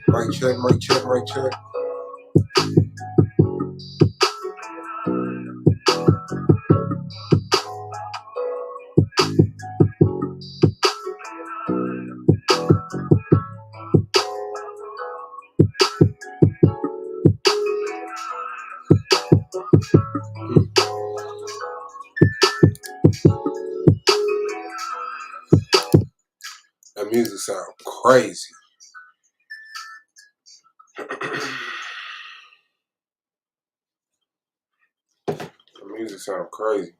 Mic check, mic check, mic check. That music sound crazy. The music sound crazy.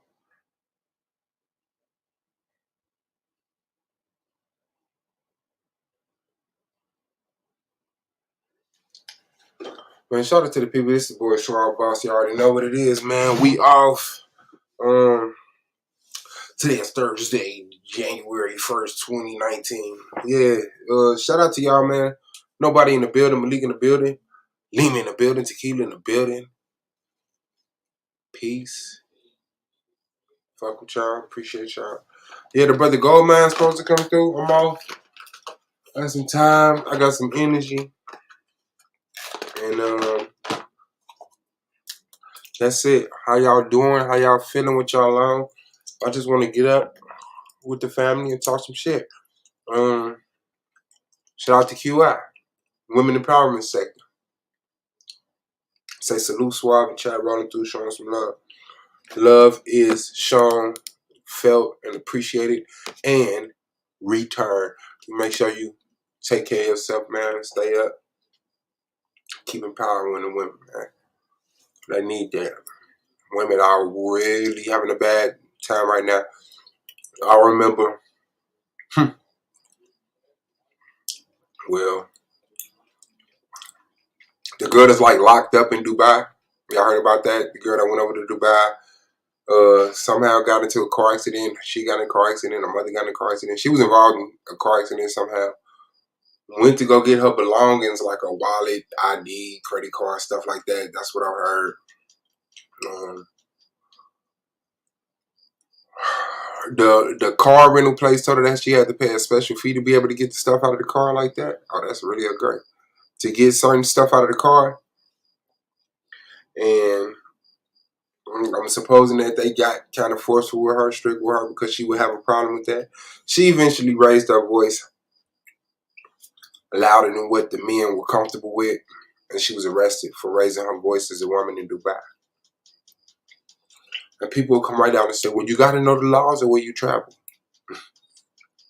Man, shout out to the people. This is boy Schwab Boss. You already know what it is, man. We off. Today is Thursday, January 1st, 2019. Yeah. Shout out to y'all, man. Nobody in the building. Malik in the building. Lima in the building. Tequila in the building. Peace. Fuck with y'all. Appreciate y'all. Yeah, the brother Goldman's supposed to come through. I'm off. I got some time. I got some energy. And that's it. How y'all doing? How y'all feeling with y'all on? I just want to get up with the family and talk some shit. Shout out to QI, Women Empowerment Sector. Say salute, suave, and chat rolling through, showing some love. Love is shown, felt, and appreciated, and returned. Make sure you take care of yourself, man. Stay up. Keep empowering the women, man. They need that. Women are really having a bad time right now. I remember, well, the girl that's like locked up in Dubai. Y'all heard about that? The girl that went over to Dubai, somehow got into a car accident. She got in a car accident. Her mother got in a car accident. She was involved in a car accident somehow. Went to go get her belongings, like a wallet, ID, credit card, stuff like that. That's what I heard. The car rental place told her that she had to pay a special fee to be able to get the stuff out of the car like that. Oh, that's really a great. To get certain stuff out of the car. And I'm supposing that they got kind of forceful with her, strict with her, because she would have a problem with that. She eventually raised her voice louder than what the men were comfortable with, and she was arrested for raising her voice as a woman in Dubai. And people will come right out and say, well, you got to know the laws of where you travel.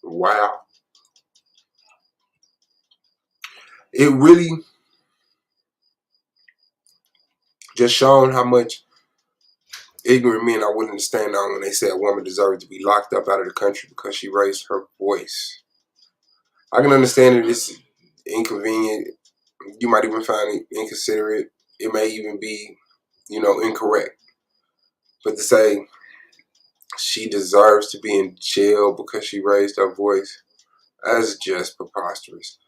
Wow. It really just shown how much ignorant men are willing to stand on when they say a woman deserves to be locked up out of the country because she raised her voice. I can understand that it's inconvenient. You might even find it inconsiderate. It may even be, incorrect. But to say she deserves to be in jail because she raised her voice, that's just preposterous.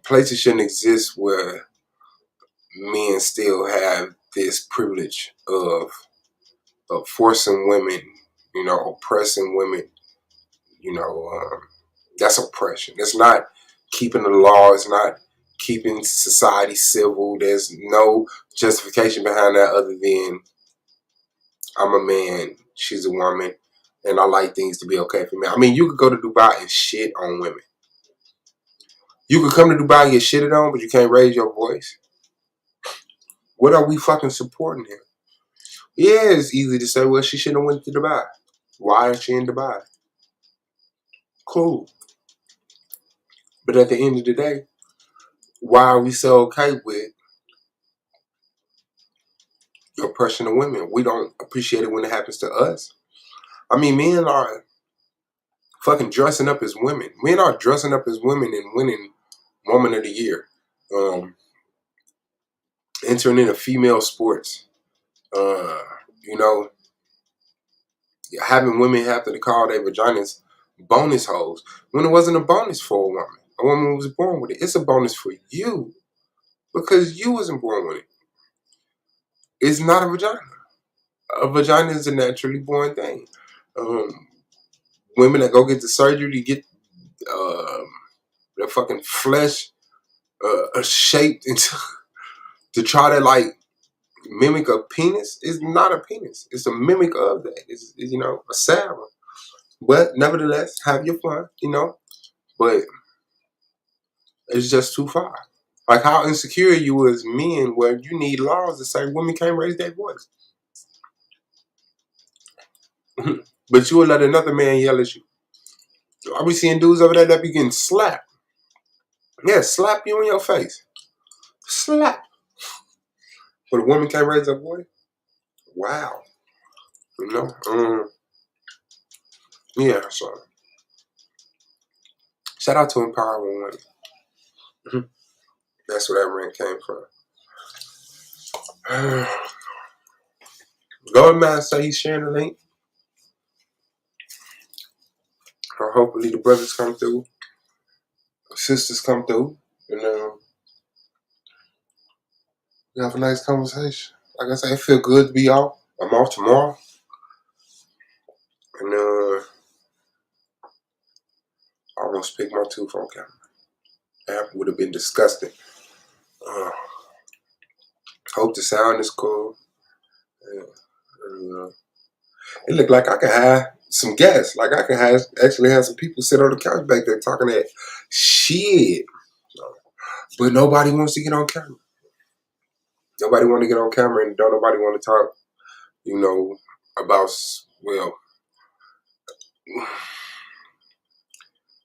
Places shouldn't exist where men still have this privilege of forcing women, oppressing women. That's oppression. It's not keeping the law. It's not keeping society civil. There's no justification behind that other than I'm a man, she's a woman, and I like things to be okay for me. I mean, you could go to Dubai and shit on women. You could come to Dubai and get shitted on, but you can't raise your voice. What are we fucking supporting here? Yeah, it's easy to say, well, she shouldn't have went to Dubai. Why is she in Dubai? Cool. But at the end of the day, why are we so okay with the oppression of women? We don't appreciate it when it happens to us. I mean, men are fucking dressing up as women. Men are dressing up as women and winning Woman of the Year. Entering into female sports. Uh, you know, having women have to call their vaginas bonus holes when it wasn't a bonus for a woman. A woman was born with it. It's a bonus for you because you wasn't born with it. It's not a vagina. A vagina is a naturally born thing. Women that go get the surgery to get their fucking flesh shaped into to try to like mimic a penis is not a penis. It's a mimic of that. It's a salve. But nevertheless, have your fun, But it's just too far. Like how insecure you as men where you need laws to say women can't raise their voice. But you will let another man yell at you. I be seeing dudes over there that be getting slapped. Yeah, slap you in your face. Slap. But a woman can't raise her voice? Wow. Yeah, so shout out to empowering women. That's where that rant came from. Go ahead, man, say he's sharing the link. Or hopefully the brothers come through. Sisters come through. And we have a nice conversation. Like I said, it feel good to be off. I'm off tomorrow. And I almost picked my tooth on camera. That would have been disgusting. Hope the sound is cool. Yeah. It looked like I could have some guests. Like I could actually have some people sit on the couch back there talking that shit. But nobody wants to get on camera. Nobody want to get on camera, and don't nobody want to talk, about, well,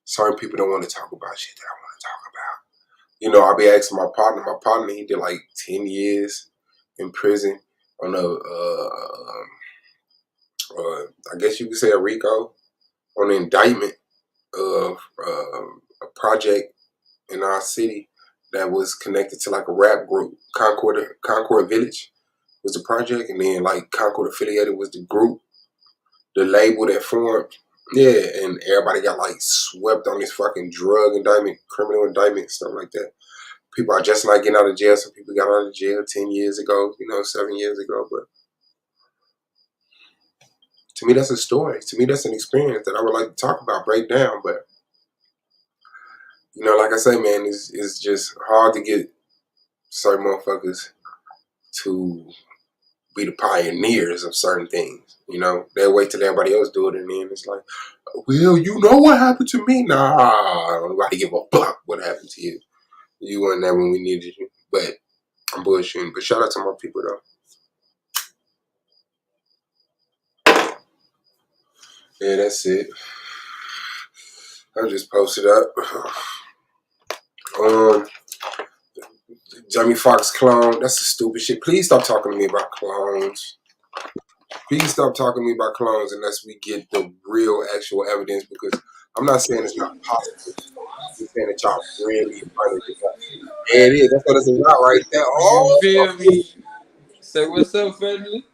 certain people don't want to talk about shit that I want to talk about. I'll be asking my partner. My partner, he did like 10 years in prison on I guess you could say a RICO, on an indictment of a project in our city that was connected to like a rap group. Concord Village was the project, and then like Concord Affiliated was the group, the label that formed. Yeah, and everybody got like swept on this fucking drug indictment, criminal indictment, stuff like that. People are just not getting out of jail. Some people got out of jail 10 years ago, 7 years ago. But to me, that's a story. To me, that's an experience that I would like to talk about, break down. But, like I say, man, it's just hard to get certain motherfuckers to be the pioneers of certain things. They'll wait till everybody else do it, and then it's like, well, you know what happened to me? Nah, nobody give a fuck what happened to you. You weren't there when we needed you. But I'm bullshitting. But shout out to my people, though. Yeah, that's it. I just posted up. Jamie Foxx clone. That's the stupid shit. Please stop talking to me about clones. Please stop talking to me about clones unless we get the real, actual evidence. Because I'm not saying it's not possible. I'm saying that y'all really funny. Yeah, it is. That's what it's about right there. You Oh, feel me? Say what's up, family?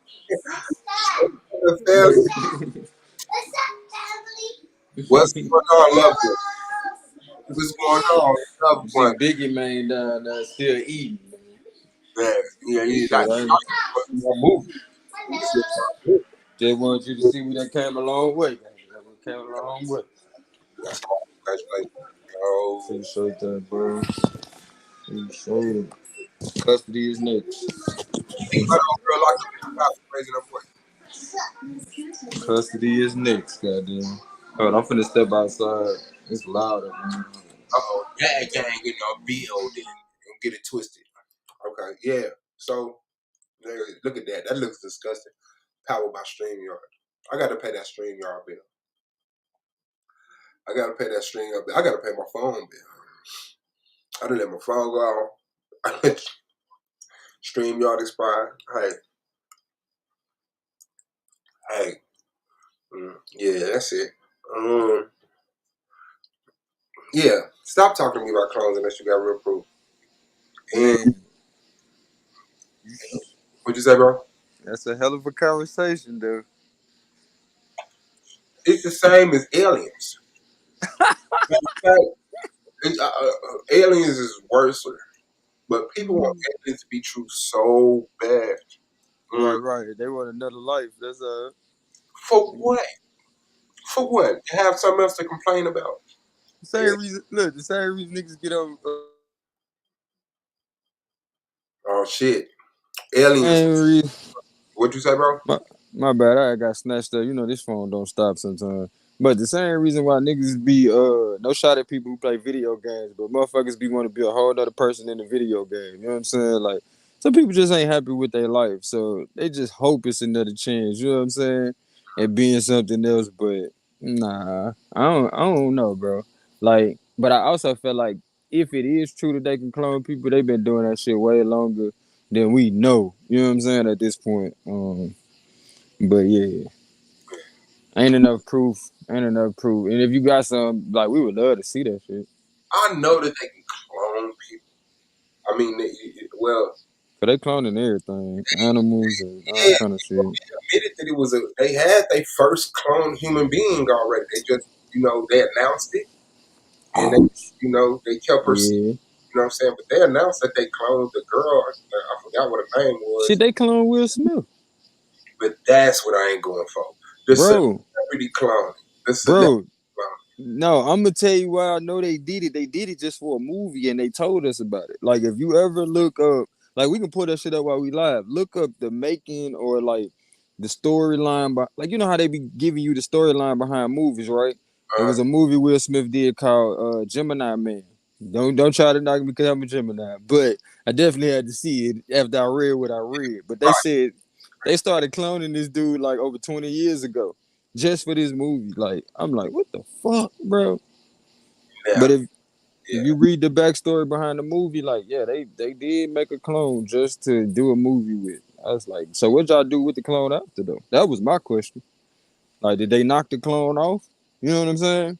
what's going on, loved one? What's going on, loved You see one? Biggie man down there still eating. Yeah, he's Shit, not I more movie. just want you to see we done came a long way. We came a long way. That's all. Congratulations. Oh, Appreciate that, bro. Appreciate it. Custody is next. that old girl locked up in the house raising her voice. Custody is next, goddamn. Hold on, I'm finna step outside. It's loud up in here. Uh-oh, that gang getting all building. Don't get it twisted. Okay, yeah. So, look at that. That looks disgusting. Powered by StreamYard. I got to pay that StreamYard bill. I got to pay that StreamYard bill. I got to pay my phone bill. I done let my phone go out. I let StreamYard expire. Hey. Yeah, that's it. Yeah. Stop talking to me about clones unless you got real proof. And Man, what'd you say, bro? that's a hell of a conversation, dude. It's the same as aliens. Aliens is worse, but people want aliens to be true so bad. Right, right. They want another life. That's For what? For what? To have something else to complain about? the Yeah. same reason. Look, the same reason niggas get on. Oh shit! Aliens. Same reason. What'd you say, bro? My bad. I got snatched up. You know this phone don't stop sometimes. But the same reason why niggas be no shot at people who play video games, but motherfuckers be want to be a whole other person in the video game. You know what I'm saying? Like some people just ain't happy with their life, so they just hope it's another chance. You know what I'm saying? And being something else, but nah, I don't know, bro. Like, but I also feel like if it is true that they can clone people, they've been doing that shit way longer than we know. You know what I'm saying? At this point, but yeah. Ain't enough proof. Ain't enough proof. And if you got some, like, we would love to see that shit. I know that they can clone people. I mean, well, Cause they cloning everything, animals and all yeah, kind of shit. they admitted that it was they had their first cloned human being already. They just, they announced it, and they kept her. Yeah. You know what I'm saying? But they announced that they cloned the girl. I forgot what her name Shit, was. they clone Will Smith, But that's what I ain't going for. The bro. celebrity cloning. The celebrity Bro, cloning. no, I'm gonna tell you why I know they did it. They did it just for a movie, and they told us about it. Like, if you ever look up Like we can pull that shit up while we live. Look up the making or like the storyline, but like you know how they be giving you the storyline behind movies, right? It Uh, was a movie Will Smith did called Gemini Man. Don't try to knock me because I'm a Gemini, but I definitely had to see it after I read what I read. But they right said they started cloning this dude like over 20 years ago just for this movie. Like I'm like, what the fuck, bro? now, But if yeah, you read the backstory behind the movie, like yeah, they did make a clone just to do a movie with. I was like, so what y'all do with the clone after though? That was my question. Like, did they knock the clone off? You know what I'm saying?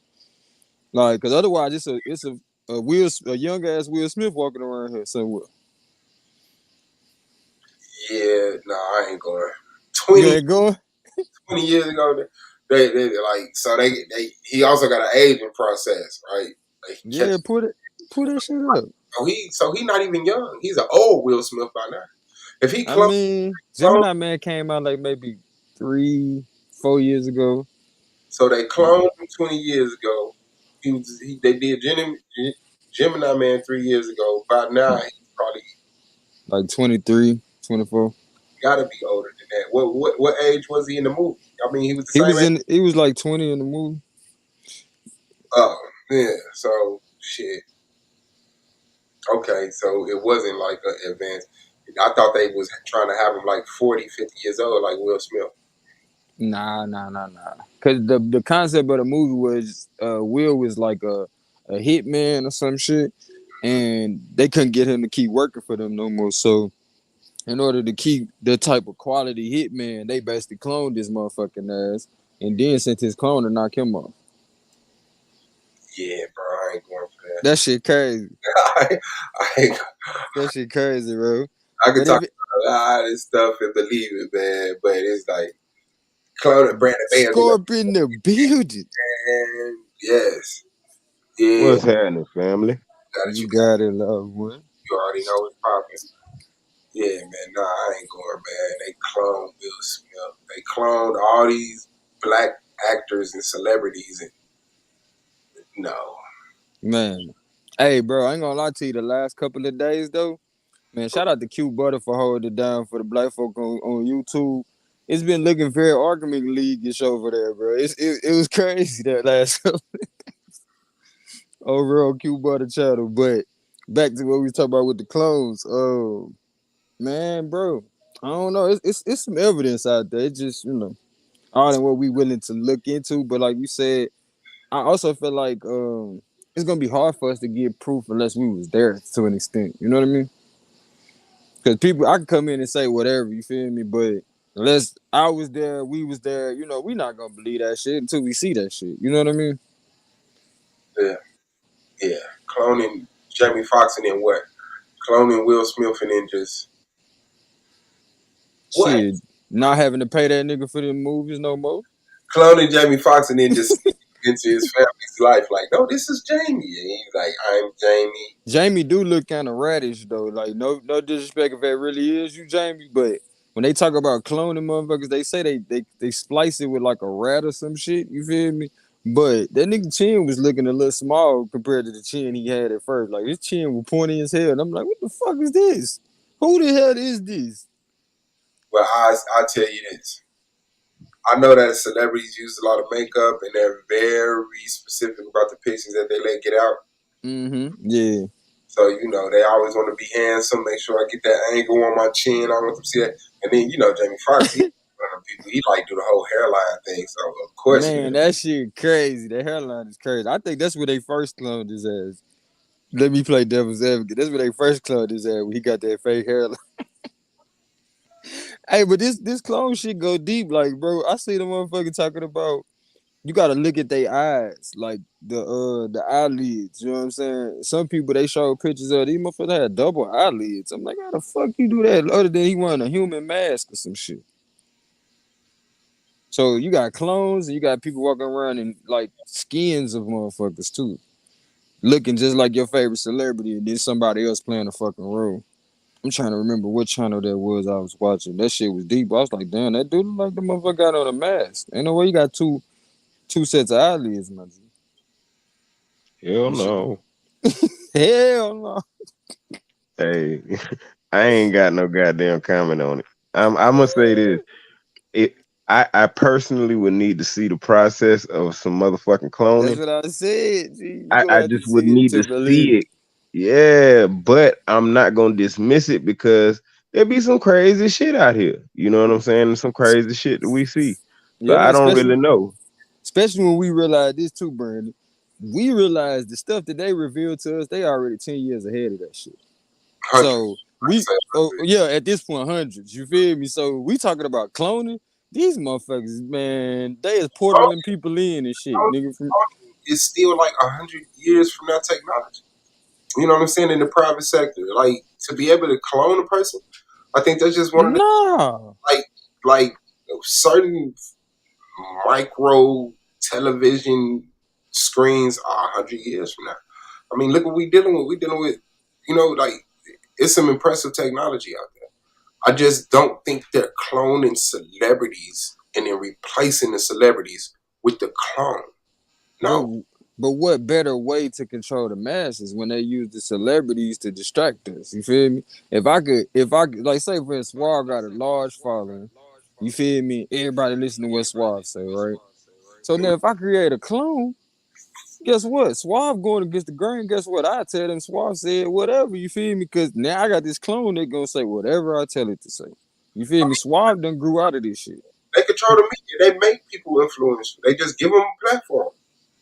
Like, cause otherwise it's a young ass Will Smith walking around here somewhere. yeah, no, I ain't going. You 20, ain't going? 20 years ago, they like so they he also got an aging process, right? Like he Yeah, catches. put that shit up. So he not even young. He's an old Will Smith by now. If he I clone, mean, clone Gemini Man came out like maybe 3, 4 years ago. so they cloned him 20 years ago. They did Gemini Man 3 years ago. By now he's probably Like 23, 24. got to be older than that. What age was he in the movie? I mean, he was the same age. He was like 20 in the movie. Oh yeah. So shit. Okay, so it wasn't like an advance. I thought they was trying to have him like 40, 50 years old, like Will Smith. Nah. Cause the concept of the movie was Will was like a hitman or some shit, and they couldn't get him to keep working for them no more. So in order to keep the type of quality hitman, they basically cloned this motherfucking ass, and then sent his clone to knock him off. Yeah, bro, I ain't going for that. That shit crazy. I, ain't, That shit crazy, bro. I could But talk if it, about a lot of stuff and believe it, man, but it's like cloning Brandon Bands and Scorpion the building, man, yes, yeah, What's happening, family? now that you you got it, love one. you already know what's popping. Yeah, man, nah, I ain't going, man. They cloned Will Smith. They cloned all these black actors and celebrities, and no, Man, hey, bro, I ain't gonna lie to you. The last couple of days though. Man, shout out to Q Butter for holding it down for the black folk on YouTube. It's been looking very argument league-ish over there, bro. It was crazy that last over on Q Butter channel. But back to what we was talking about with the clones. Oh man, bro. I don't know. It's some evidence out there. It's just, all in what we willing to look into. But like you said, I also feel like it's gonna be hard for us to get proof unless we was there to an extent. You know what I mean? Because people, I can come in and say whatever, you feel me? But unless I was there, we was there, we not gonna believe that shit until we see that shit. You know what I mean? yeah, yeah, cloning Jamie Foxx and then what? Cloning Will Smith and then just what? Shit, not having to pay that nigga for them movies no more. Cloning Jamie Foxx and then just into his family's life. Like, no, this is Jamie. And he's like, I'm Jamie. Jamie do look kind of radish though. Like no disrespect if that really is you, Jamie, but when they talk about cloning motherfuckers, they say they splice it with like a rat or some shit. You feel me? But that nigga chin was looking a little small compared to the chin he had at first. Like his chin was pointy as hell, and I'm like, what the fuck is this? Who the hell is this? Well, I tell you this. I know that celebrities use a lot of makeup and they're very specific about the pictures that they let get out. Mm-hmm. Yeah. So, they always want to be handsome, make sure I get that angle on my chin. I want them to see that. And then, Jamie Foxx, he's one of the people, he like do the whole hairline thing. So, of course, Man, that shit crazy. The hairline is crazy. I think that's where they first cloned his ass. Let me play devil's advocate. That's where they first cloned his ass when he got that fake hairline. Hey, but this clone shit go deep, like, bro. I see the motherfucker talking about you gotta look at their eyes, like the eyelids. You know what I'm saying? Some people they show pictures of these motherfuckers had double eyelids. I'm like, how the fuck you do that? Other than he wearing a human mask or some shit. So you got clones and you got people walking around in like skins of motherfuckers too, looking just like your favorite celebrity, and then somebody else playing a fucking role. I'm trying to remember what channel that was I was watching. That shit was deep. I was like, damn, that dude look like the motherfucker got on a mask. Ain't no way you got two sets of eyelids, my G. Hell That shit. no. Hell no. Hey, I ain't got no goddamn comment on it. I'm gonna say this. It I personally would need to see the process of some motherfucking That's cloning. what I said. See, you I gonna have to just would see it need to to believe see it. it. Yeah, but I'm not gonna dismiss it because there be some crazy shit out here. You know what I'm saying? Some crazy shit that we see. So Yeah, I don't really know. especially when we realize this too, Brandon. We realize the stuff that they reveal to us, they already 10 years ahead of that shit. So Hundreds. I we, say oh hundreds. yeah, at this point, hundreds. You feel me? So we talking about cloning. These motherfuckers, man, they is portaling people in and shit, nigga. From It's still like 100 years from now technology. You know what I'm saying? In the private sector, like to be able to clone a person, I think that's just one of the nah, like certain micro television screens are 100 years from now. I mean, look what we dealing with. We dealing with, like it's some impressive technology out there. I just don't think they're cloning celebrities and then replacing the celebrities with the clone. but No, but what better way to control the masses when they use the celebrities to distract us? You feel me? If I could, like say for instance, Suave got a large following. You feel me? Everybody listen to what Suave say, right? So now if I create a clone, guess what? Suave going against the grain. Guess what? I tell them Suave said whatever. You feel me? Because now I got this clone. They gonna say whatever I tell it to say. You feel me? Suave done grew out of this shit. they control the media. They make people influential. They just give them a platform.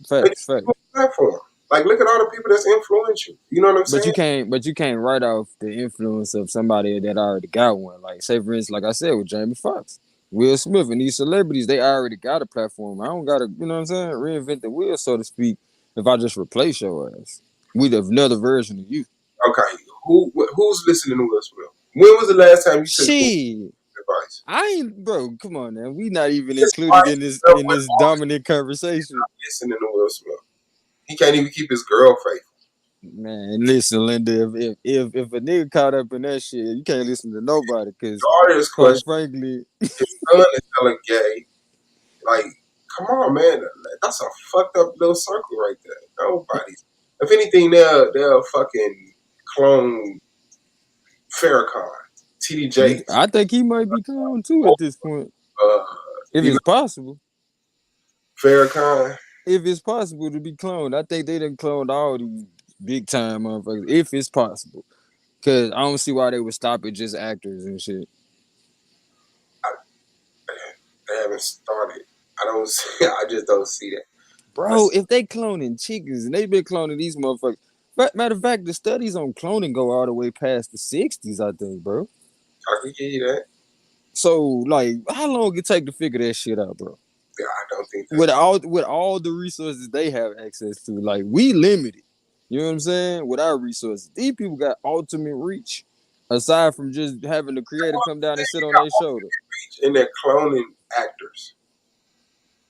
They just Facts, give facts. them a platform. Like, look at all the people that's influential. You know what I'm saying? But you can't write off the influence of somebody that already got one. Like say for instance, like I said with Jamie Foxx, Will Smith, and these celebrities, they already got a platform. I don't gotta, you know what I'm saying, reinvent the wheel, so to speak, if I just replace your ass with another version of you. Okay, who's listening to Will Smith? When was the last time you took Shit. advice? I ain't bro, come on now. We not even His included wife in this was dominant conversation. listening to Will Smith. He can't even keep his girl faithful. Man, listen, Linda, if a nigga caught up in that shit, you can't listen to nobody because Daughter is quite questioning. frankly, His son is hella gay. Like, come on, man. That's a fucked up little circle right there. Nobody's. If anything, they'll fucking clone Farrakhan, TD I think he might be cloned too at this point. uh, If you know, it's possible. Farrakhan. If it's possible to be cloned, I think they done cloned all these big time motherfuckers. If it's possible. Cause I don't see why they would stop at just actors and shit. They haven't started. I don't see. I just don't see that. Bro, if they cloning chickens and they been cloning these motherfuckers. Matter of fact, the studies on cloning go all the way past the 60s, I think, bro. I can give you that. So, like, how long it take to figure that shit out, bro? Yeah, I don't think With that's. all the resources they have access to, like we limited. You know what I'm saying? With our resources, these people got ultimate reach. Aside from just having the creator come down and sit on their shoulder. And they're cloning actors.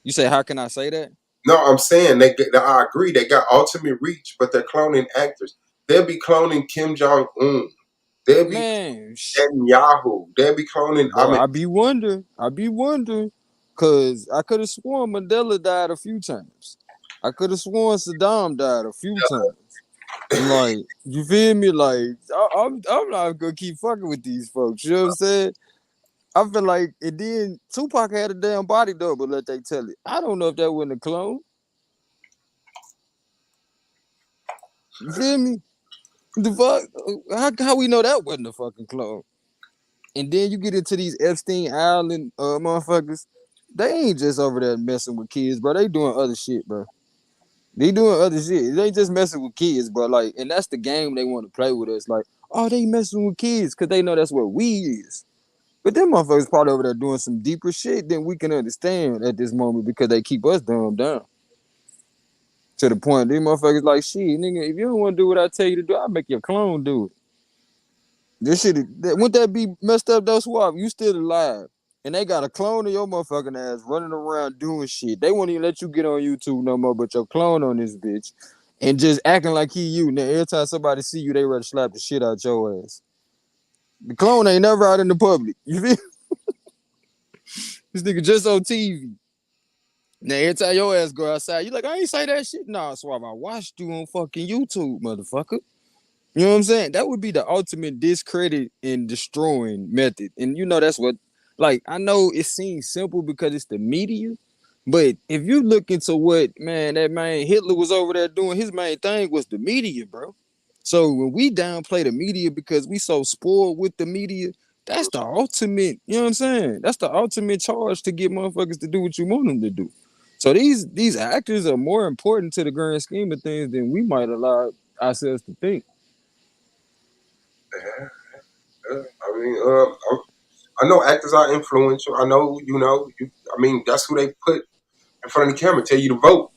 You say, how can I say that? No, I'm saying I agree. They got ultimate reach, but they're cloning actors. They'll be cloning Kim Jong Un. They'll be Man, Netanyahu. They'll be cloning. I bro, mean, I be wondering, cause I could have sworn Mandela died a few times. I could have sworn Saddam died a few times. Like, you feel me? Like, I'm not gonna keep fucking with these folks. You know what I'm saying? I feel like it did. Tupac had a damn body double, let they tell it. I don't know if that wasn't a clone. You feel me? The fuck? How we know that wasn't a fucking clone? And then you get into these Epstein Island motherfuckers. They ain't just over there messing with kids, bro. They doing other shit, bro. They doing other shit. They ain't just messing with kids, bro. Like, and that's the game they want to play with us. Like, oh, they messing with kids because they know that's what we is. But them motherfuckers probably over there doing some deeper shit than we can understand at this moment because they keep us dumbed down. To the point, these motherfuckers like, shit, nigga, if you don't want to do what I tell you to do, I'll make your clone do it. This shit, wouldn't that be messed up though, Swap? You still alive. And they got a clone of your motherfucking ass running around doing shit. They won't even let you get on YouTube no more, but your clone on this bitch. And just acting like he you. Now, every time somebody see you, they ready to slap the shit out your ass. The clone ain't never out in the public. You feel? This nigga just on TV. Now, every time your ass go outside, you like, I ain't say that shit. Nah, Swab, I watched you on fucking YouTube, motherfucker. You know what I'm saying? That would be the ultimate discredit and destroying method. And you know that's what, like, I know it seems simple because it's the media, but if you look into what that man Hitler was over there doing, his main thing was the media, bro. So when we downplay the media because we so spoiled with the media, that's the ultimate, you know what I'm saying? That's the ultimate charge to get motherfuckers to do what you want them to do. So these actors are more important to the grand scheme of things than we might allow ourselves to think. Yeah, yeah. I mean, I know actors are influential. I know, I mean, that's who they put in front of the camera. Tell you to vote.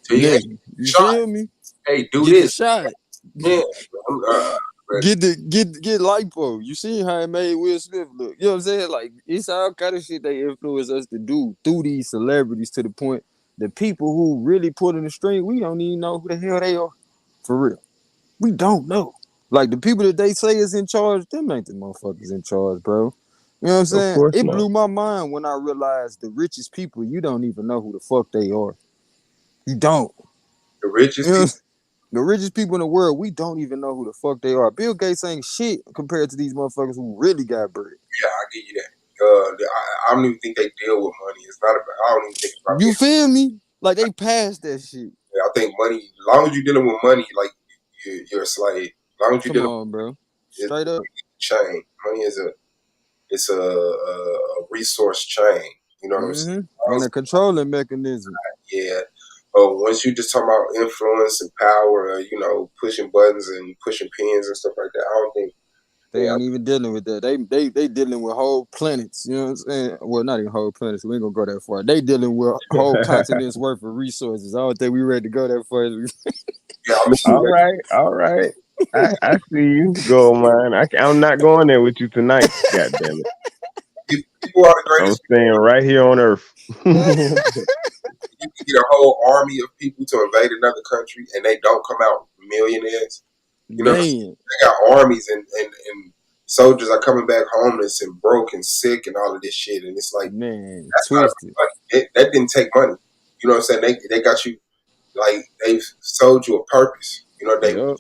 Tell you, hey, Nigga, you shot. feel me? Hey, do Get the this. shot. Yeah. But Get lipo. You see how it made Will Smith look. You know what I'm saying? Like it's all kind of shit they influence us to do through these celebrities to the point the people who really pulling the string, we don't even know who the hell they are. For real. We don't know. Like the people that they say is in charge, them ain't the motherfuckers in charge, bro. You know what I'm Of saying? course It not. blew my mind when I realized the richest people, you don't even know who the fuck they are. You don't. the You richest know, people, the richest people in the world, we don't even know who the fuck they are. Bill Gates ain't shit compared to these motherfuckers who really got bread. yeah, I give you that. I don't even think they deal with money. It's not about. I don't even think it's about You being. feel me? Like they passed that shit. I think money. As long as you're dealing with money, like you're a slave. As long as you're Come dealing on, bro. with Straight up. chain, money is a resource chain. You know what I'm saying? And a controlling mechanism. Yeah. But once you just talk about influence and power, pushing buttons and pushing pins and stuff like that, I don't think. They Yeah, ain't even dealing with that. They dealing with whole planets. You know what I'm saying? Well, not even whole planets. We ain't gonna go that far. They dealing with whole continents worth of resources. I don't think we ready to go that far. yeah. I mean, All right, all right. I see you, gold mine. I'm not going there with you tonight. God damn it. people are the I'm greatest. staying right here on Earth. You can get a whole army of people to invade another country, and they don't come out millionaires. You know what I'm saying? Man, They got armies and soldiers are coming back homeless and broke and sick and all of this shit, and it's like man, that's not twisted. like that didn't take money. You know what I'm saying? They got you like they've sold you a purpose. Yup.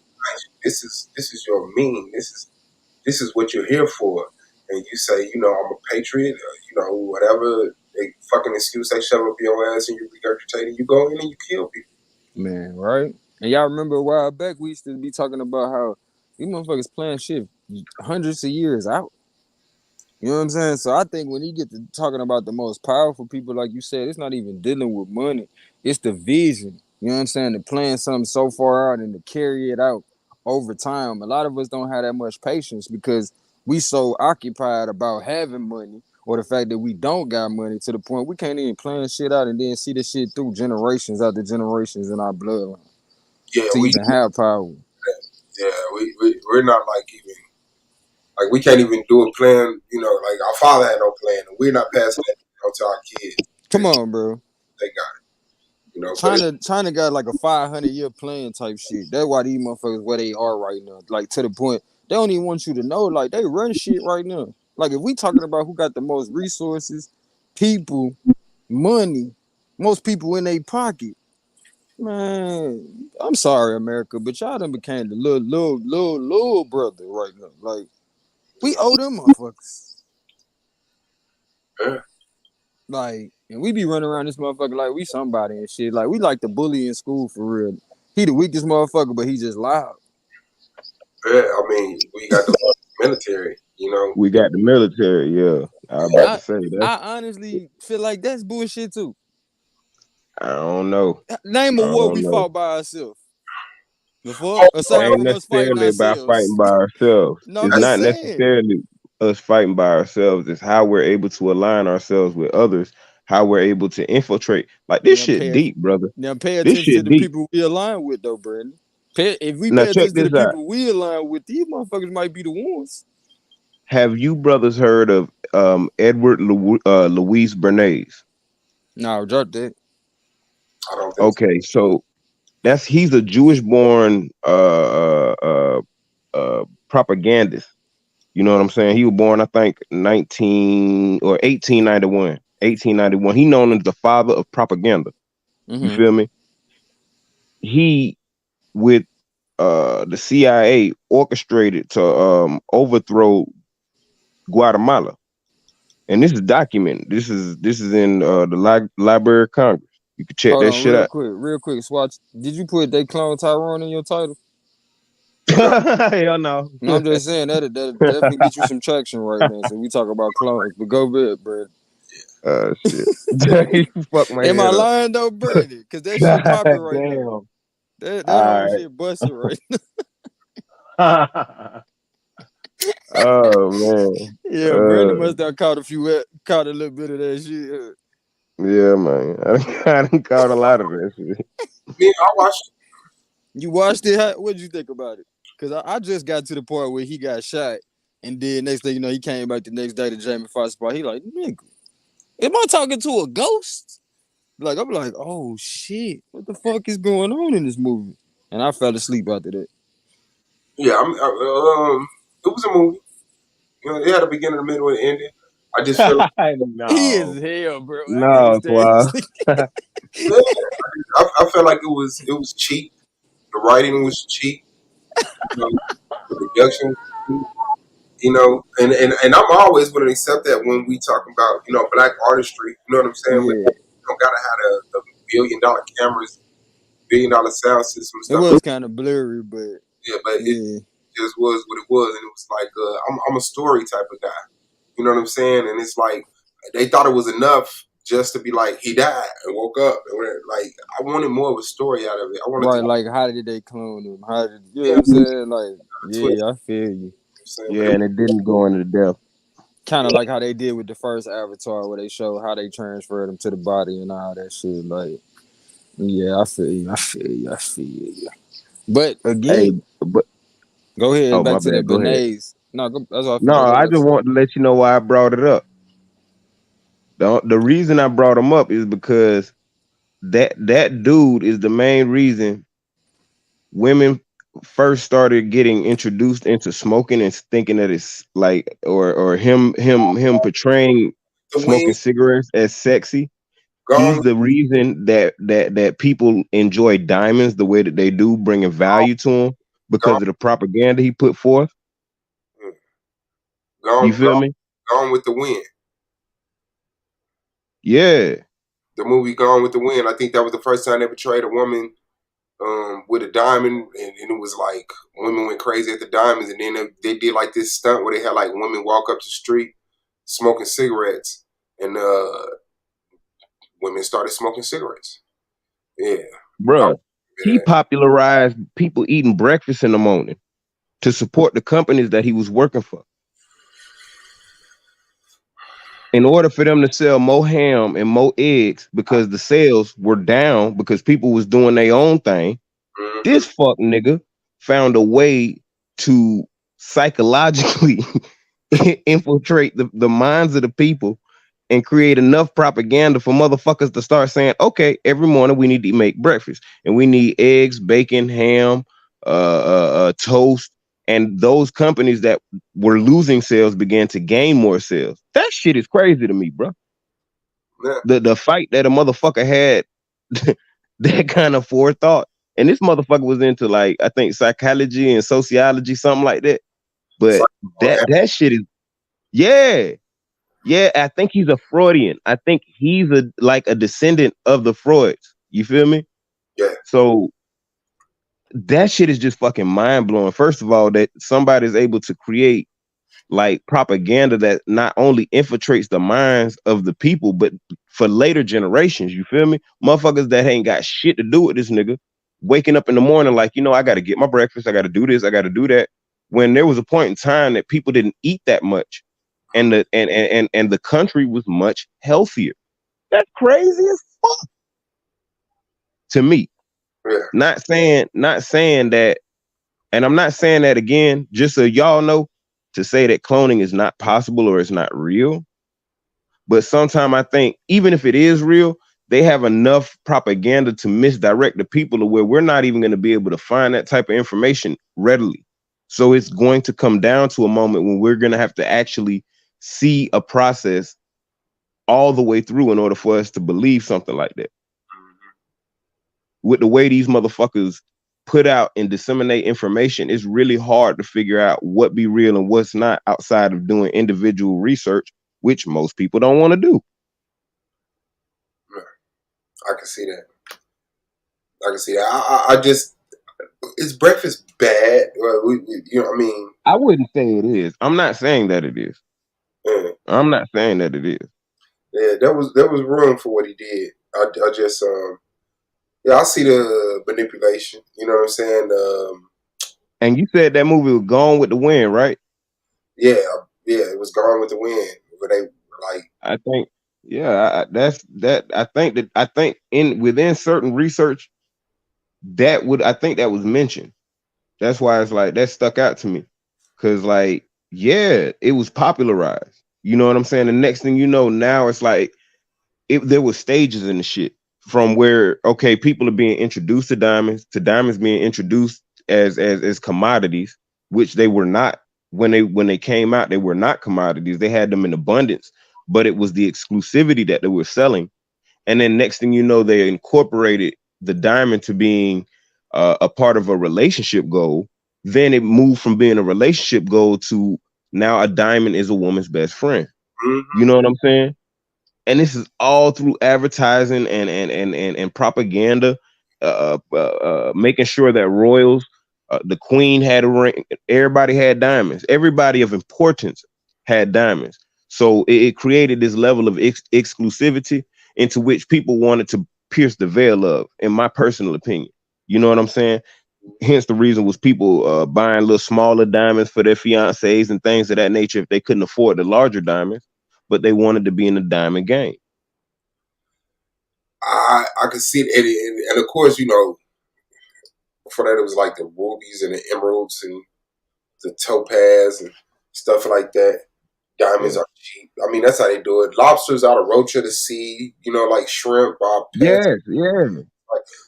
This is your meaning. This is what you're here for. And you say, I'm a patriot, whatever they fucking excuse they shove up your ass and you regurgitate and you go in and you kill people. Man, right? And y'all remember a while back we used to be talking about how these motherfuckers playing shit hundreds of years out. You know what I'm saying? So I think when you get to talking about the most powerful people, like you said, it's not even dealing with money. It's the vision. You know what I'm saying? To plan something so far out and to carry it out over time. A lot of us don't have that much patience because we so occupied about having money or the fact that we don't got money to the point we can't even plan shit out and then see the shit through generations after generations in our bloodline Yeah, to even have power. we're not like even like we can't even do a plan. Like our father had no plan, and we're not passing that on to our kids. Come on, bro. They got it. But it's China got like a 500-year plan type shit. That's why these motherfuckers where they are right now. Like to the point they don't even want you to know. Like they run shit right now. Like if we talking about who got the most resources, people, money, most people in their pocket. Man, I'm sorry, America, but y'all done became the little brother right now. Like we owe them motherfuckers. yeah, Like, and we be running around this motherfucker like we somebody and shit. Like we like the bully in school for real. He the weakest motherfucker, but he just loud. yeah. I mean, we got the military. We got the military, yeah. I was about to I say that. I honestly feel like that's bullshit too. I don't know. Name a I war don't we know. fought by ourselves. The fuck? Oh, Aside Ain't from us fighting necessarily about ourselves. fighting by ourselves. No, I'm It's just not saying. necessarily us fighting by ourselves. It's how we're able to align ourselves with others, how we're able to infiltrate. Like this Now shit pay deep, brother. now pay This attention to shit the deep. people we align with though, Brandon. If we Now pay check attention to the this out. people we align with, these motherfuckers might be the ones. Have you brothers heard of Edward Louis Bernays? No, drop that. I don't think so. Okay, so he's a Jewish born propagandist. You know what I'm saying? He was born, I think, 19 or 1891. 1891. He known as the father of propaganda. You Mm-hmm. feel me? He with the CIA orchestrated to overthrow Guatemala, and this is documented. This is in the Library of Congress. You can check Hold that on, shit out. real quick, Swatch. Did you put they clone Tyrone in your title? Hell no. No, I'm just saying that definitely get you some traction right now. So we talk about clones, but go bit, bro. Shit. You fuck my Am I head up. lying though, Brady? Because that shit popping right now. Damn. That whole All shit busted right now. right. Oh man. Yeah, Brandon must have caught a little bit of that shit. Yeah, man. I done caught a lot of that shit. Me, I watched. You watched it? What did you think about it? Because I just got to the part where he got shot, and then next thing you know, he came back the next day to Jamie Foxx spot. He like, nigga, am I talking to a ghost? Like, I'm like, oh shit, what the fuck is going on in this movie? And I fell asleep after that. Yeah, it was a movie. You know, it had a beginning, a middle, and an ending. I just feel like, No. He is hell, bro. I No, can't stand Swab. yeah, I felt like it was cheap. The writing was cheap. You know, the production was cheap. You know, and I'm always going to accept that when we talk about black artistry. You know what I'm saying? We Yeah, don't gotta have the $1 billion cameras, $1 billion sound system, it stuff. was kind of blurry, but Yeah, but it yeah, just was what it was, and it was like I'm a story type of guy. You know what I'm saying? And it's like they thought it was enough just to be like he died and woke up, and like I wanted more of a story out of it. I wanted right. to Like, how did they clone him? How did you know what yeah, I'm saying? Like, twist. yeah, I feel you. Saying, but Yeah, and it didn't go into depth. Kind of like how they did with the first Avatar, where they showed how they transferred them to the body and all that shit. Like, yeah, I feel you. I feel you. I feel you. But Hey, again, but go ahead oh my back to that bad. Go ahead. Bernays. No, that's all I No, finna say. Go I ahead. just want to let you know why I brought it up. The reason I brought him up is because that dude is the main reason women first started getting introduced into smoking and thinking that it's like or him portraying the smoking wing cigarettes as sexy. gone, He's the reason that people enjoy diamonds the way that they do, bringing value to them gone, because of the propaganda he put forth. You gone, feel gone, me? gone with the wind. Yeah, The movie Gone with the Wind. I think that was the first time they portrayed a woman with a diamond, and it was like women went crazy at the diamonds, and then they did like this stunt where they had like women walk up the street smoking cigarettes, and women started smoking cigarettes. Yeah, bruh. He yeah. popularized people eating breakfast in the morning to support the companies that he was working for. In order for them to sell more ham and more eggs because the sales were down because people was doing their own thing, Mm-hmm. this fuck nigga found a way to psychologically infiltrate the minds of the people and create enough propaganda for motherfuckers to start saying, okay, every morning we need to make breakfast and we need eggs, bacon, ham, toast. And those companies that were losing sales began to gain more sales. That shit is crazy to me, bro. Yeah. The fight that a motherfucker had, that kind of forethought. And this motherfucker was into like I think psychology and sociology, something like that. But that shit is yeah. Yeah, I think he's a Freudian. I think he's a descendant of the Freuds. You feel me? Yeah. So that shit is just fucking mind blowing. First of all, that somebody's able to create like propaganda that not only infiltrates the minds of the people, but for later generations. You feel me? Motherfuckers that ain't got shit to do with this nigga waking up in the morning like, I got to get my breakfast. I got to do this. I got to do that. When there was a point in time that people didn't eat that much, and the country was much healthier. That's crazy as fuck to me. Yeah. Not saying that, and I'm not saying that again, just so y'all know, to say that cloning is not possible or it's not real. But sometimes I think even if it is real, they have enough propaganda to misdirect the people to where we're not even going to be able to find that type of information readily. So it's going to come down to a moment when we're going to have to actually see a process all the way through in order for us to believe something like that. With the way these motherfuckers put out and disseminate information, it's really hard to figure out what be real and what's not outside of doing individual research, which most people don't want to do. I can see that. I just, is breakfast bad? You know what I mean? I wouldn't say it is. I'm not saying that it is. I'm not saying that it is. Yeah, there was room for what he did. I just yeah, I see the manipulation. You know what I'm saying? And you said that movie was Gone with the Wind, right? Yeah, it was Gone with the Wind. Where they like, I think, yeah, I think in within certain research, I think that was mentioned. That's why it's like that stuck out to me, because like, yeah, it was popularized. You know what I'm saying? The next thing you know, now it's like there was stages in the shit from where, okay, people are being introduced to diamonds being introduced as commodities, which they were not when they came out. They were not commodities. They had them in abundance, but it was the exclusivity that they were selling. And then next thing you know, they incorporated the diamond to being a part of a relationship goal. Then it moved from being a relationship goal to now a diamond is a woman's best friend. mm-hmm. You know what I'm saying? And this is all through advertising and propaganda, making sure that royals, the queen had a ring, everybody had diamonds, everybody of importance had diamonds. So it created this level of exclusivity into which people wanted to pierce the veil of, in my personal opinion. You know what I'm saying? Hence the reason was people buying little smaller diamonds for their fiancés and things of that nature if they couldn't afford the larger diamonds, but they wanted to be in the diamond game. I could see it, and of course, you know, before that it was like the rubies and the emeralds and the topaz and stuff like that. Diamonds are cheap. I mean, that's how they do it. Lobsters out of Roach of the Sea, you know, like shrimp. Yes, yeah.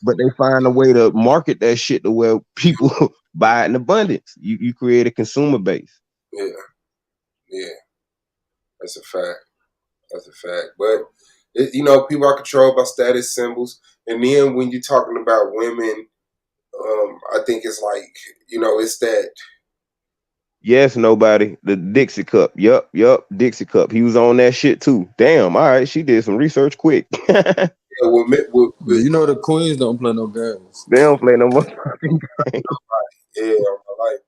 But they find a way to market that shit to where people buy it in abundance. You create a consumer base. Yeah. That's a fact. But you know, people are controlled by status symbols, and then when you're talking about women, I think it's like, you know, it's that. Yes, nobody. The Dixie Cup. Yup. Dixie Cup. He was on that shit too. Damn. All right. She did some research quick. Yeah, You know the queens don't play no games. They don't play no motherfucking game. Yeah, like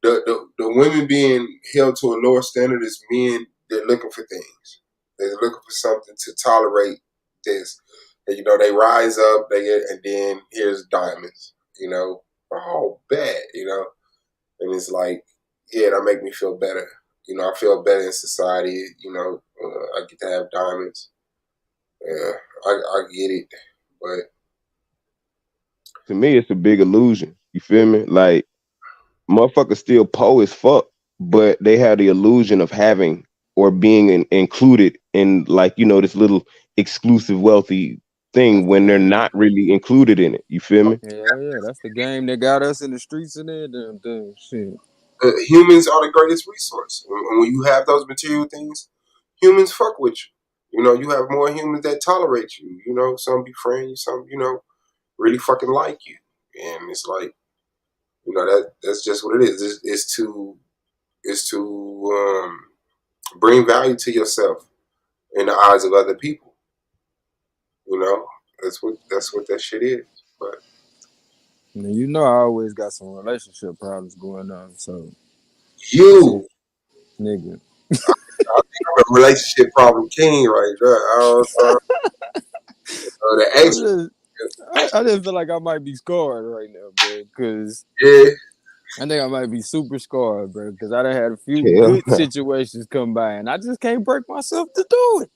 the women being held to a lower standard as men. They're looking for things. They're looking for something to tolerate this. And, you know, they rise up. And then here's diamonds. You know, oh, bad. You know, and it's like, yeah, that make me feel better. You know, I feel better in society. You know, I get to have diamonds. Yeah, I get it, but To me, it's a big illusion. You feel me? Like, motherfuckers still poor as fuck, but they have the illusion of having or being included in, like, you know, this little exclusive wealthy thing when they're not really included in it. You feel me? Yeah, that's the game that got us in the streets and everything. Shit. Humans are the greatest resource. And when you have those material things, humans fuck with you. You know, you have more humans that tolerate you. You know, some befriend you, some, you know, really fucking like you. And it's like, you know, that's just what it is. It's to bring value to yourself in the eyes of other people. You know, that's what that shit is. But You know, I always got some relationship problems going on. So you, nigga, I think I'm a relationship problem king right there. The ex. I just feel like I might be scarred right now, bro. Because Yeah. I think I might be super scarred, bro. Because I done had a few Hell. good situations come by, and I just can't break myself to do it.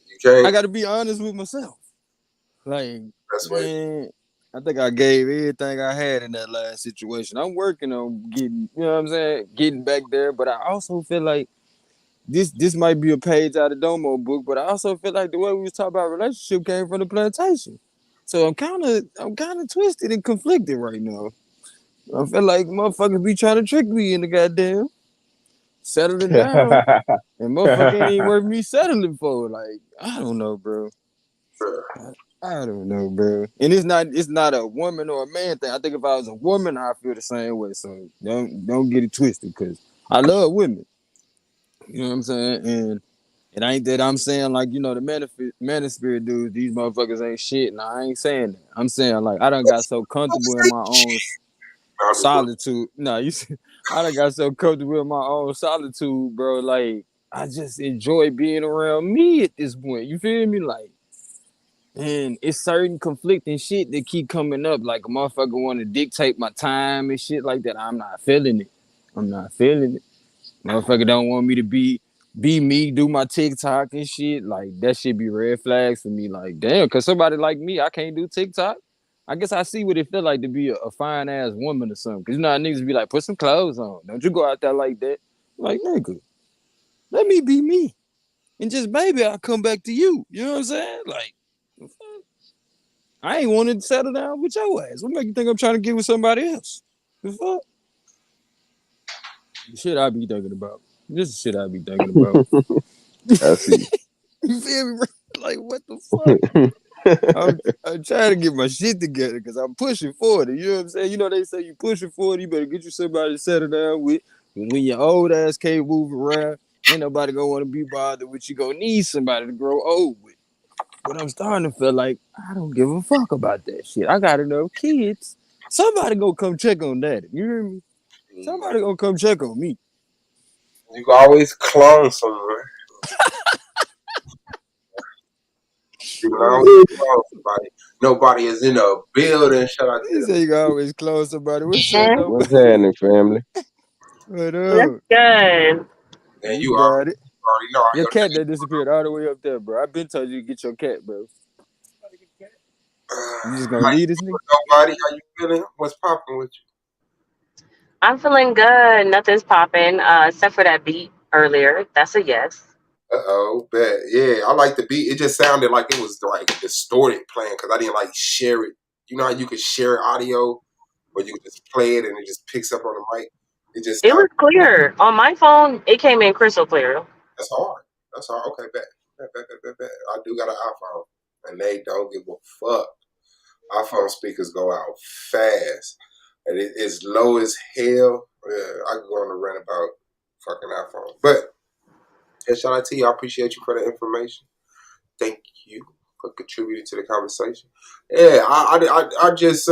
You can't. I got to be honest with myself. Like, That's man, I think I gave everything I had in that last situation. I'm working on getting, you know what I'm saying, getting back there. But I also feel like this might be a page out of Domo book, but I also feel like the way we was talking about relationship came from the plantation. So I'm kind of twisted and conflicted right now. I feel like motherfuckers be trying to trick me into goddamn settling down, and motherfucker ain't worth me settling for. Like, I don't know, bro. Sure. I don't know, bro. And it's not a woman or a man thing. I think if I was a woman, I feel the same way. So don't get it twisted, because I love women. You know what I'm saying? And it ain't that I'm saying like, the manosphere dudes, these motherfuckers ain't shit. Nah, I ain't saying that. I'm saying like I done got so comfortable in my own I'm just playing. solitude. No, you see, I done got so comfortable in my own solitude, bro. Like I just enjoy being around me at this point. You feel me? Like, and it's certain conflicting shit that keep coming up. Like a motherfucker want to dictate my time and shit like that. I'm not feeling it. I'm not feeling it. Motherfucker don't want me to be me, do my TikTok and shit. Like that should be red flags for me. Like, damn, cause somebody like me, I can't do TikTok. I guess I see what it feel like to be a fine ass woman or something. Cause you know how niggas be like, put some clothes on. Don't you go out there like that. Like, nigga, let me be me. And just maybe I'll come back to you. You know what I'm saying? Like, I ain't wanted to settle down with your ass. What make you think I'm trying to get with somebody else? The fuck? The shit I be thinking about. This is shit I be thinking about. I see. You feel me, bro? Like, what the fuck? I'm trying to get my shit together because I'm pushing 40. You know what I'm saying? You know, they say you pushing 40, you better get you somebody to settle down with. And when your old ass can't move around, ain't nobody gonna want to be bothered with you. Gonna need somebody to grow old with. But I'm starting to feel like I don't give a fuck about that shit. I got enough kids. Somebody gonna come check on that. You hear me? Somebody gonna come check on me. You can always clone someone. You can always clone somebody. Nobody is in a building. Shout out You to say you can always close somebody. What's up, Yeah, though? What's happening, family? What that's up? good. and You you got it. already know. I Your go cat that disappeared all the way up there, bro. I've been told you to get your cat, bro. You just gonna how you leave this nigga? doing, nobody? How you feeling? What's popping with you? I'm feeling good. Nothing's popping, except for that beat earlier. That's a yes. Uh-oh, bet. Yeah, I like the beat. It just sounded like it was like distorted playing because I didn't like share it. You know how you could share audio or you could just play it and it just picks up on the mic? It just It sounded, was clear. On my phone, it came in crystal clear. that's hard. That's hard. Okay, bet. Bet. I do got an iPhone and they don't give a fuck. iPhone speakers go out fast. And it's low as hell. Yeah, I could go on a rant about fucking iPhone. But yeah, shout out to you. I appreciate you for the information. Thank you for contributing to the conversation. Yeah, I just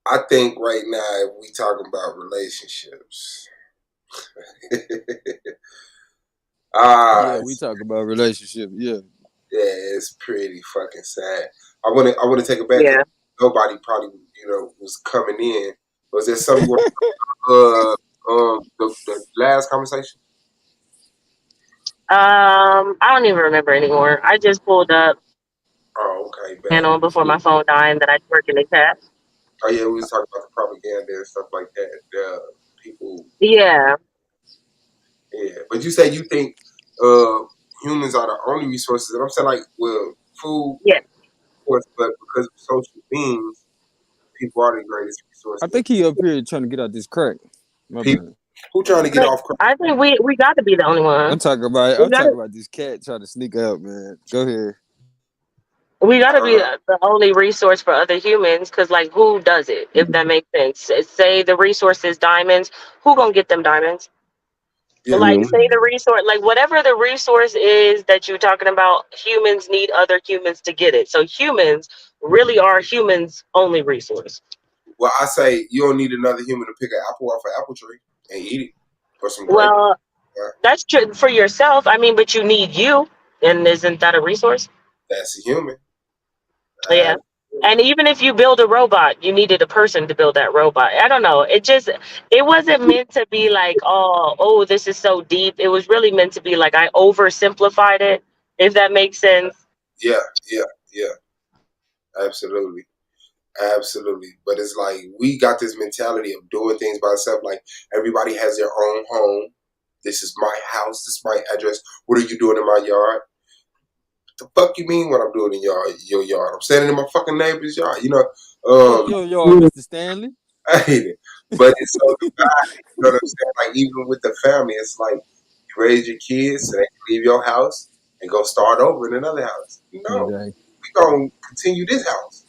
I think right now if we talking about relationships, Yeah, we it's, talk about relationship. Yeah. yeah, it's pretty fucking sad. I wanna take it back because Yeah. nobody probably was coming in. Was there something you want the last conversation? I don't even remember anymore. I just pulled up Oh, okay, and bad. on before my phone died and that I work in the cat. Oh yeah, we was talking about the propaganda and stuff like that. People, Yeah. yeah. But you say you think uh humans are the only resources, and I'm saying like, well, food, Yeah. of course, but because we're social beings, people are the greatest I resources. think he up here trying to get out this crack. My People bad. who trying to get But off crack. I think we got to be the only I'm one. talking about We I'm got talking to about this cat trying to sneak out, man. Go ahead. we got I to don't be know. the only resource for other humans, because like who does it, if that makes sense? Say the resource is diamonds, who gonna get them diamonds? Yeah, Like, Mm. say the resource, like whatever the resource is that you're talking about, humans need other humans to get it. So humans really are humans only resource. well, I say you don't need another human to pick an apple off an apple tree and eat it, or some grape. Well, that's true for yourself. I mean, but you need you, and isn't that a resource? That's a human. Yeah. And even if you build a robot, you needed a person to build that robot. I don't know. It wasn't meant to be like, oh, this is so deep. It was really meant to be like I oversimplified it, if that makes sense. Yeah, yeah, yeah. Absolutely. Absolutely. But it's like we got this mentality of doing things by ourselves. Like everybody has their own home. This is my house. This is my address. What are you doing in my yard? The fuck you mean what I'm doing in your yard? I'm standing in my fucking neighbor's yard. Fuck yo, Mr. Stanley. I hate it. But it's so divided. You know what I'm saying? Like even with the family, it's like you raise your kids so they can leave your house. and go start over in another house. No, Okay. we gonna continue this house.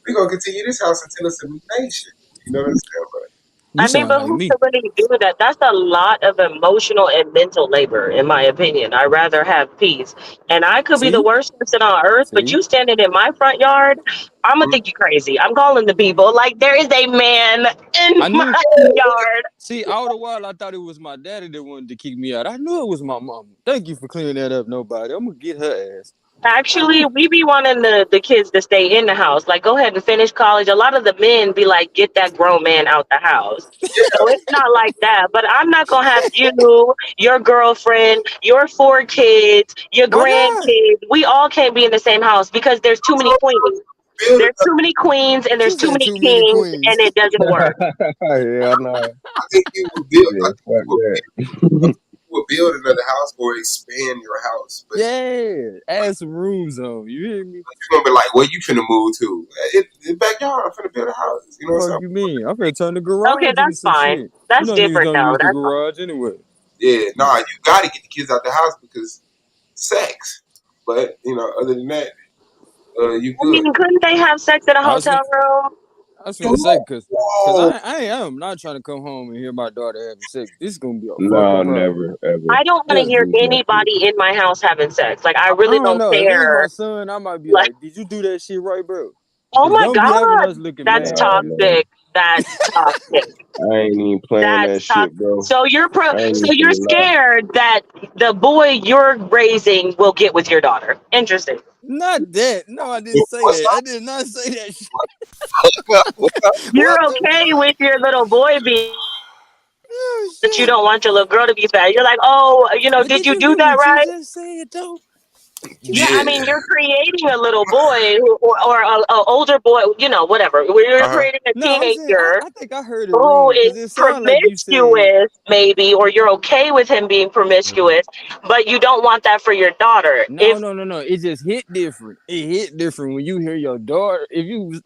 We gonna continue this house until it's a new nation. You know what I'm saying? You I mean, sound but like who me. can really do that? That's a lot of emotional and mental labor, in my opinion. I'd rather have peace. And I could be the See? worst person on earth, but See? you standing in my front yard, I'm gonna But think you crazy. I'm calling the people. Like, there is a man in I knew. my yard. See, all the while I thought it was my daddy that wanted to kick me out. I knew it was my mama. Thank you for clearing that up, nobody. I'm gonna get her ass. Actually, we be wanting the kids to stay in the house. Like, go ahead and finish college. A lot of the men be like, get that grown man out the house. So it's not like that. But I'm not gonna have you, your girlfriend, your 4 kids, your Why not? grandkids. We all can't be in the same house because there's too many queens. build There's another, too many queens and She there's too said many too many kings, queens. and it doesn't work. Yeah, no. I think you would build. I Yeah, think fuck that. you would build another house or expand your house, but Yeah, add some rooms on. You hear me? you're gonna be like, where you finna move to? In backyard, I'm finna build a house. You know what I'm Fuck saying? you mean? I'm finna turn the Okay, garage into that's some fine. shit. You That's know niggas different don't though. use the That's fine. garage anyway. Yeah, nah, you gotta get the kids out the house because sex. But other than that, you I mean, good. couldn't they have sex in a I was hotel fin- room? I was finna say, cause Whoa. I am not trying to come home and hear my daughter having sex. This is gonna be a No, fucking problem. never, ever. I don't want to Cause hear Please not do anybody in my house having sex. Like, I I really don't don't know if it was my care. son, I might be Like, like, "Did you do that shit right, bro?" oh Cause my don't be having God, us looking that's mad, No, nigga. man. toxic. That's toxic. I ain't even playing That's that shit, toxic. bro. So I ain't so even you're finna lie. scared that the boy you're raising will get with your daughter. Interesting. Not that. No, I didn't say What's that. I up? did not say that shit. What's up? You're What the okay with fuck? your little boy being, Oh but you shit. don't want your little girl to be fat. You're like, oh, But did did you you do hear that what you right? just said though? Did Yeah, you I hear Yeah. mean, that? you're creating a little boy or a older boy, whatever. You're Uh huh. creating a No, I'm saying teenager I think I heard it who wrong is because it sounded like you said promiscuous, maybe, or you're okay with him being promiscuous, but you don't want that for your daughter. no, If no, no, no. It just hit different. It hit different when you hear your daughter.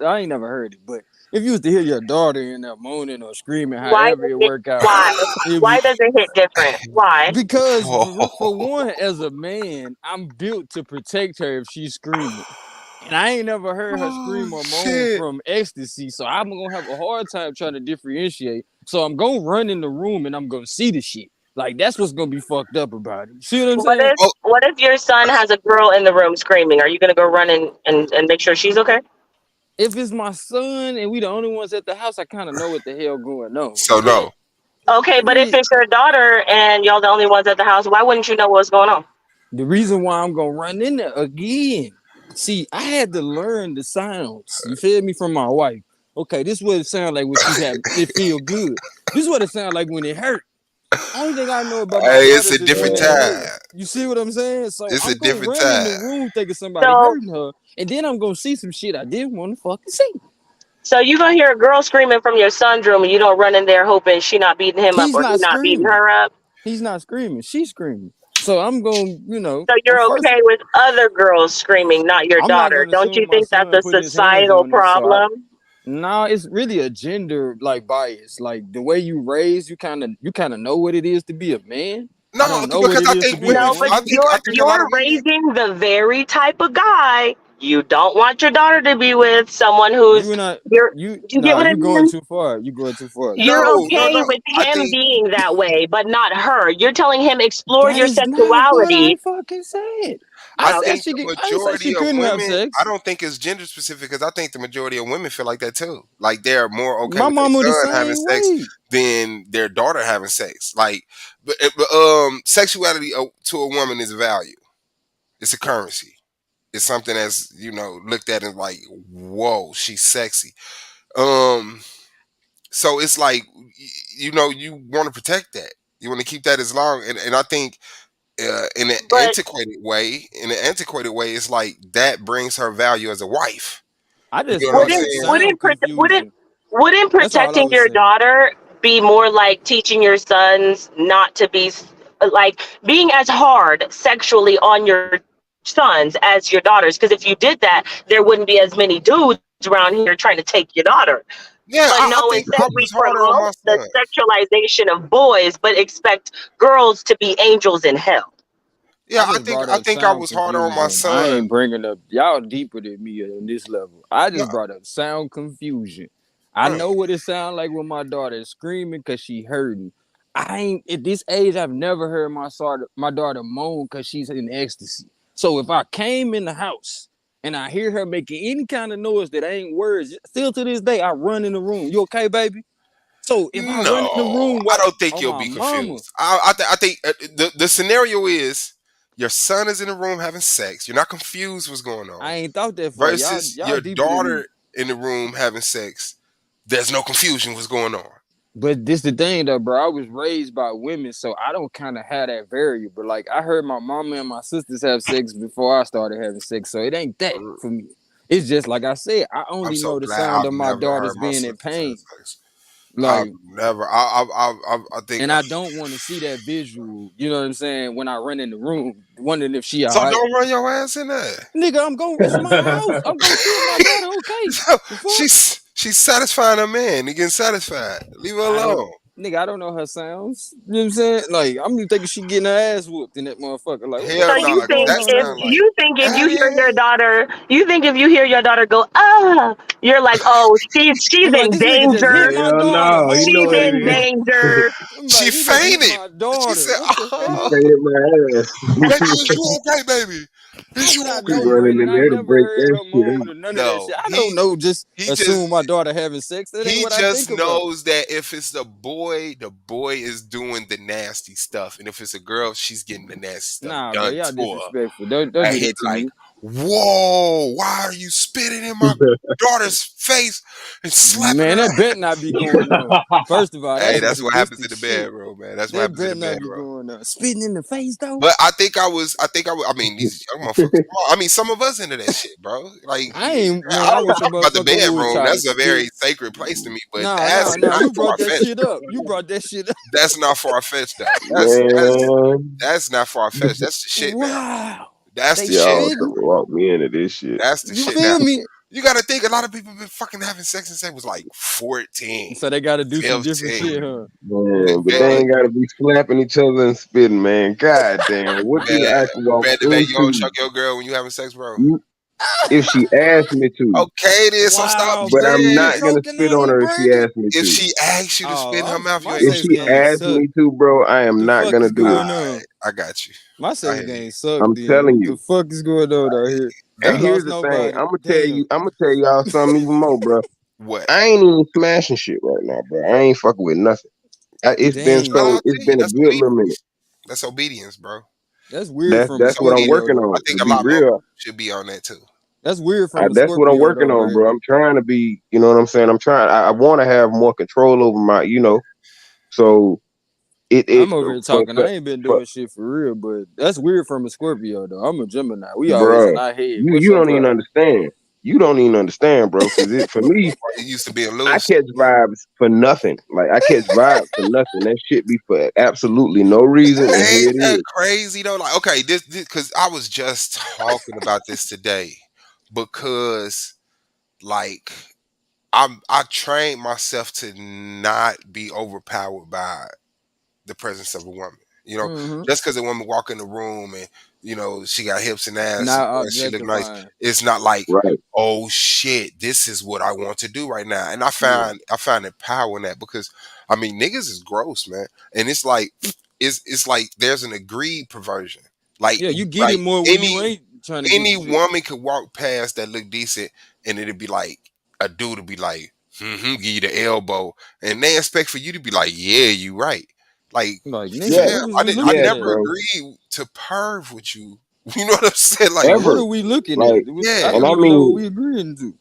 I ain't never heard it, but if you was to hear your daughter in there moaning or screaming, why however does it it work out, why it why be does it hit different? Why? because for Whoa. one, as a man, I'm built to protect her if she's screaming. And I ain't never heard her Oh scream or moan shit. from ecstasy, so I'm gonna have a hard time trying to differentiate. So I'm gonna run in the room and I'm gonna see the shit. Like that's what's gonna be fucked up about it. See what I'm What saying? if Oh, what if your son has a girl in the room screaming? Are you gonna go run and make sure she's okay? If it's my son and we the only ones at the house, I kind of know what the hell going on. so But no. Okay, if but if it, it's your daughter and y'all the only ones at the house, why wouldn't you know what's going on? the reason why I'm gonna run in there again, see, I had to learn the sounds. You feel me from my wife? Okay, this is what it sounds like when she's having it feel good. This is what it sounds like when it hurt. Only thing I know about my Hey, it's daughter a is different when it hurt. Yeah. time. You see what I'm saying? So It's a I'm gonna different run in the time. room thinking somebody So hurting her, and then I'm gonna see some shit I didn't want to fucking see. so you gonna hear a girl screaming from your son's room and you don't run in there hoping she not beating him up He's or he not not beating screaming. her up. He's not screaming. She's screaming. So I'm going, So you're first, okay with other girls screaming, not your I'm not daughter. going to Don't assume you my think that's son a putting his hands societal on her. problem? No, it's really a gender like bias. Like the way you raise, you kind of know what it is to be a man. I No, don't know what because it I is to think be a women. No, but I woman. think. I think a lot you're of men. raising the very type of guy you don't want your daughter to be with. Someone who's You and I, you're you you get nah, what I you going mean? too far. You going too far. You're No, no, okay no. with I him think. being that way, but not her. You're telling him explore That your is not what I sexuality. fucking said. I I Okay. said think she the could. I didn't say majority she of couldn't have women. I sex. don't think it's gender specific because I think the majority of women feel like that too. Like they're more okay My with their mama the son having same sex way. than their daughter having sex. Like, but sexuality to a woman is a value. It's a currency. It's something that's looked at and like, whoa, she's sexy. Um, so it's like, you want to protect that. You want to keep that as long, and I think But in an antiquated way, it's like that brings her value as a wife. I You just know what I'm found wouldn't that saying? sound wouldn't confusing. That's all I protecting was your saying. daughter be more like teaching your sons not to be like being as hard sexually on your sons as your daughters? Because if you did that, there wouldn't be as many dudes around here trying to take your daughter. Yeah, But I no, think instead I we was harder on promote my the son. sexualization of boys, but expect girls to be angels in hell. Yeah, I just brought I up think I sound was harder on my confusion. I ain't son. bringing up y'all deeper than me on this level. I Yeah, just brought up sound confusion. I right. know what it sounds like when my daughter is screaming because she hurting. I ain't at this age. I've never heard my daughter moan because she's in ecstasy. So if I came in the house and I hear her making any kind of noise that ain't words, still to this day I run in the room. You okay, baby? So if I run in the No, room, I what? don't think Oh you'll my be mama! confused. I think the scenario is your son is in the room having sex. You're not confused what's going on. I ain't thought that far. Versus Y'all your deeper than me. daughter in the room having sex. There's no confusion what's going on. But this the thing though, bro. I was raised by women, so I don't kind of have that variable. Like I heard my mama and my sisters have sex before I started having sex, so it ain't that Mm, for me. It's just like I said, I I'm only so know the glad sound I've of my never heard daughters my being in sisters have pain. sex. I've Like, never. I think. and I don't want to see that visual. You know what I'm saying? When I run in the room, wondering if she So alright. don't run your ass in there. Nigga, I'm going. It's my house. I'm gonna see if my daughter okay. So The fuck? she's satisfying her man. He getting satisfied. Leave her I don't, alone. nigga, I don't know her sounds. You know what I'm saying? Like, I'm just thinking she getting her ass whooped in that motherfucker. Like, what the Hell So fuck no. is going That on here? sound like you hear your hey. daughter, go you're like, oh, she's They be like, in this nigga just hit danger. my Hell daughter. no, you know She's Hold what in it on. is. danger. I'm She like, he just hit fainted. my She daughter. said, What the He fuck? faded my ass. Baby, is you okay, baby? How Is you would I He know, okay? running Brandon? in I there to never break heard that her shit moan out. or none of that No, shit. I don't know. Just he assume just my daughter having sex. That ain't he what I think just about. knows that if it's the boy is doing the nasty stuff, and if it's a girl, she's getting the nasty stuff Nah, bro, done y'all to her. disrespectful. Don't And do he that to like, me. whoa, why are you spitting in my daughter's face and slapping Man, her? that bet not be going on. First of all, Hey, that's some that's what happens in sadistic the shit. bedroom, man. That's what That happens in bet the not be bedroom. going on. Spitting in the face though. But I mean, these young motherfuckers. I mean, some of us into that shit, bro. Like, I ain't I man. I don't was a talk about the motherfucker who would bedroom. try to That's a spit. very sacred place to me. But Nah. that's You not brought far that fetched. shit up. You brought that shit up. That's not far fetched though. Man, That's not far fetched. That's the shit now. Wow. That's They the shit y'all now. trying spitting. to walk me into this shit. That's the You shit now. feel me? You got to think a lot of people been fucking having sex since they was like 14, So they got to do some different 15. shit, huh? Man, but they Well, ain't gotta be slapping each other and spitting, man. God damn. What do Man, you actually walk Brandon, man, you don't into? chuck your girl when you having sex, bro. You- If she asked me to, Okay, then, so stop wow, but I'm Brandon, you not playing. gonna choking spit on on her, her if she Brandon? asked me If to. she asks you to spit in her Oh, mouth, you my ain't If gonna sex do she that. game asked suck. me to, bro, I am The not fuck gonna is do it. going on? I got you. My I sex hear you. game suck. I'm telling Then the you. fuck is going on out here? And You That, here's lost the thing. nobody. Damn. I'm gonna tell y'all something even more, bro. what? I ain't even smashing shit right now, bro. I ain't fucking with nothing. Shout Damn. out It's to you. been a That's good little minute. obedience. That's obedience, bro. That's weird from a That's That's what I'm obedience. Scorpio working though. I on. think To a be lot more real, should be on that too. That's weird from a that's what I'm Scorpio working though, on, bro. Brandon. I'm trying to be, you know what I'm saying. I'm trying. I want to have more control over my, So it I'm over here for, talking. for, I ain't been for doing shit for real, but that's weird from a Scorpio though. I'm a Gemini. We always in bro. our head. What's You up, don't even bro? understand. You don't even understand, bro. Because for me, It used to being I loose. catch vibes for nothing. Like I catch vibes for nothing. That shit be for absolutely no reason, and here Ain't it that is. crazy though? Like, okay, this because I was just talking about this today because like I trained myself to not be overpowered by the presence of a woman. Mm-hmm. Just because a woman walk in the room and she got hips and ass Not and she look nice, objectifying. it's not like, Right. oh shit, this is what I want to do right now. And Yeah. I found it power in that because I mean niggas is gross, man. And it's like it's like there's an agreed perversion. Like Yeah, you get it like more when you ain't trying to get any the shit. woman could walk past that look decent and it'd be like a dude would be like, give you the elbow, and they expect for you to be like, yeah, you right. Like, Like, nigga, Yeah. fam, what was we I looking Yes, never at? bro. agreed to perv with you. You know what I'm saying? Like, What Ever. are we looking at? Like, I yeah. and don't I even know what mean, we agreeing to.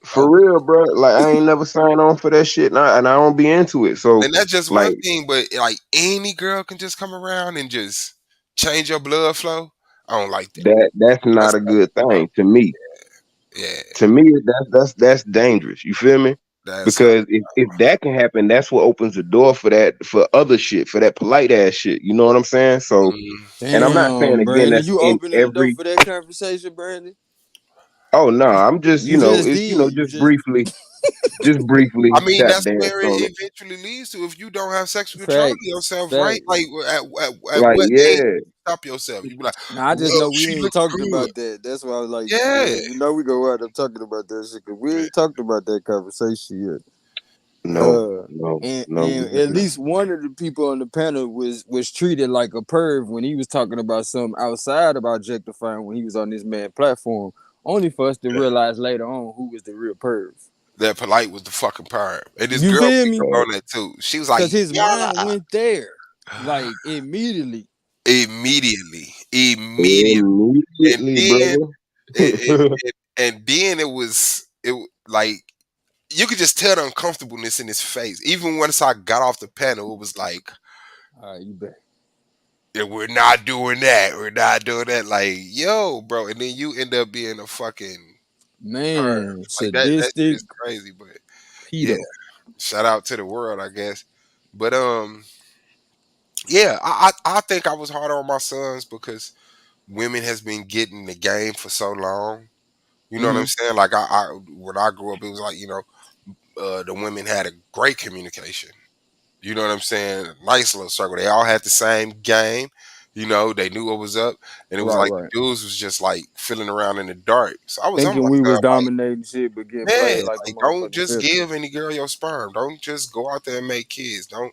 for real, bro. Like, I ain't never signed on for that shit, and I don't be into it. So, And that's just one like, thing, but like any girl can just come around and just change your blood flow. I don't like that. that's not That's a good not, thing to me. yeah, To me, that's dangerous. You feel me? that's not. Because if that can happen, that's what opens the door for other shit, for that polite ass shit. You know what I'm saying? So, Mm, and I'm not saying Damn, again Brandon, that's you in opening the door every. for that conversation, Brandon? Oh no, I'm just You just it's did. You just just briefly. Just briefly I mean, tap that's dance where on it it. eventually leads to. If you don't have sexual control of Facts, yourself, right? facts. Like at Like, what age yeah, you stop yourself? You be like, Now I just well, know we she ain't looks talking good. about that. That's why I was like, Yeah. you know, we go out. I'm talking about that shit because we Yeah. ain't talked about that conversation yet. no, And we have at not. least one of the people on the panel was treated like a perv when he was talking about something outside of objectifying when he was on this man platform. Only for us to realize later on who was the real perv. That Polite was the fucking perv. And this You girl feel picked me? up Right. on that too. She was like, Cause his mind yeah. went there, like immediately. Immediately. And Immediately, then brother. and then like you could just tell the uncomfortableness in his face. Even once I got off the panel, it was like, All right, you bet. yeah, we're not doing that. We're not doing that. Like, yo, bro. And then you end up being a fucking perv. Man, Like that shit sadistic is crazy. But yeah, pedo. shout out to the world, I guess. But yeah, I think I was hard on my sons because women has been getting the game for so long. You know what Mm-hmm. I'm saying? Like I when I grew up, it was like, the women had a great communication. You know what I'm saying? Nice little circle. They all had the same game. They knew what was up, and it was Right, like the right. dudes was just like feeling around in the dark. So I was on my Thinking we was son like, dominating shit, but getting man, played like a like don't motherfucking just fiddle. give any girl your sperm. Don't just go out there and make kids. Don't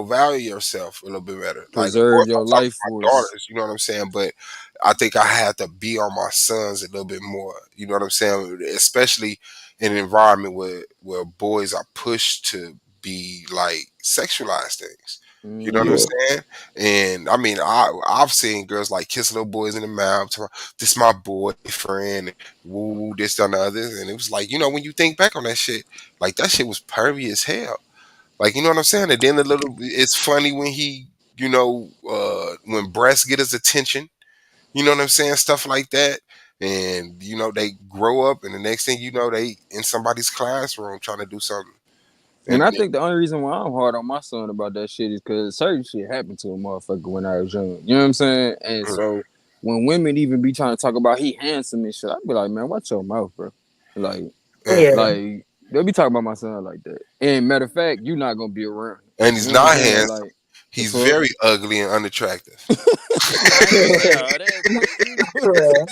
value yourself a little bit better. Like, of Preserve course, your I'm talking life to my force. daughters. You know what I'm saying? But I think I had to be on my sons a little bit more. You know what I'm saying? Especially in an environment where boys are pushed to be like sexualized things. You know what I'm Mm-hmm. Yeah. saying? And I mean, I've seen girls like kiss little boys in the mouth. This my boyfriend. Woo, this, that, and the other. And it was like, when you think back on that shit, like that shit was pervy as hell. Like, you know what I'm saying? And then it's funny when when breasts get his attention, you know what I'm saying? Stuff like that. And, they grow up and the next thing you know, they in somebody's classroom trying to do something. And And I think the only reason why I'm hard on my son about that shit is because certain shit happened to a motherfucker when I was young. You know what I'm saying? And so when women even be trying to talk about he handsome and shit, I be like, man, watch your mouth, bro. Like, and Yeah. they'll be talking about my son like that. And matter of fact, you're not gonna be around him. he's You know what I'm not saying? handsome. Like, the He's fuck? very ugly and unattractive. Nah, I ain't gonna say all that, but you know what I'm Yeah.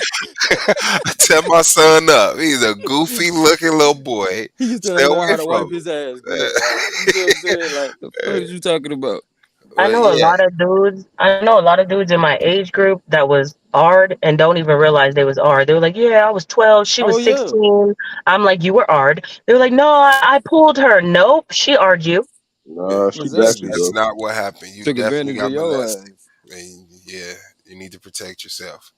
I tell my son up. He's a goofy looking little boy. He still Stay ain't learn away how to from wipe his ass good. Like, you know what I'm saying? Like, the fuck is you talking about? I But know a yeah. lot of dudes. I know a lot of dudes in my age group that was ARD and don't even realize they was ARD. They were like, "Yeah, I was 12. She Oh was yeah, 16." I'm like, "You were ARD." They were like, "No, I pulled her." Nope, she ARD you. Yeah. Nah, she got you exactly. That's though. not what happened. You Took definitely advantage of got your molested. ass. And yeah, you need to protect yourself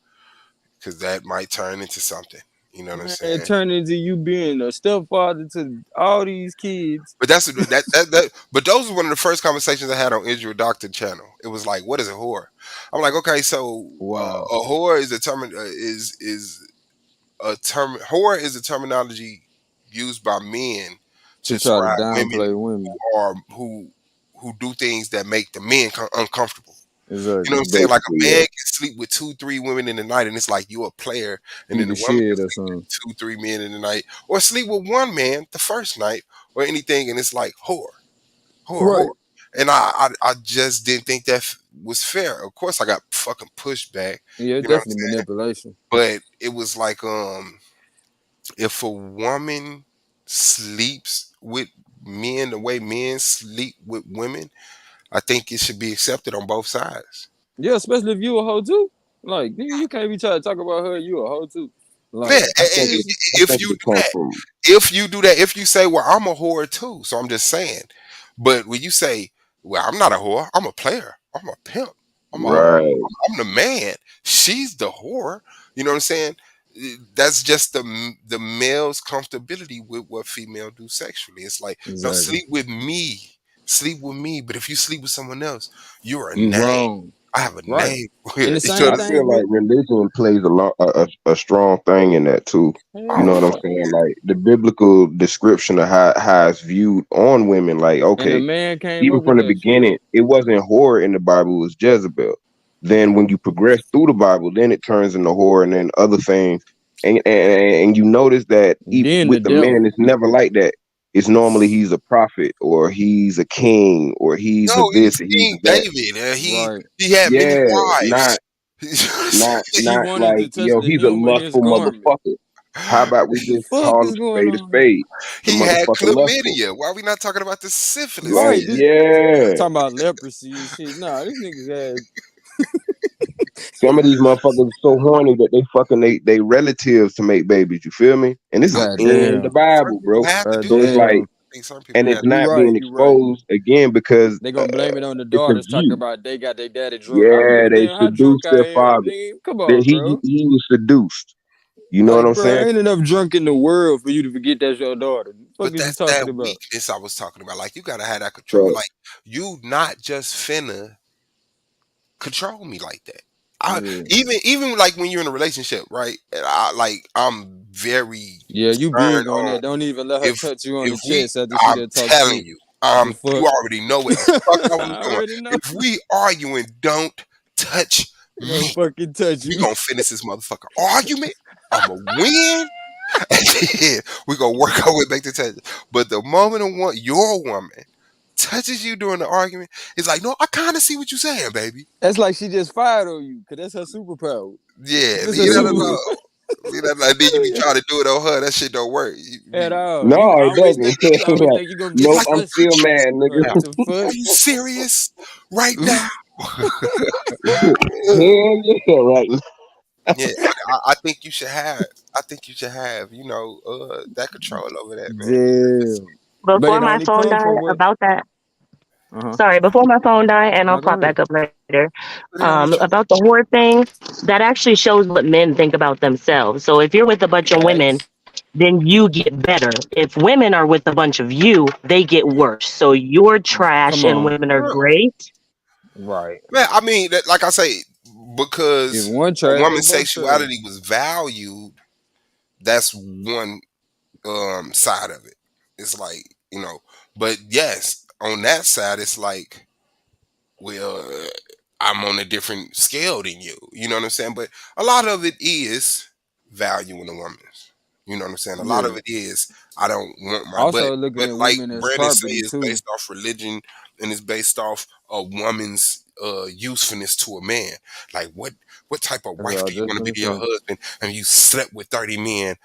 because that might turn into something. You know what I'm Man, it saying? turned into you being a stepfather to all these kids. But that's that. But those were one of the first conversations I had on Israel Doctor channel. It was like, what is a whore? I'm like, okay, so Wow. a whore is a term is a term. Whore is a terminology used by men to To try to describe women downplay women. who do things that make the men uncomfortable. You know what Exactly. I'm saying? Like Basically, a man yeah. can sleep with 2, 3 women in the night, and it's like you a player, and You then the the woman can shit or sleep something. with 2, 3 men in the night, or sleep with one man the first night, or anything, and it's like whore. Right. And I just didn't think that was fair. Of course, I got fucking pushed back. Yeah, it's You know what I'm definitely saying? manipulation. But it was like, if a woman sleeps with men the way men sleep with women, I think it should be accepted on both sides. Yeah, especially if you a hoe too. Like, nigga, you can't be trying to talk about her, you a hoe too. Yeah, Like, I think it I if think you it do comes that, from if you say, well, I'm a whore too, so I'm just saying. But when you say, well, I'm not a whore, I'm a player, I'm a pimp, I'm a, right. I'm the man, she's the whore. You know what I'm saying? That's just the male's comfortability with what female do sexually. It's like, no, exactly. sleep with me. But if you sleep with someone else, you're a You name. wrong. I have a Right. name. And You the know same what I I'm saying? thing feel like with religion plays a strong thing in that too. You hell know Oh, what I'm yeah. saying? Like the biblical description of how it's viewed on women. Like, And a okay, man came even up with from the that shit. beginning, it wasn't horror in the Bible; it was Jezebel. Then, when you progress through the Bible, then it turns into horror and then other things. and you notice that even Then the with the man, devil. it's never like that. It's normally he's a prophet or he's a king or he's a No, this he's or he's a King that. David. Right. He had many Yeah, wives. He not wanted to like, touch yo, the he's a hem of his lustful garment. motherfucker. How about we just Fuck call is a going spade a on? spade? The He had motherfucker lustful. chlamydia. Why are we not talking about the syphilis? Like, Right. This yeah. talking about leprosy and shit. Nah, this niggas had Some of these motherfuckers are so horny that they fucking they relatives to make babies. You feel me? And this is in the goddamn. Bible, Some people bro. have to do So it's that. like, Goddamn. I think some people and have it's to. You not right, being you right. exposed again because They gonna blame it on the it's a daughters talking view. about they got their daddy drunk. I don't Yeah, give a they damn how drunk seduced I their am, father. nigga. Come That on, bro. he was seduced. You know what Like, I'm bro, saying? ain't enough drunk in the world for you to forget that's your daughter. The fuck But is you that's that talking about? weakness I was talking about. Like, you gotta have that control. So Like, you not just finna control me like that. Yeah. Even like when you're in a relationship, right? And I'm very Yeah, you stern big on on that. Don't even let her if touch you on the we. chest after she I'm done talk telling shit. you, The you fuck? already know what the fuck I was I doing. already know. If we arguing, don't touch They gonna me. fucking touch We you. gonna finish this motherfucker argument. I'ma win. And then we gonna work our way back to touch. But the moment your woman touches you during the argument, it's like, no, I kind of see what you're saying, baby. That's like she just fired on you, cause that's her superpower. Yeah, This her leave that super alone. Leave that alone. Then you be trying to do it on her. That shit don't work. at all. no, You it always doesn't. think you gonna get It's Nope, like, this I'm her still shit. mad, nigga. What the are fuck? you serious right now? Hell yeah, right. Yeah, I think you should have. I think you should have. That control over that, man. Damn. But Before it my only phone come died, from what? about that. Uh-huh. Sorry, before my phone died, and I'll No, go pop ahead. back up later. Put it on the chat. About the whore thing, that actually shows what men think about themselves. So if you're with a bunch of women, Facts. then you get better. If women are with a bunch of you, they get worse. So you're trash Come and on. women are Yeah. great. Right. Man, I mean, like I say, If because one a trash, they woman's both trash. sexuality was valued, that's one side of it. It's like, but yes, on that side, it's like, well, I'm on a different scale than you. You know what I'm saying? But a lot of it is valuing a woman. You know what I'm saying? A lot Yeah. of it is I don't want my Also looking but at like women as Brandon say, property it's too. based off religion and it's based off a woman's usefulness to a man. Like what type of That's what I wife was do you just want to be gonna to your say. husband and you slept with 30 men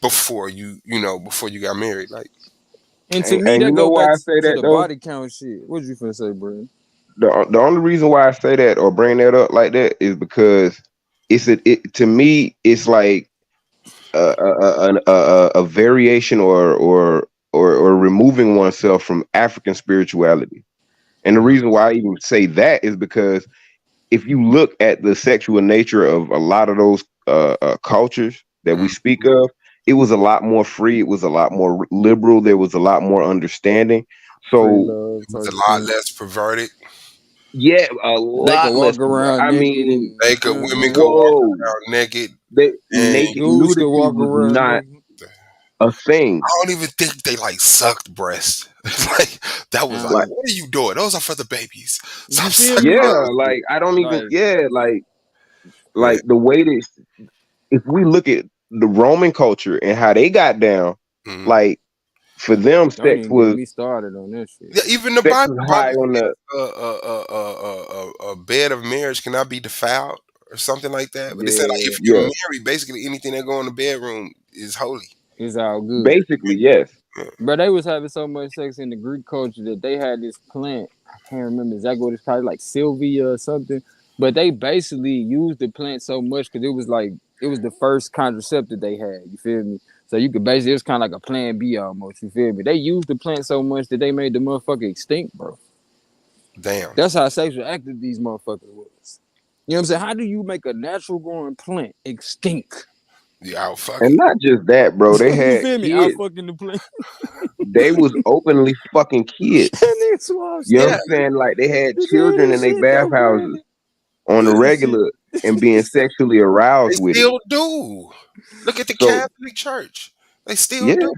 before before you got married? Like, And to me, And you that know go back why I say to that the though? body count shit. What you finna say, Brandon? The only reason why I say that or bring that up like that is because it to me it's like a variation or removing oneself from African spirituality. And the reason why I even say that is because if you look at the sexual nature of a lot of those cultures that we mm, speak of, it was a lot more free. It was a lot more liberal. There was a lot more understanding. Free So love it's a type lot shit. less perverted. yeah, a They could lot less. walk around I naked mean, and you feel Women me? could walk whoa, around naked they and naked Dudes could nudity walk was around not naked. a thing. I don't even think they like sucked breasts. It's like that was like, Like, what are you doing? Those are for the babies. You Stop feel sucking me? yeah, those. like I don't even. Like, Yeah, Yeah. like the way that if we look at the Roman culture and how they got down, Mhm. like for them, don't even get me started on that shit. Yeah, even the sex Bible, was high on the. a bed of marriage cannot be defiled or something like that. But they said like Yeah, if you're Yeah, married, basically anything that go in the bedroom is holy. it's all good. basically yes. But they was having so much sex in the Greek culture that they had this plant. I can't remember exactly what it's called, like Sylvia or something. But they basically used the plant so much because it was the first contraceptive they had. You feel me? So you could basically, it was kind of like a plan B almost. You feel me? They used the plant so much that they made the motherfucker extinct, bro. Damn. That's how sexual active these motherfuckers was. You know what I'm saying? How do you make a natural growing plant extinct? You out And fucking. not just that, bro. They You had feel me? Out kids. fucking the plant. They was openly fucking kids. That nigga swallow You know what Yeah, I'm shit. saying? Like they had Did you hear children in this their shit though, bathhouses Brandon? on the This shit. regular and being sexually they aroused with it. still do. Look at the So Catholic Church. They still yeah, do.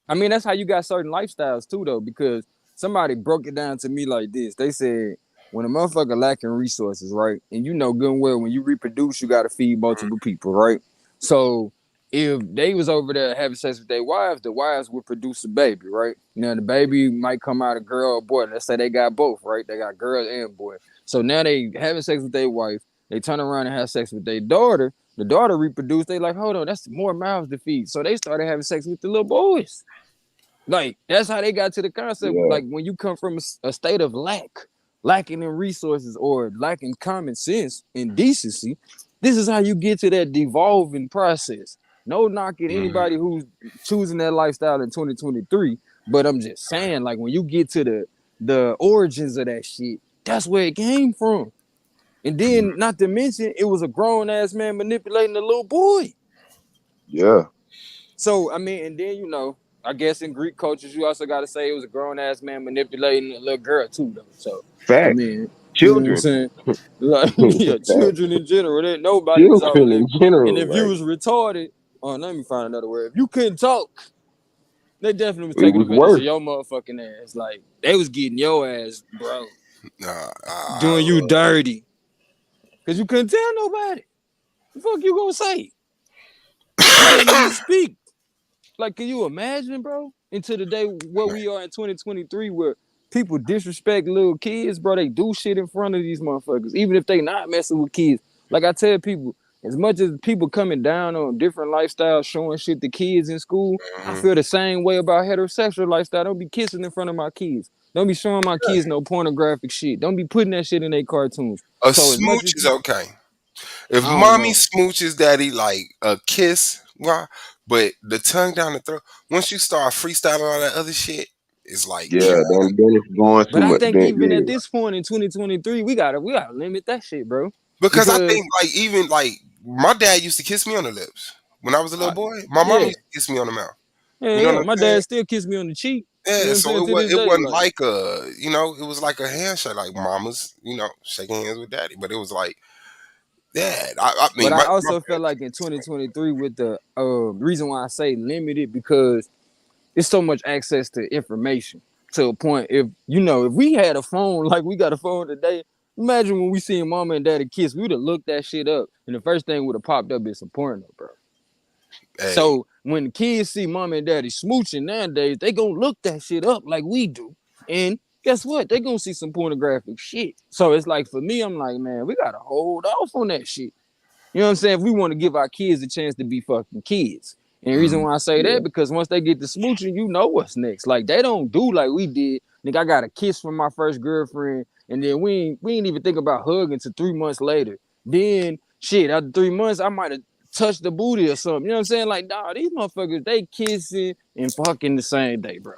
I mean, that's how you got certain lifestyles too, though, because somebody broke it down to me like this. They said when a motherfucker lacking resources, right, and you know good and well when you reproduce, you got to feed multiple people, right? So if they was over there having sex with their wives, the wives would produce a baby, right? Now the baby might come out a girl or boy. Let's say they got both, right? They got girls and boy. So now they having sex with their wife. They turn around and have sex with their daughter. The daughter reproduced. They like, hold on, that's more mouths to feed. So they started having sex with the little boys. Like that's how they got to the concept. Yeah. Like when you come from a state of lacking in resources or lacking common sense and decency, this is how you get to that devolving process. No knocking anybody who's choosing that lifestyle in 2023, but I'm just saying, like when you get to the origins of that shit, that's where it came from. And then, not to mention, it was a grown ass man manipulating a little boy. Yeah. So I mean, and then I guess in Greek cultures, you also got to say it was a grown ass man manipulating a little girl too, though. So I Fact. mean, you know what I'm Children. saying? Like, yeah, Fact. children in general. Nobody was off Children in limits. general. And if you Like, was retarded, let me find another word. If you couldn't talk, they definitely was it taking was advantage worse. of your motherfucking ass. Like they was getting your ass, bro, I doing you dirty, cause you couldn't tell nobody. The fuck you gonna say? You couldn't even speak. Like, can you imagine, bro? Into the day where we are in 2023, where people disrespect little kids, bro. They do shit in front of these motherfuckers, even if they not messing with kids. Like I tell people, as much as people coming down on different lifestyles, showing shit to kids in school, I feel the same way about heterosexual lifestyle. Don't be kissing in front of my kids. Don't be showing my kids no pornographic shit. Don't be putting that shit in their cartoons. A So as much smooch as is okay. If I don't mommy know. smooches daddy like a kiss, why? But the tongue down the throat, once you start freestyling all that other shit, it's like Yeah, then it's going too But I much. think Then, even yeah. at this point in 2023, we gotta limit that shit, bro. because I Because think like even like my dad used to kiss me on the lips when I was a little boy. My mom yeah, used to kiss me on the mouth. yeah, You know yeah. what My I'm saying? dad still kissed me on the cheek. You know Yeah, what I'm so saying? To this it day, wasn't like, like it was like a handshake, like mamas, shaking hands with daddy. But it was like, yeah, I but mean, I my also feel like in 2023 with the reason why I say limited because it's so much access to information to a point. If we had a phone like we got a phone today, imagine when we seen mama and daddy kiss, we would have looked that shit up, and the first thing would have popped up is some porno, bro. hey, So when the kids see mom and daddy smooching nowadays, they gonna look that shit up like we do. And guess what? They gonna see some pornographic shit. So it's like for me, I'm like, man, we gotta hold off on that shit. You know what I'm saying? If we want to give our kids a chance to be fucking kids. And the reason why I say that, because once they get to smooching, you know what's next. Like they don't do like we did. Nigga, I got a kiss from my first girlfriend, and then we ain't even think about hugging until 3 months later. Then shit, after 3 months, I might have touched the booty or something. You know what I'm saying? Like, dog, these motherfuckers, they kissing and fucking the same day, bro.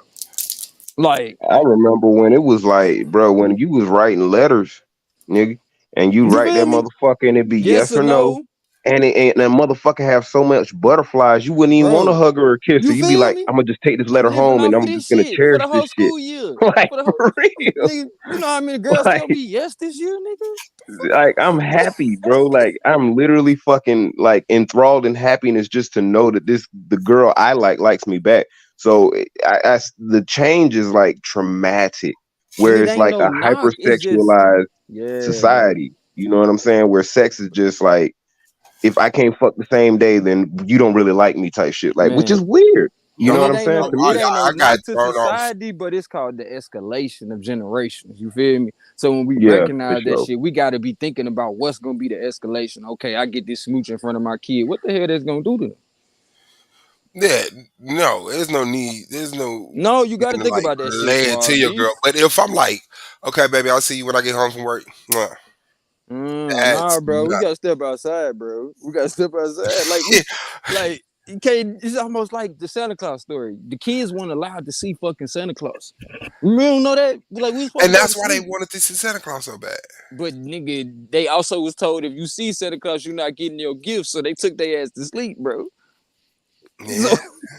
Like, I remember when it was like, bro, when you was writing letters, nigga, and you you write feel that me? motherfucker and it be Yes yes or or no, no, and that motherfucker have so much butterflies, you wouldn't even want to bro. hug her or kiss her. You You'd be feel like, me? I'm gonna just take this I'm letter living home and off of I'm this just gonna shit for cherish the this whole shit. school year. Like For the whole for real. nigga, you know how many girls tell Like, me yes this year, nigga? like I'm happy, bro. Like I'm literally fucking like enthralled in happiness just to know that the girl I likes me back. So the change is like traumatic, And where it it's ain't like no a knock. It's just, hypersexualized yeah, bro. society. You know what I'm saying? Where sex is just like, if I can't fuck the same day, then you don't really like me type shit. Like, which is Man. weird. You no, know And what it I'm ain't saying? no To it me, ain't no I got knock to thrown off. society, but it's called the escalation of generations. You feel me? So when we yeah, for recognize that sure. shit, we gotta be thinking about what's gonna be the escalation. Okay, I get this smooch in front of my kid. What the hell that's gonna do to them? Yeah, no, there's no need. There's no No, you gotta need to think like about that shit, lay it to Suave your Beef. girl. But if I'm like, okay, baby, I'll see you when I get home from work. Mwah, Nah, that's bro. We not. gotta step outside, bro. We gotta step outside. Like you can't. It's almost like the Santa Claus story. The kids weren't allowed to see fucking Santa Claus. You don't know that? Like we supposed to And go to that's why they sleep. wanted to see Santa Claus so bad. But nigga, they also was told if you see Santa Claus, you're not getting your gift. So they took their ass to sleep, bro. So Yeah.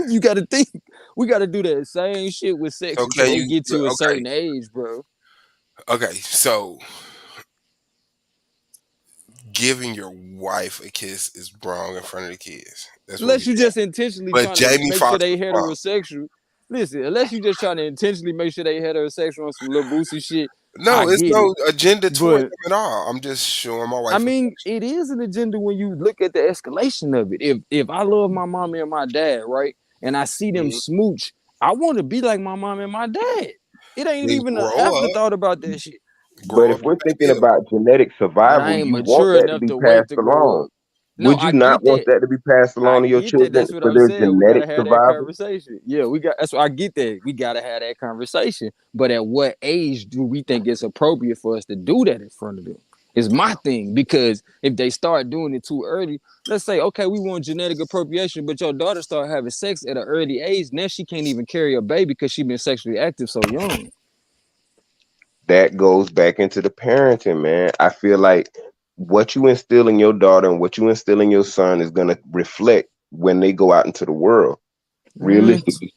you gotta think. We gotta do that same shit with sex So until can they you? get to a Okay. certain age, bro. Okay. So giving your wife a kiss is wrong in front of the kids. That's what we Unless you did. just intentionally But trying to Jamie make sure Foxx they was wrong. heterosexual. Listen, unless you just trying to intentionally make sure they heterosexual on some little boosie shit, No, I it's get it, no agenda towards but them at all. I'm just showing my I wife mean, affection. it is an agenda when you look at the escalation of it. If I love my mom and my dad, right, and I see them Mhm. smooch, I want to be like my mom and my dad. It ain't Then even an grow up, afterthought about that shit. But grow up if and we're pay thinking bills. about genetic But I survival, ain't you want mature that to enough be to wait passed to grow along. up. No, Would I you not get want that. that to be passed I along to your get that. children That's what for I'm their saying. We gotta genetic have that survival? conversation. Yeah, we got. That's why I get that. We gotta have that conversation. But at what age do we think it's appropriate for us to do that in front of them? Is my thing, because if they start doing it too early, let's say, okay, we want genetic appropriation, but your daughter start having sex at an early age. Now she can't even carry a baby because she been sexually active so young. That goes back into the parenting, man. I feel like what you instill in your daughter and what you instill in your son is going to reflect when they go out into the world, Mm, realistically.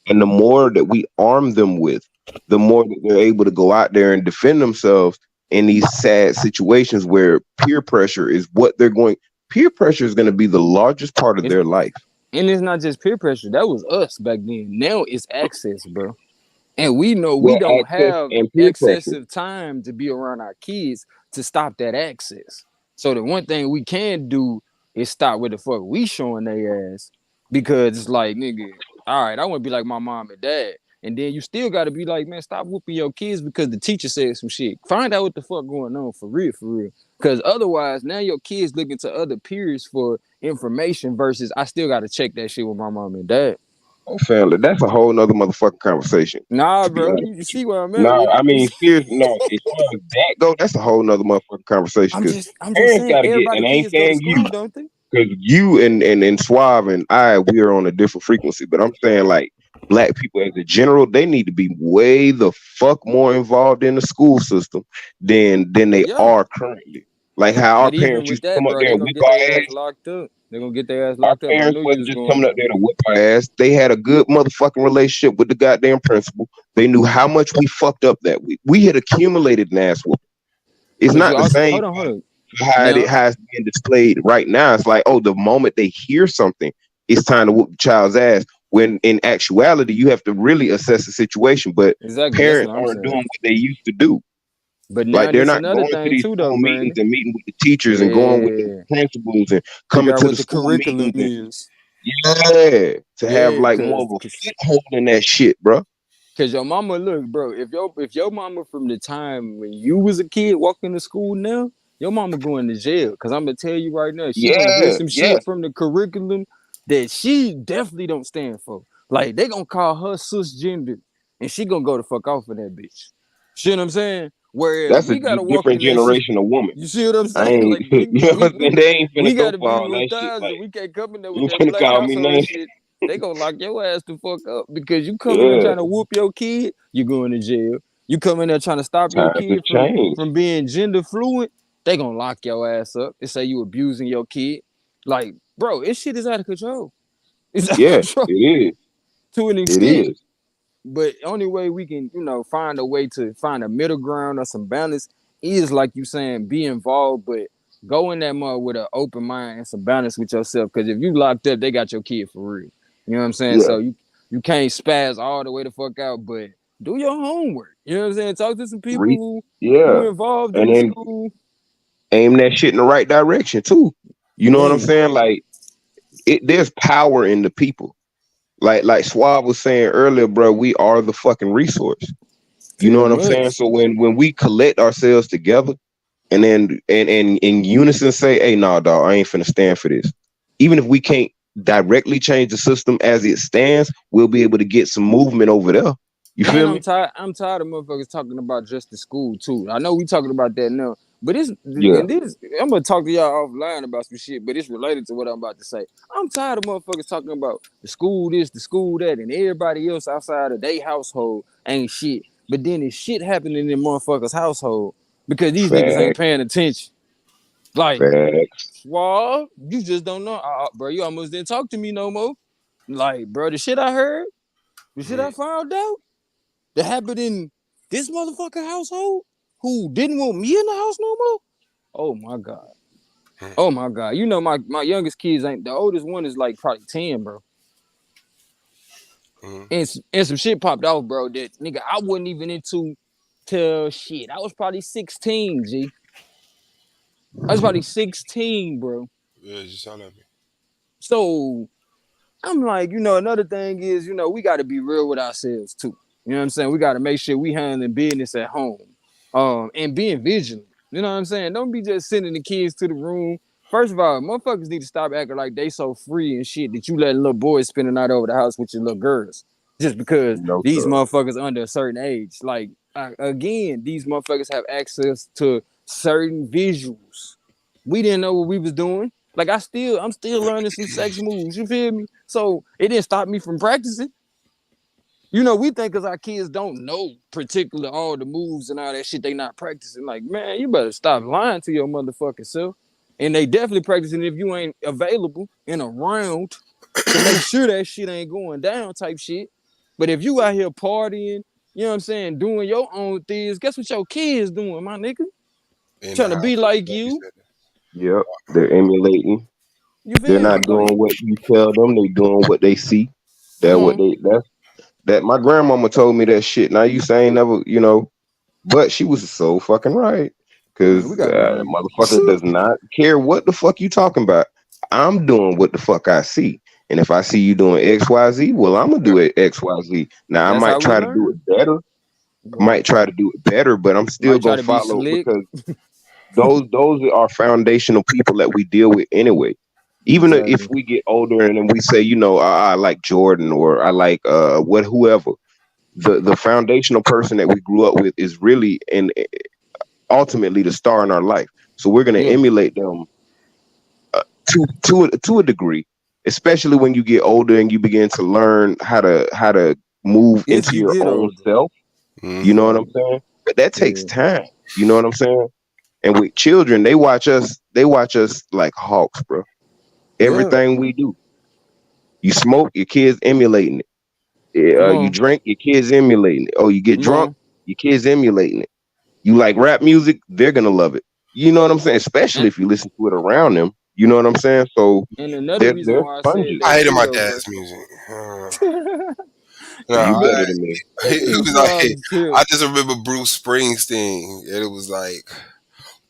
And the more that we arm them with, the more that they're able to go out there and defend themselves in these sad situations where peer pressure is what they're going. Peer pressure is going to be the largest part of it's, their life. and it's not just peer pressure. That was us back then. Now it's access, bro. And we know we Well, don't access have and peer pressure. excessive time to be around our kids to stop that access. So the one thing we can do is stop what the fuck we showing their ass. Because it's like, nigga, all right, I want to be like my mom and dad. And then you still got to be like, man, stop whooping your kids because the teacher said some shit. Find out what the fuck going on for real, for real. Because otherwise, now your kids looking to other peers for information versus I still got to check that shit with my mom and dad. Oh, family, that's a whole nother motherfucking conversation. Nah, To be bro, honest you with you. see where I'm at No, with I it. mean, seriously, no. As far as that go, that's a whole nother motherfucking conversation. Because I'm just parents saying, got to get, everybody and I ain't kids go to saying you, school, don't they? because you and Suave and I, we are on a different frequency. But I'm saying like black people as a general, they need to be way the fuck more involved in the school system than they Yeah. are currently. Like how our But even parents with used to that, come up bro, there they and gonna whip get our their ass ass. locked up. They're gonna get their ass Our locked up. I parents knew you wasn't was just going coming up there. there to whip our ass. They had a good motherfucking relationship with the goddamn principal. They knew how much we fucked up that week. We had accumulated an ass whooping. It's But you not the also same hold on. how Now, it's being displayed right now. It's like, oh, the moment they hear something, it's time to whoop the child's ass. When in actuality, you have to really assess the situation. But exactly, that's parents what I'm aren't doing saying. what they used to do. But Like now they're this not another going to thing these too, though, school meetings Brandon. and meeting with the teachers and going with the Yeah. principals and Figure coming out to what the the school curriculum meetings and is. yeah, to have Yeah, like more cause, of a cause foothold in that shit, bro. Cause your mama, look, bro, if your mama from the time when you was a kid walking to school now, your mama going to jail. Cause I'm gonna tell you right now, she gonna hear Yeah, some yeah, shit from the curriculum that she definitely don't stand for. Like they gonna call her cisgender, and she gonna go the fuck off of that bitch. See what I'm saying? Whereas that's a we gotta walk different in that shit. generation of woman. You see what I'm I saying? ain't, Like you nigga, know what I'm saying? They ain't we finna go gotta for be all that shit. 1000. Like, We can't come in there you with ain't that finna black call me household nothing. shit. They gonna lock your ass the fuck up because you coming there Yeah, trying to whoop your kid, you going to jail. You come in there trying to stop your times have kid changed. from being gender fluid, they gonna lock your ass up. They say you abusing your kid. Like, bro, this shit is out of control. It's out of Yeah, control it is. to an It extent. is. But only way we can, find a way to find a middle ground or some balance is like you saying, be involved, but go in that mud with an open mind and some balance with yourself. Because if you locked up, they got your kid for real. You know what I'm saying? Yeah. So you can't spaz all the way the fuck out, but do your homework. You know what I'm saying? Talk to some people Re- who yeah. involved in And the then school. aim that shit in the right direction too. You know what I'm Man, saying? Like there's power in the people. Like Suave was saying earlier, bro, we are the fucking resource. You know very what I'm saying? much. So when we collect ourselves together and then and in unison say, hey, nah, dog, I ain't finna stand for this. Even if we can't directly change the system as it stands, we'll be able to get some movement over there. You And feel I'm me? tired. I'm tired of motherfuckers talking about just the school too. I know we talking about that now, but Yeah. I'm gonna talk to y'all offline about some shit, but it's related to what I'm about to say. I'm tired of motherfuckers talking about the school this, the school that, and everybody else outside of their household ain't shit. But then it's shit happening in motherfuckers' household because these niggas ain't Fact, paying attention. Like, facts. Swab, you just don't know, bro. You almost didn't talk to me no more. Like, bro, the shit I heard, the shit I Mhm. found out that happened in this motherfucker household who didn't want me in the house no more. Oh my god. Oh my god. You know my youngest kids ain't the oldest one is like probably 10, bro. Mhm. And some shit popped off, bro. That nigga I wasn't even into till shit. I was probably 16, G. I was probably 16, bro. Yeah, just sound at me. So I'm like, another thing is, we got to be real with ourselves too. You know what I'm saying? We got to make sure we handling business at home, and being vigilant. You know what I'm saying? Don't be just sending the kids to the room. First of all, motherfuckers need to stop acting like they so free and shit that you letting little boys spend the night over the house with your little girls just because No, these sir. motherfuckers under a certain age. Like, again, these motherfuckers have access to certain visuals. We didn't know what we was doing. Like I'm still learning some sex moves. You feel me? So it didn't stop me from practicing. We think because our kids don't know particular all the moves and all that shit, they not practicing. Like, man, you better stop lying to your motherfucking self. And they definitely practicing if you ain't available and around to make sure that shit ain't going down type shit. But if you out here partying, you know what I'm saying, doing your own things, guess what your kids doing, my nigga? In the Trying to house. be like Like you you. said. Yep, they're emulating. You They're feel me? not Like, doing what you tell them. They doing what they see. come That what on. they that my grandmama told me that shit. Now you saying never, but she was so fucking right. Man, Cause we gotta learn. motherfucker does not care what the fuck you talking about. I'm doing what the fuck I see. And if I see you doing XYZ, well, I'm gonna Yeah. do it XYZ. Now I That's how might we try to do learn. it better. I might try to do it better, but I'm still Might try gonna to be follow slick. because those are foundational people that we deal with anyway. Even if Exactly. we get older and then we say, I like Jordan or I like whoever, the foundational person that we grew up with is really and ultimately the star in our life. So we're gonna Yeah. emulate them to a degree, especially when you get older and you begin to learn how to move If into you your get own older. self. You know what I'm Exactly. saying? But that takes Yeah. time. You know what I'm saying? And with children, they watch us like hawks, bro. Yeah. Everything we do. You smoke, your kids emulating it. Come You on. drink, your kids emulating it. Oh, you get Come drunk, on. your kids emulating it. You like rap music, they're gonna love it. You know what I'm saying? Especially And, if you listen to it around them. You know what I'm saying? So and another reason they're why I said sponges. I that hated too my though, bro. dad's music. No, You better than me. he That nigga was like, Suave tip. I just remember Bruce Springsteen, and it was like,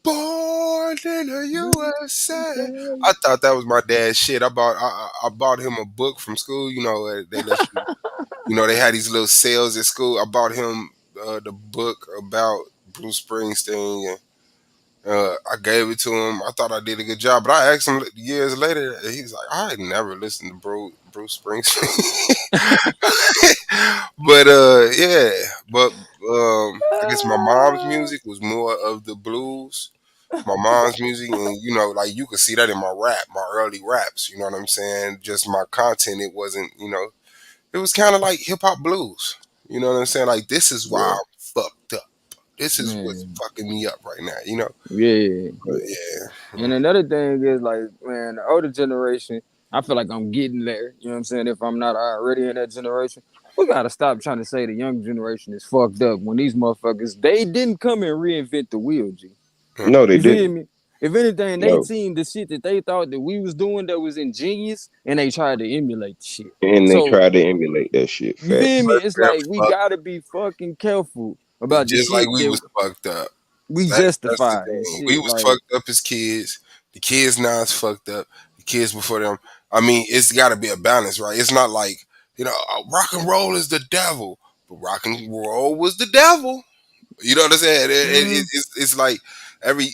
"Born in the USA." I thought that was my dad's shit. I bought him a book from school. They let you. They had these little sales at school. I bought him the book about Bruce Springsteen, and I gave it to him. I thought I did a good job, but I asked him years later. And he's like, I had never listened to Bruce Springsteen. But yeah, but I guess my mom's music was more of the blues. My mom's music, and like you could see that in my early raps. You know what I'm saying? Just my content, it wasn't. It was kind of like hip hop blues. You know what I'm saying? Like this is why Yeah. I'm fucked up. This is what's Man. fucking me up right now. Yeah. But Yeah. yeah. And another thing is like, man, the older generation, I feel like I'm getting there. You know what I'm saying? If I'm not already in that generation, we gotta stop trying to say the young generation is fucked up when these motherfuckers they didn't come and reinvent the wheel, G. No, they You feel didn't. me? If anything, they No. seen the shit that they thought that we was doing that was ingenious, and they tried to emulate the shit. And they So tried to emulate that shit. you feel me? Facts. But It's they're like we fucked, gotta be fucking careful about the just like shit we that was fucked up. we That's the justify and thing. We shit. was Like, fucked up as kids. The kids now is fucked up. The kids before them. I mean, it's got to be a balance, right? It's not like rock and roll is the devil, but rock and roll was the devil. You know what I'm saying? mm, It's like every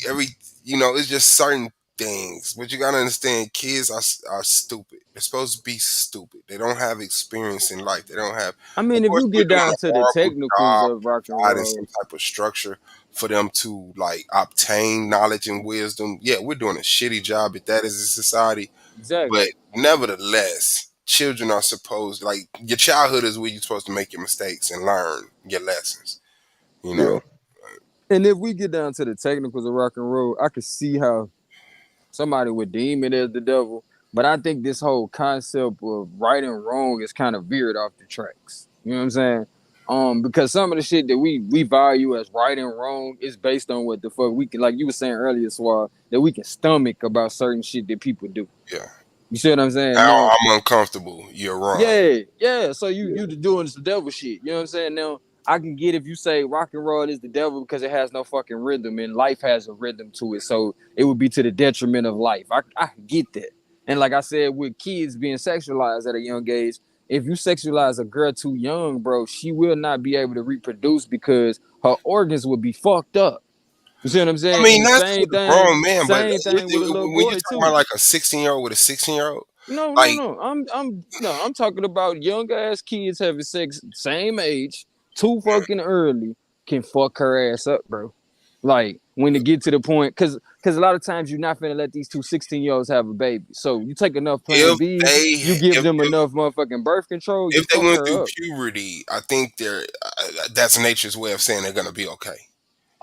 it's just certain things. But you gotta understand, kids are stupid. They're supposed to be stupid. They don't have experience in life. They don't have. I Of mean, if course, you we're get doing down a to the horrible technicals job of rock and providing some roll, type of structure for them to like obtain knowledge and wisdom. Yeah, we're doing a shitty job at that as a society. exactly. But nevertheless, children are supposed like your childhood is where you're supposed to make your mistakes and learn your lessons. You know. Yeah. And if we get down to the technicals of rock and roll, I could see how somebody would deem it as the devil. But I think this whole concept of right and wrong is kind of veered off the tracks. You know what I'm saying? Because some of the shit that we value as right and wrong is based on what the fuck we can, like you were saying earlier, Swab, that we can stomach about certain shit that people do. Yeah. You see what I'm saying? Now Now, I'm uncomfortable. You're wrong. yeah, yeah. So you Yeah. doing some devil shit. You know what I'm saying? Now, I can get if you say rock and roll is the devil because it has no fucking rhythm and life has a rhythm to it. So it would be to the detriment of life. I get that. And like I said, with kids being sexualized at a young age, if you sexualize a girl too young, bro, she will not be able to reproduce because her organs would be fucked up. You see what I'm I saying? mean, And the that's same with a thing, grown man, but same thing with a little when you're boy talking about too. like a 16-year-old with a 16-year-old, No, no, like, no. I'm talking about young ass kids having sex same age, too fucking early, can fuck her ass up, bro. Like when it get to the point, cause a lot of times you're not finna let these two 16-year-olds have a baby. So you take enough plan if B's, they you give if them if, enough motherfucking birth control, you if they fuck went through her up. puberty, I think that's nature's way of saying they're gonna be okay.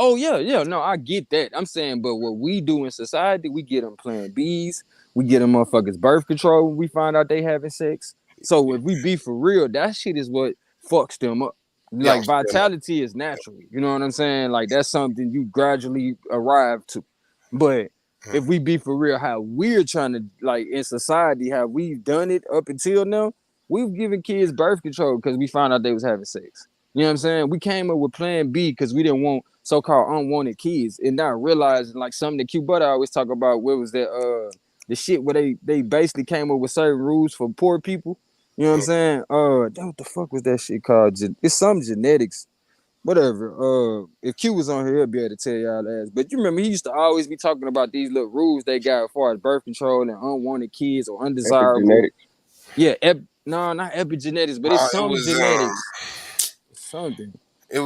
Oh yeah. No, I get that. I'm saying, but what we do in society, we get them plan B's, we get them motherfuckers birth control when we find out they having sex. So if we be for real, that shit is what fucks them up. Yeah, I'm Like saying that. vitality is natural. You know what I'm saying? Like that's something you gradually arrive to. But if we be for real, how we're trying to like in society, how we've done it up until now, we've given kids birth control because we found out they was having sex. You know what I'm saying? We came up with plan B because we didn't want so-called unwanted kids and not realizing like something that Q Butter always talk about. What was that the shit where they basically came up with certain rules for poor people. You know what I'm saying? What the fuck was that shit called? It's some genetics. Whatever. If Q was on here, he'll be able to tell y'all that. But you remember he used to always be talking about these little rules they got as far as birth control and unwanted kids or undesirable. Epigenetics. Yeah, no, not epigenetics, but it's It some was genetics. Something. what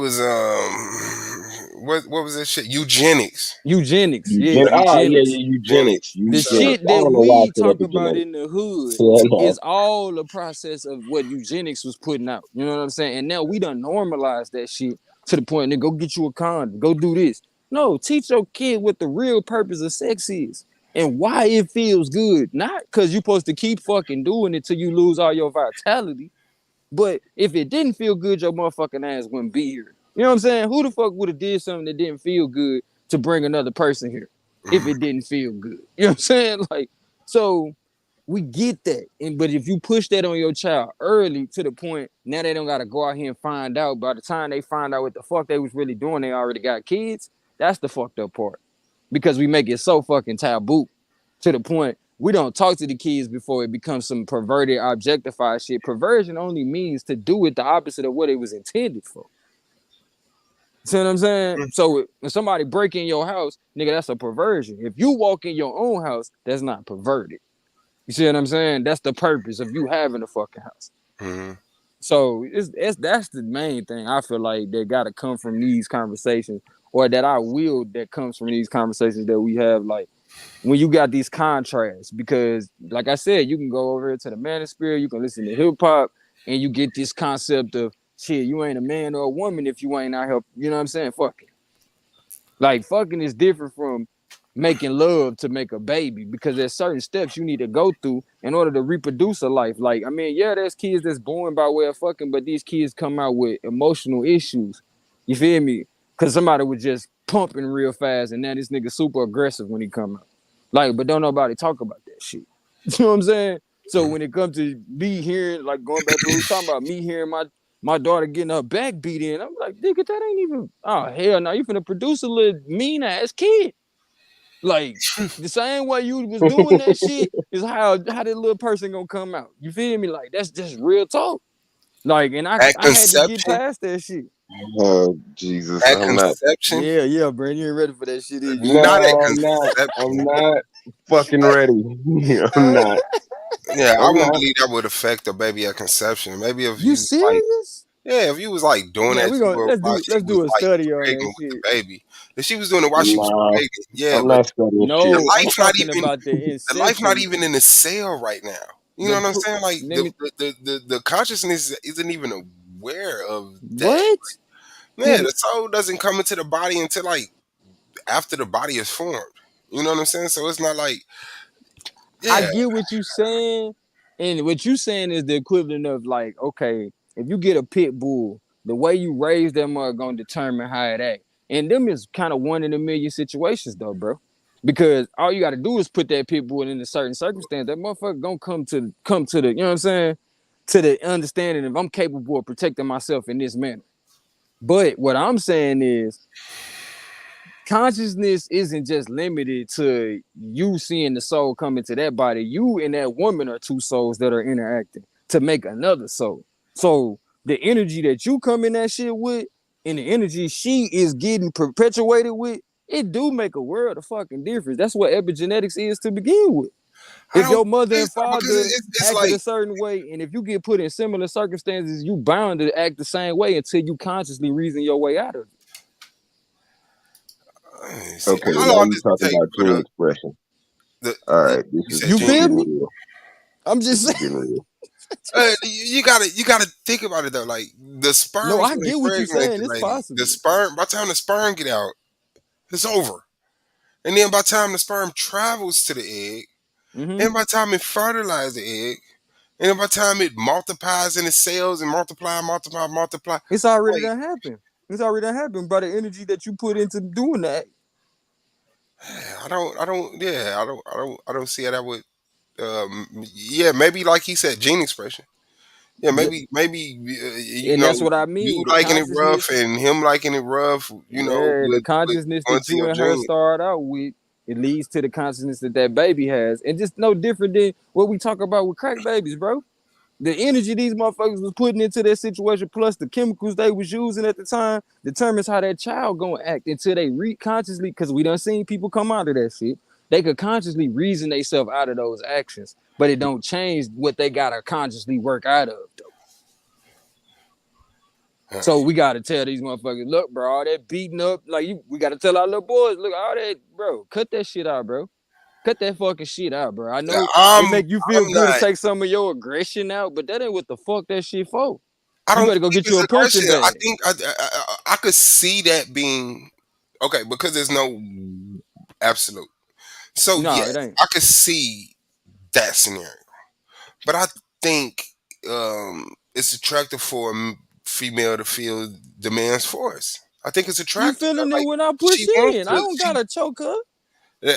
was that shit? Eugenics. Eugenics. Yeah, Yeah, eugenics. eugenics. The Eugenics. shit I that don't know why I we said talk about epigenetics. in the hood Yeah, no. is all the process of what eugenics was putting out. You know what I'm saying? And now we done normalized that shit to the point that go get you a condom, go do this. No, teach your kid what the real purpose of sex is and why it feels good. Not because you're supposed to keep fucking doing it till you lose all your vitality. But if it didn't feel good, your motherfucking ass wouldn't be here. You know what I'm saying? Who the fuck would have did something that didn't feel good to bring another person here if it didn't feel good? You know what I'm saying? Like, so we get that. But if you push that on your child early to the point, now they don't gotta go out here and find out. By the time they find out what the fuck they was really doing, they already got kids. That's the fucked up part. Because we make it so fucking taboo to the point we don't talk to the kids before it becomes some perverted, objectified shit. Perversion only means to do it the opposite of what it was intended for. See what I'm saying? So if somebody break in your house, nigga, that's a perversion. If you walk in your own house, that's not perverted. You see what I'm saying? That's the purpose of you having a fucking house. Mm-hmm. So that's the main thing I feel like that got to come from these conversations, or that I will that comes from these conversations that we have. Like when you got these contrasts, because like I said, you can go over to the manosphere, you can listen to hip hop, and you get this concept of shit, you ain't a man or a woman if you ain't out here, you know what I'm saying? Fucking. Like fucking is different from making love to make a baby because there's certain steps you need to go through in order to reproduce a life. Like, I mean, yeah, there's kids that's born by way of fucking, but these kids come out with emotional issues. You feel me? Because somebody was just pumping real fast and now this nigga super aggressive when he come out. Like, but don't nobody talk about that shit. You know what I'm saying? So when it comes to me hearing, like going back to what we was talking about, me hearing my daughter getting her back beat in, I'm like, nigga, that ain't even, oh, hell no, you finna produce a little mean ass kid. Like, the same way you was doing that shit is how that little person gonna come out. You feel me? Like, that's just real talk. Like, and I At had to get conception, past that shit. Oh Jesus, at I'm not. conception, Yeah, Brandon, you ain't ready for that shit, is you? not at No, I'm not. I'm conception. not fucking ready. I'm not. Yeah, I I'm wouldn't not. believe that would affect a baby at conception. Maybe if You you like, serious? yeah, if you was like doing Man, that we to gonna her while she let's was do a like study on that pregnant with the shit. baby, if she was doing it while she was Nah, pregnant, yeah, I'm but not studying shit. the No, I'm life not talking even about the the life not inception. even in the cell right now. You know The what I'm saying? Like let me the consciousness isn't even aware of that. what? Yeah, Nigga, the soul doesn't come into the body until like after the body is formed. You know what I'm saying? So it's not like, I yeah, get what you saying, and what you saying is the equivalent of like, okay, if you get a pit bull, the way you raise them are gonna determine how it act. And them is kind of one in a million situations though, bro. Because all you gotta do is put that pit bull in a certain circumstance. That motherfucker gonna come to the, you know what I'm saying? To the understanding of I'm capable of protecting myself in this manner. But what I'm saying is, consciousness isn't just limited to you seeing the soul come into that body. You and that woman are two souls that are interacting to make another soul. So the energy that you come in that shit with and the energy she is getting perpetuated with, it do make a world of fucking difference. That's what epigenetics is to begin with. I If don't your mother and think so, because father it's acted like a certain way, and if you get put in similar circumstances, you bound to act the same way until you consciously reason your way out of it. see, Okay, how now long you does it talking take about for gene expression. All right, you said You this is feel getting me? real. I'm This just is saying. getting real. you gotta think about it though. Like the No, sperms I when they get what you're pregnant saying. the It's lady, the possible. sperm by the time the sperm get out, it's over. And then by the time the sperm travels to the egg, Mm-hmm. and by the time it fertilizes the egg, and then by the time it multiplies in its cells and multiply, It's already like done happened. It's already done happened by the energy that you put into doing that. I don't see how that would. Yeah, maybe like he said, gene expression. Yeah, Yeah. maybe you And know that's what I you mean. The liking it rough consciousness, and him liking it rough. You know, yeah, the with consciousness going that to you your and her gene. start out with, it leads to the consciousness that that baby has. And just no different than what we talk about with crack babies, bro. The energy these motherfuckers was putting into that situation, plus the chemicals they was using at the time, determines how that child gonna act until they consciously, because we done seen people come out of that shit. They could consciously reason themselves out of those actions, but it don't change what they gotta consciously work out of, though. Huh. So we gotta tell these motherfuckers, look, bro, all that beating up, like we gotta tell our little boys, look, all that, bro, cut that shit out, bro. Cut that fucking shit out, bro. I Yeah, know it I'm make you feel good to not. take some of your aggression out, but that ain't what the fuck that shit for. I You don't better go think get you it's a punching aggression. I bag. think I could see that being okay because there's no absolute. So No, it yes, ain't. I could see that scenario, but I think it's attractive for a female to feel the man's force. I think it's You attractive. feeling it Like when I she push wants in. I to. don't gotta choke her. Uh,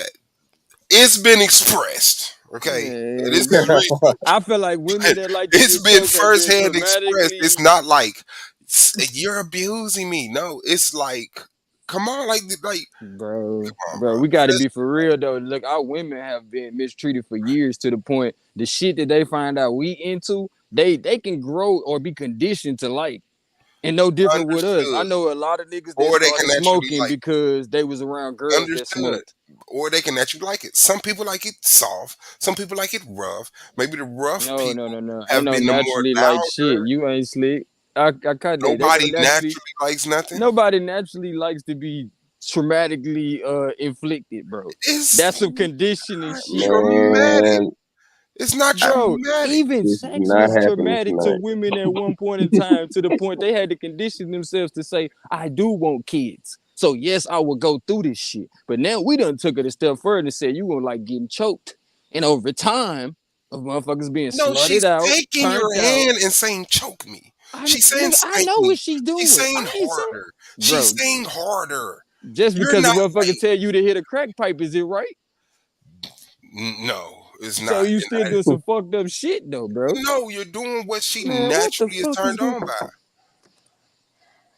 It's been expressed. Okay, this Man, is recent. I feel like women that like to It's get been choked have been firsthand expressed. It's traumatically, not like you're abusing me. No, it's like, come on, like, bro. come on, bro. Bro, we gotta That's, be for real though. Look, our women have been mistreated for years to the point the shit that they find out we into, they can grow or be conditioned to like. And no different with us. I understood, know a lot of niggas that or they started can naturally smoking like because they was around girls that understood, smoked. or they can naturally like it. Some people like it soft. Some people like it rough. Maybe the rough No, no, people no, no. Ain't have no been the more naturally like shit. louder. You ain't slick. I caught that. They Nobody don't naturally. naturally likes nothing. Nobody naturally likes to be traumatically inflicted, bro. It's That's some conditioning not shit, traumatic. Man, It's not bro. traumatic. Even this is sex not was happening traumatic to tonight. women at one point in time, to the point they had to condition themselves to say, "I do want kids." So yes, I will go through this shit. But now we done took it a step further and said you gonna like getting choked, and over time, of motherfuckers being No, slutted she's out, taking your turned out. hand and saying, choke me. She's saying, Nigga, I spank know what me. she's She's doing. saying I ain't saying, harder. She's bro. saying harder. Just You're because a not motherfucker like, tell you to hit a crack pipe, is it right? no, it's So not. you still doing some fucked up shit though, bro. No, you're doing what she Man, what the naturally is fuck is turned going? on by.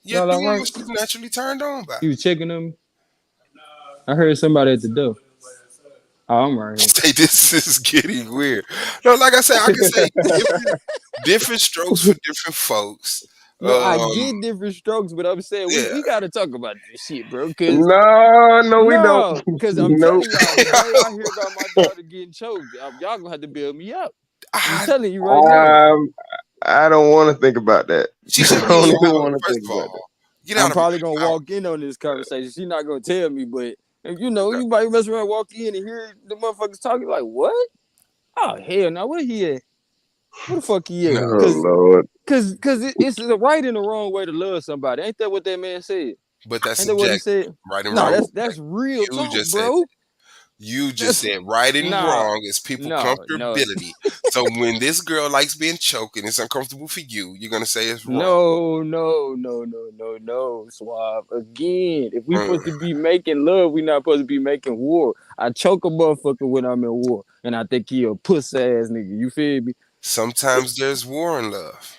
You're Y'all all doing right? what she's naturally turned on by. You was checking them? I heard somebody at the door. Oh, I'm right here. Say this is getting weird. No, like I said, I can say different strokes for different folks. No, I Um, get different strokes, but I'm saying yeah. we gotta talk about this shit, bro. Cause No, we don't. no, cause I'm Nope. telling y'all, the day I hear about my daughter getting choked, y'all gonna have to build me up. I'm I, telling you right now. I don't want to think about that. she I shouldn't don't be even allowed. want to First think of about that. all, get out I'm of my probably gonna house. walk in on this conversation. She's not gonna tell me, but you know, you might mess around, walk in and hear the motherfuckers talking like, what? Oh hell no, where he at? Where the fuck he at? No, Oh Lord. Cause it's the right and the wrong way to love somebody. Ain't that what that man said? but that's Ain't that what he subjective. said? Right and No, wrong. that's real You talk, just said bro. You just That's said right and nah, wrong is people no. comfortability. So when this girl likes being choked and it's uncomfortable for you, you're gonna say it's wrong. No, Suave. Again, if we supposed to Mm. be making love, we not supposed to be making war. I choke a motherfucker when I'm in war, and I think he a puss ass nigga. You feel me? Sometimes there's war in love.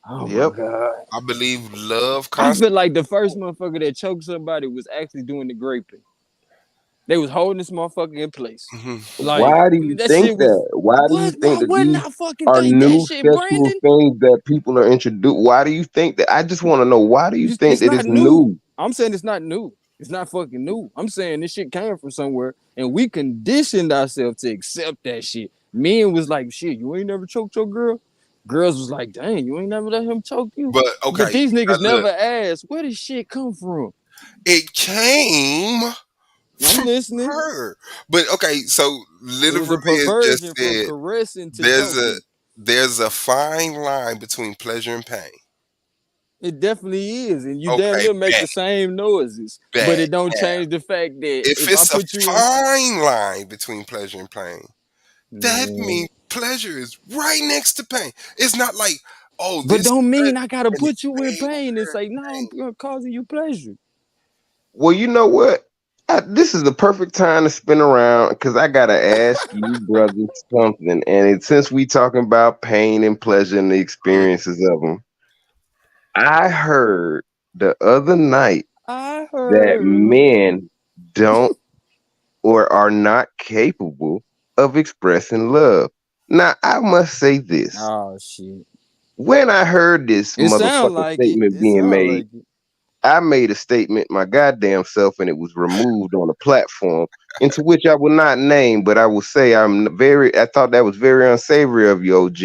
Oh my Yep. god. I believe love I concept. feel like the first motherfucker that choked somebody was actually doing the graping. They was holding this motherfucker in place. Like Why do you that think shit was that? Why do you what? think Why that wouldn't these I fucking are think that new shit, sexual Brandon? things that people are introduced? Why do you think that? I just want to know, why do you think It's that not it's new. new? I'm saying it's not new. It's not fucking new. I'm saying this shit came from somewhere, and we conditioned ourselves to accept that shit. Men was like, shit, you ain't never choked your girl. Girls was like, dang, you ain't never let him choke you. But But okay, these niggas now look, never asked, where did shit come from? it came I'm from listening. her. But okay, so It Little was a Revenge just perversion from said caressing to there's a choking. there's a fine line between pleasure and pain. It definitely is, and you damn Okay, near make bet, the same noises, but bet. it don't Now, change the fact that if if I it's a put you in, fine line between pleasure and pain, that mm, means pleasure is right next to pain. It's not like, oh, but this don't pleasure mean I gotta and it's put you in way pain and over say no, there. I'm causing you pleasure. Well, you know what? This is the perfect time to spin around because I gotta ask you, brothers, something. And since we talking about pain and pleasure and the Mm, experiences of them, I heard the other night I that heard. men don't or are not capable of expressing love. Now, I must say this. Oh shit! When I heard this It sound motherfucking like it. statement It being sound made, like it. I made a statement my goddamn self and it was removed on a platform into which I will not name, but I will say I thought that was very unsavory of you, OG,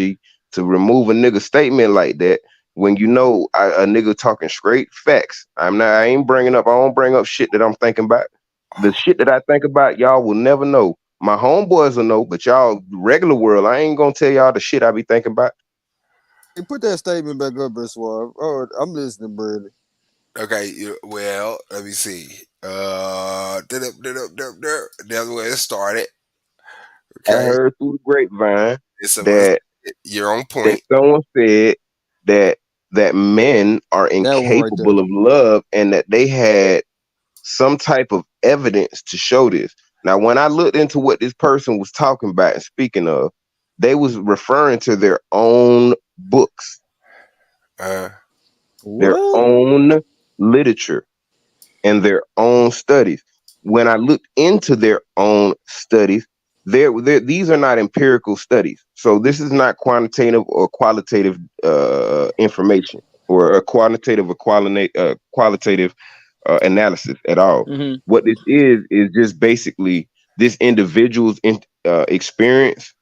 to remove a nigga statement like that when you know a nigga talking straight facts. I ain't bringing up, I don't bring up shit that I'm thinking about. The shit that I think about, y'all will never know. My homeboys will know, but y'all regular world, I ain't gonna tell y'all the shit I be thinking about. Hey, put that statement back up, Bro Suave. Oh, I'm listening, Brandon. okay, well, let me see. That's where it started. I Okay, heard through the grapevine it's a that you're on that point. someone said that men are That one right there. incapable of love and that they had some type of evidence to show this. Now, when I looked into what this person was talking about and speaking of, they was referring to their own books, Uh, their What? own literature, and their own studies. When I looked into their own studies, these are not empirical studies. So this is not quantitative or qualitative information or a quantitative or qualitative analysis at all. Mm-hmm. What this is just basically this individual's experience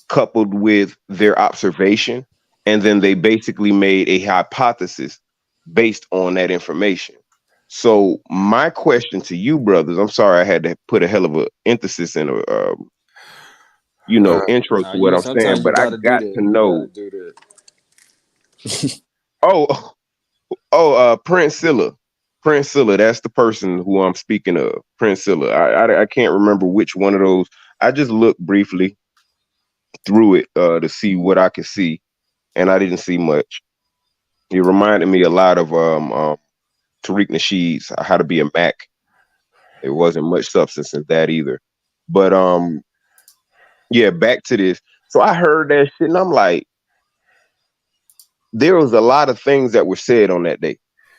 coupled with their observation, and then they basically made a hypothesis based on that information. So my question to you, brothers, I'm sorry I had to put a hell of a emphasis in a uh, intro to Nah, what you I'm saying, sometimes you but I gotta do got that. to You gotta know. do that. Oh, Prince Silla, that's the person who I'm speaking of. Prince Silla. I can't remember which one of those. I just looked briefly through it to see what I could see, and I didn't see much. It reminded me a lot of Tariq Nasheed's How to Be a Mac. It wasn't much substance in that either. But yeah, back to this. So I heard that shit and I'm like, there was a lot of things that were said on that day.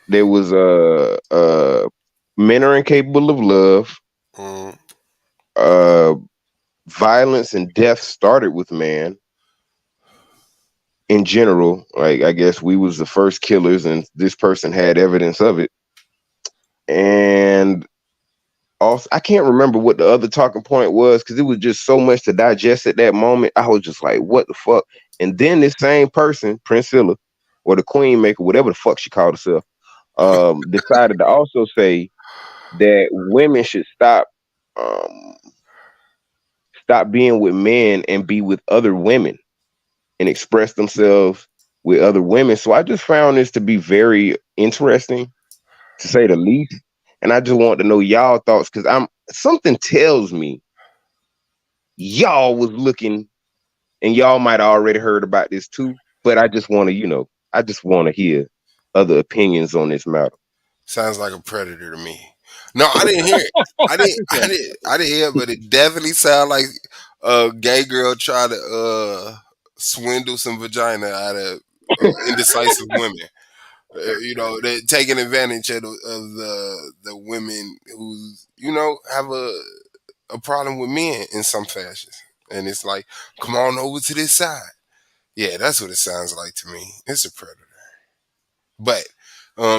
There was men are incapable of love. mm, Uh Violence and death started with man in general. Like I guess we was the first killers and this person had evidence of it. And also, I can't remember what the other talking point was because it was just so much to digest at that moment. I was just like, what the fuck? And then this same person, Prince Hilla, or the Queen Maker, whatever the fuck she called herself, decided to also say that women should um, stop being with men and be with other women and express themselves with other women. So I just found this to be very interesting, to say the least. And I just want to know y'all thoughts because something tells me y'all was looking and y'all might have already heard about this too. But I just want to, I just want to hear other opinions on this matter. sounds like a predator to me. No, I didn't hear it. I didn't. I didn't hear it, but it definitely sounded like a gay girl trying to swindle some vagina out of indecisive women. They're taking advantage of the women who have a problem with men in some fashions, and it's like, come on over to this side. Yeah, that's what it sounds like to me. It's a predator. But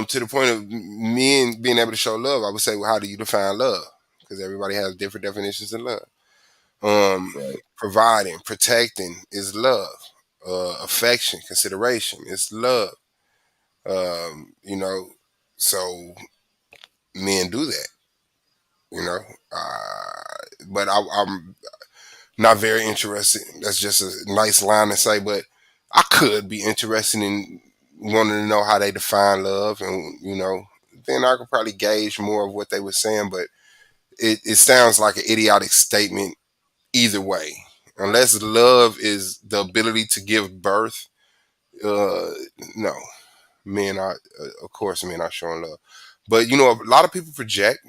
to the point of men being able to show love, I would say, well, how do you define love? Because everybody has different definitions of love. Right. Providing, protecting is love. Affection, consideration is love. You know, so men do that. You know, but I'm not very interested. That's just a nice line to say, but I could be interested in wanting to know how they define love, and then I could probably gauge more of what they were saying. But it sounds like an idiotic statement either way. Unless love is the ability to give birth, no, men are, of course, men are showing love. But a lot of people project,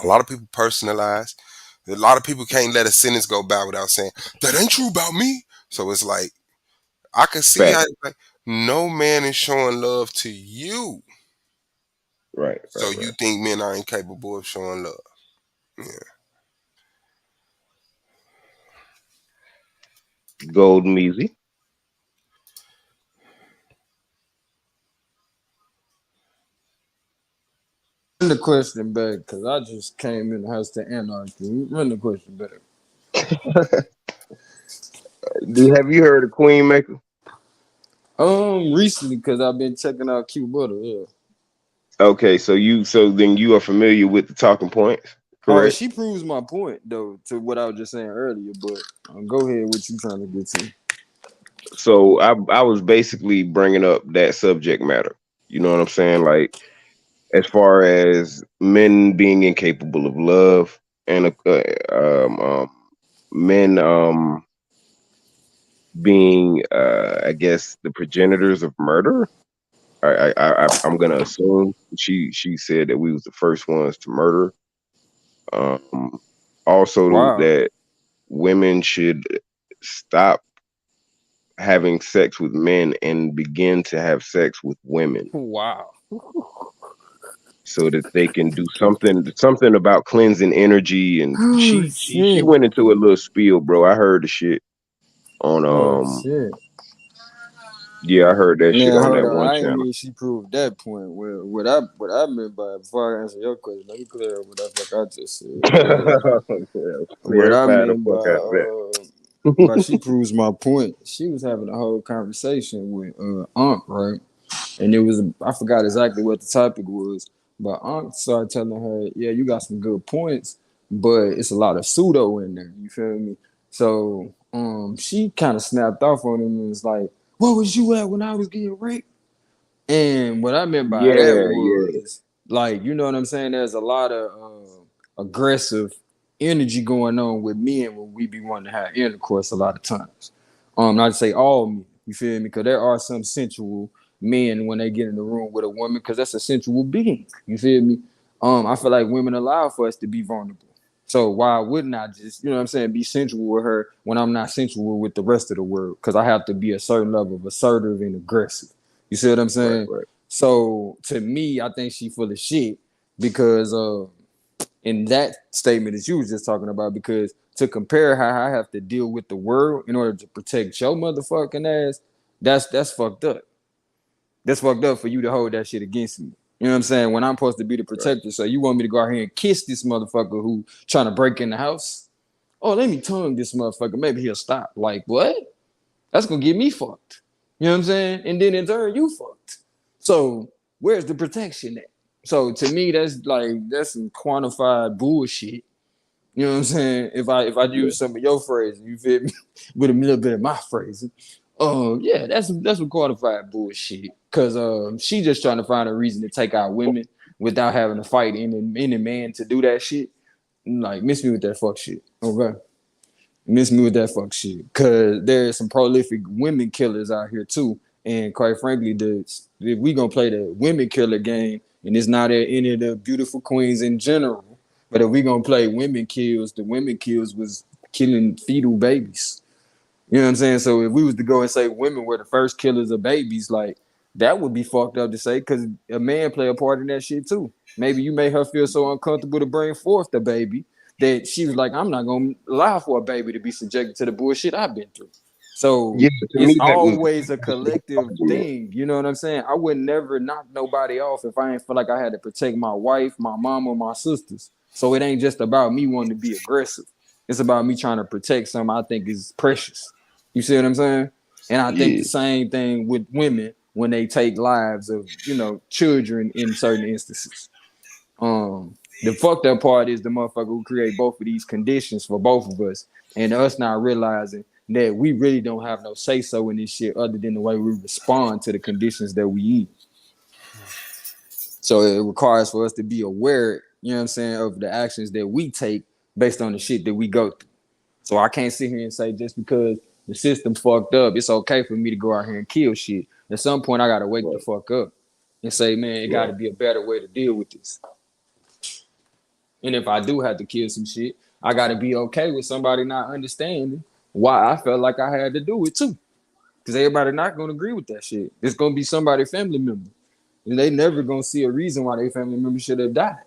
a lot of people personalize. A lot of people can't let a sentence go by without saying that ain't true about me. So it's like I can see Fact. how like, no man is showing love to you. Right. So you think men are incapable of showing love? Yeah. Golden Easy. Run the question back, because I just came in the house to anarchy. Run the question back. Have you heard of Queen Maker? Recently, because I've been checking out Q Butter, yeah. Okay, so then you are familiar with the talking points, Oh, correct? she proves my point, though, to what I was just saying earlier, but go ahead, what you trying to get to. So I was basically bringing up that subject matter. You know what I'm saying? Like, as far as men being incapable of love and men being I guess the progenitors of murder. I'm gonna assume she said that we was the first ones to murder. Also Wow. that women should stop having sex with men and begin to have sex with women Wow. so that they can do something about cleansing energy. And Oh, she shit. went into a little spiel, bro. I heard the shit on Oh, shit. yeah, I heard that shit Man, on hold that on. one I ain't channel. mean she proved that point. Well, what I meant by it, before I answer your question, let me clear up what the fuck I just said. What I Clarify the meant fuck out of by that. she proves my point. She was having a whole conversation with Unc, right? And it was, I forgot exactly what the topic was, but Unc started telling her, "Yeah, you got some good points, but it's a lot of pseudo in there." You feel me? So she kind of snapped off on him and was like, "Where was you at when I was getting raped?" And what I meant by that Yeah. was, like, you know what I'm saying? There's a lot of aggressive energy going on with men when we be wanting to have intercourse a lot of times. Not to say all men, you feel me? Because there are some sensual men when they get in the room with a woman, because that's a sensual being. You feel me? I feel like women allow for us to be vulnerable. So why wouldn't I just, you know what I'm saying, be sensual with her when I'm not sensual with the rest of the world? Because I have to be a certain level of assertive and aggressive. You see what I'm saying? Right. So to me, I think she full of shit because in that statement that you was just talking about, because to compare how I have to deal with the world in order to protect your motherfucking ass, that's fucked up. That's fucked up for you to hold that shit against me. You know what I'm saying? When I'm supposed to be the Right. protector, so you want me to go out here and kiss this motherfucker who trying to break in the house? Oh, let me tongue this motherfucker. Maybe he'll stop. Like, what? That's gonna get me fucked. You know what I'm saying? And then in turn, you fucked. So where's the protection at? So to me, that's some quantified bullshit. You know what I'm saying? If I Yeah. use some of your phrases, you feel me, with a little bit of my phrasing. Yeah, that's some quantified bullshit. Cause she just trying to find a reason to take out women without having to fight any man to do that shit. Like, miss me with that fuck shit. Okay. Miss me with that fuck shit. Cause there's some prolific women killers out here too. And quite frankly, if we gonna play the women killer game, and it's not at any of the beautiful queens in general, but if we gonna play women kills, the women kills was killing fetal babies. You know what I'm saying? So if we was to go and say women were the first killers of babies, like that would be fucked up to say because a man play a part in that shit too. Maybe you made her feel so uncomfortable to bring forth the baby that she was like, I'm not gonna allow for a baby to be subjected to the bullshit I've been through. So Yeah, to it's me that was always a the collective argument. thing. You know what I'm saying? I would never knock nobody off if I ain't feel like I had to protect my wife, my mom, or my sisters. So it ain't just about me wanting to be aggressive. It's about me trying to protect something I think is precious. You see what I'm saying? And I think Yeah, the same thing with women when they take lives of, children in certain instances. The fucked up part is the motherfucker who create both of these conditions for both of us, and us not realizing that we really don't have no say so in this shit other than the way we respond to the conditions that we eat. So it requires for us to be aware, you know what I'm saying, of the actions that we take based on the shit that we go through. So I can't sit here and say just because the system fucked up, it's okay for me to go out here and kill shit. At some point, I gotta wake the right, fuck up and say, man, it got to right. be a better way to deal with this. And if I do have to kill some shit, I got to be okay with somebody not understanding why I felt like I had to do it too. Because everybody not gonna agree with that shit. It's gonna be somebody family member, and they never gonna see a reason why their family member should have died.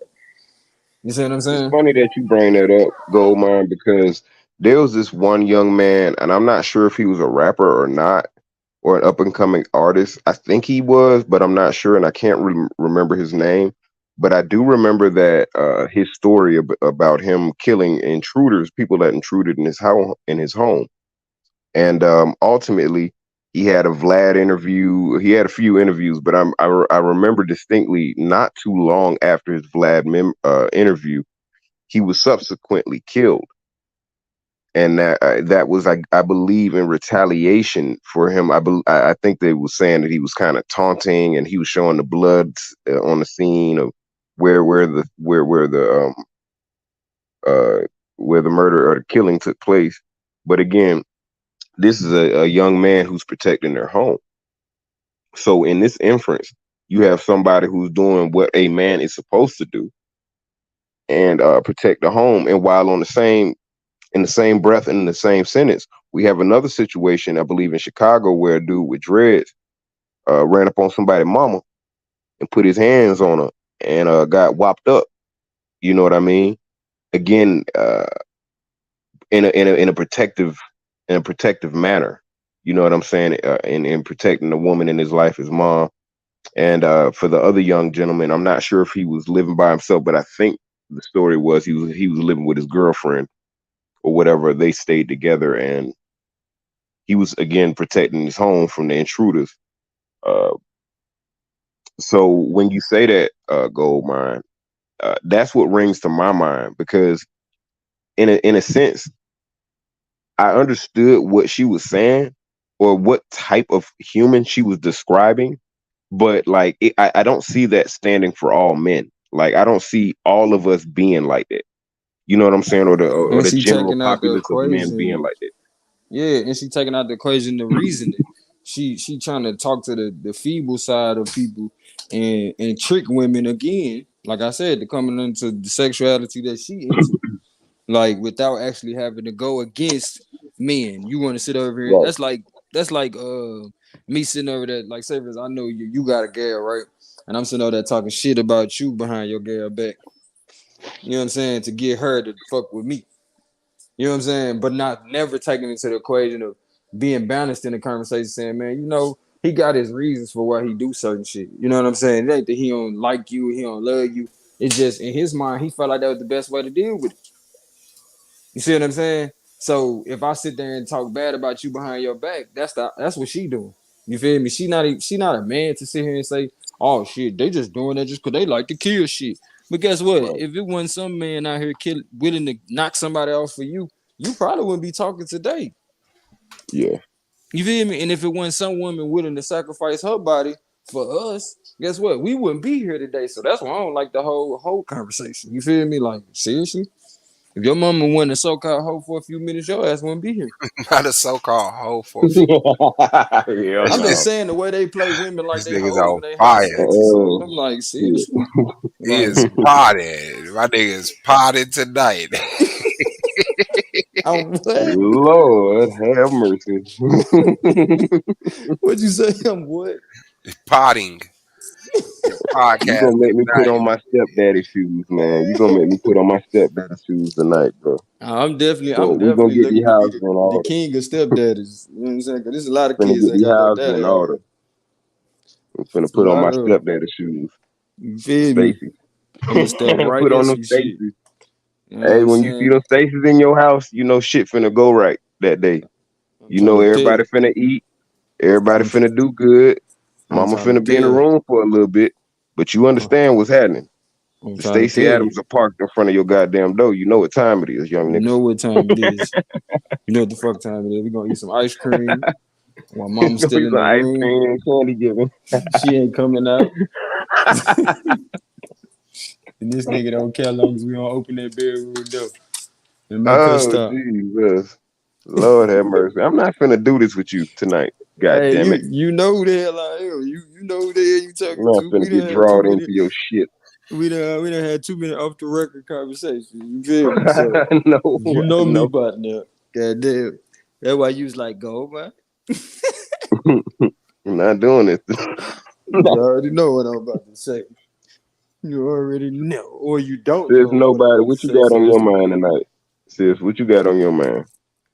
You see what I'm It's saying? funny that you bring that up, Goldmine, because there was this one young man, and I'm not sure if he was a rapper or not, or an up and coming artist. I think he was, but I'm not sure, and I can't remember his name. But I do remember that his story about him killing intruders, people that intruded in his home, and ultimately he had a Vlad interview. He had a few interviews, but I remember distinctly not too long after his Vlad interview, he was subsequently killed, and that was I believe in retaliation for him. I think they was saying that he was kind of taunting, and he was showing the blood on the scene of uh where the murder or the killing took place. But again, this is a young man who's protecting their home. So in this inference, you have somebody who's doing what a man is supposed to do and protect the home, and while in the same breath and in the same sentence, we have another situation, I believe in Chicago, where a dude with dreads ran up on somebody's mama and put his hands on her and got whopped up. You know what I mean? Again, in a protective manner. You know what I'm saying? In protecting the woman in his life, his mom. And for the other young gentleman, I'm not sure if he was living by himself, but I think the story was he was living with his girlfriend or whatever. They stayed together, and he was again protecting his home from the intruders. Uh, so when you say that, gold mine, that's what rings to my mind, because in a sense, I understood what she was saying or what type of human she was describing, but like I don't see that standing for all men. Like I don't see all of us being like that. You know what I'm saying, or And the she general taking out the populace of men being equation. like that. Yeah, and she taking out the equation the reasoning. She trying to talk to the feeble side of people and trick women again. Like I said, to coming into the sexuality that she into, like without actually having to go against men. You want to sit over here. Right. That's like me sitting over there. Like, say, for instance, I know you got a girl, right? And I'm sitting over there talking shit about you behind your girl back. You know what I'm saying? To get her to fuck with me. You know what I'm saying? But not never taking into the equation of being balanced in the conversation, saying, man, he got his reasons for why he do certain shit. You know what I'm saying? It ain't that he don't like you, he don't love you. It's just in his mind, he felt like that was the best way to deal with it. You see what I'm saying? So if I sit there and talk bad about you behind your back, that's what she doing. You feel me? She not a man to sit here and say, oh shit, they just doing that just because they like to kill shit. But guess what? Right. If it wasn't some man out here willing to knock somebody off for you, you probably wouldn't be talking today. Yeah. You feel me? And if it wasn't some woman willing to sacrifice her body for us, guess what? We wouldn't be here today. So that's why I don't like the whole conversation. You feel me? Like, seriously? If your mama went a so-called hoe for a few minutes, your ass wouldn't be here. Not a so-called hoe for a few. Hell I'm This just no. nigga, saying the way they play women like this they nigga's hoes on when they have fire. sex or something. Oh I'm like, shit. seriously? He Like, is potted. My nigga's potted tonight. I'm what? Lord have mercy. What'd you say? I'm what? Potting. You Podcast gonna make me put tonight. on my stepdaddy shoes, man. You gonna make me put on my stepdaddy shoes tonight, bro. I'm definitely, I'm We gonna definitely get the looking to be houses in the order. king of stepdaddies. You know what I'm saying? 'Cause there's a lot of Finna kids get that ain't the got no houses daddy in out order. here. I'm finna It's a put on lot my of them. stepdaddy shoes. You feel me? Stacy. I'm gonna step right Put on next them to you, shit. Stacy's. You know what Hey, I'm when you see saying? them Stacy's in your house, you know shit finna go right that day. I'm You trying know to tell everybody you. finna eat. Everybody I'm, tr- finna do good. I'm Mama trying to finna be in the tell you. room for a little bit. But you I'm, understand what's happening. I'm The trying to Stacey tell you. Adams are parked in front of your goddamn door. You know what time it is, young You know niggas. what time it is. You know what the fuck time it is. We gonna eat some ice cream. While mama's It's gonna still be in some the ice room, cream and candy giving. she ain't coming out. And this nigga don't care long as we don't open that bedroom door and make her Oh stop. Jesus. Lord have mercy. I'm not finna do this with you tonight. God Hey, damn it. you know who the hell I am. You know who the hell you I'm talking not to. finna get drawn into your shit. We done had too many off the record conversations. You feel me? So No, you know me no. about that. God damn. That's why you was like, go, man. I'm not doing this. You already know what I'm about to say. You already know. Or you don't There's know what I'm nobody. about to What you say. got So on that's your the mind tonight? Sis, what you got on your mind?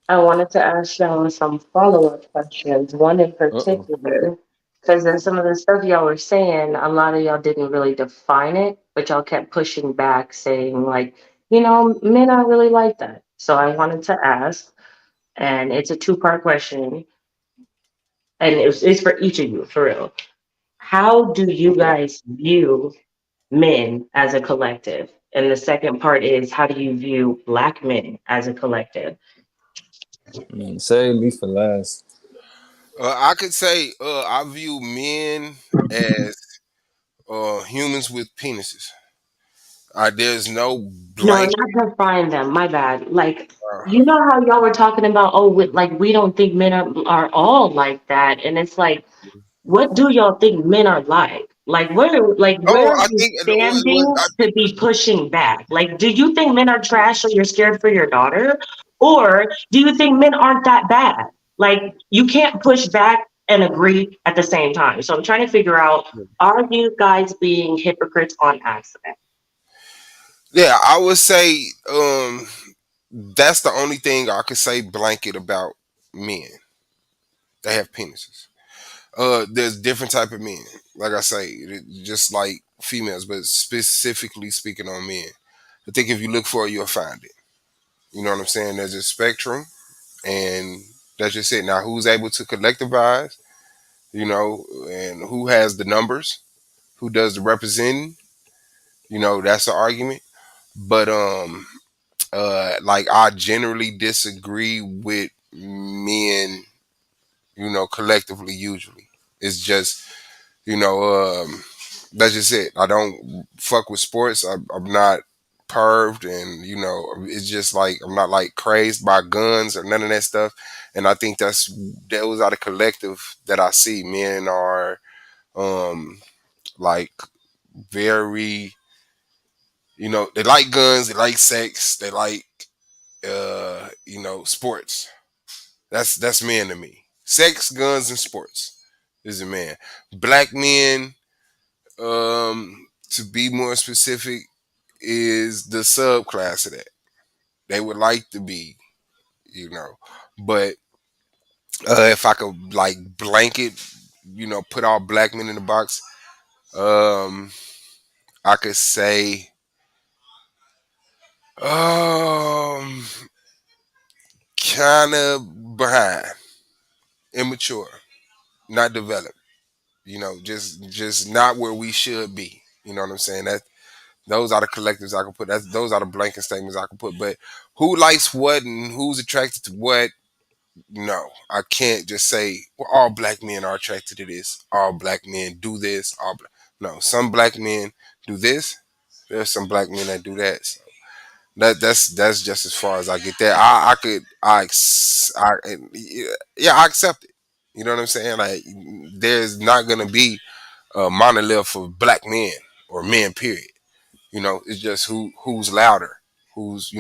I wanted to ask y'all some follow-up questions, one in uh-oh. particular, because in some of the stuff y'all were saying, a lot of y'all didn't really define it, but y'all kept pushing back, saying like, men aren't really like that. So I wanted to ask, and it's a two-part question, and it's for each of you, for real. How do you Okay. guys view men as a collective? And the second part is, how do you view Black men as a collective? Save me for last. I could say I view men as humans with penises. There's no No, blank. not define them. My bad. Like, Uh, you know how y'all were talking about, oh, like we don't think men are all like that, and it's like, what do y'all think men are like? Where oh, are I you think standing to be pushing back? Like, do you think men are trash, so you're scared for your daughter, or do you think men aren't that bad? Like, you can't push back and agree at the same time. So I'm trying to figure out, are you guys being hypocrites on accident? yeah, I would say that's the only thing I could say blanket about men. They have penises. There's different type of men. Like I say, just like females, but specifically speaking on men. I think if you look for it, you'll find it. You know what I'm saying? There's a spectrum, and that's just it. Now, who's able to collectivize? And who has the numbers? Who does the representing? That's the argument. But like I generally disagree with men. Collectively, usually it's just you know that's just it. I don't fuck with sports. I'm not perved, and it's just like I'm not like crazed by guns or none of that stuff. And I think those are the collective that I see. Men are like very, they like guns, they like sex, they like sports. That's men to me. Sex, guns, and sports is a man. Black men, to be more specific, is the subclass of that. They would like to be, but if I could like blanket, put all black men in the box, um, I could say, um, kind of behind, immature, not developed. Just not where we should be. You know what I'm saying? Those are the collectives I can put. Those are the blanket statements I can put. But who likes what and who's attracted to what? No, I can't just say, well, all black men are attracted to this. All black men do this. No, some black men do this. There's some black men that do that. So that's just as far as I get there. Yeah, I accept it. You know what I'm saying? Like, there's not gonna be a monolith of black men or men. Period. It's just who's louder, who's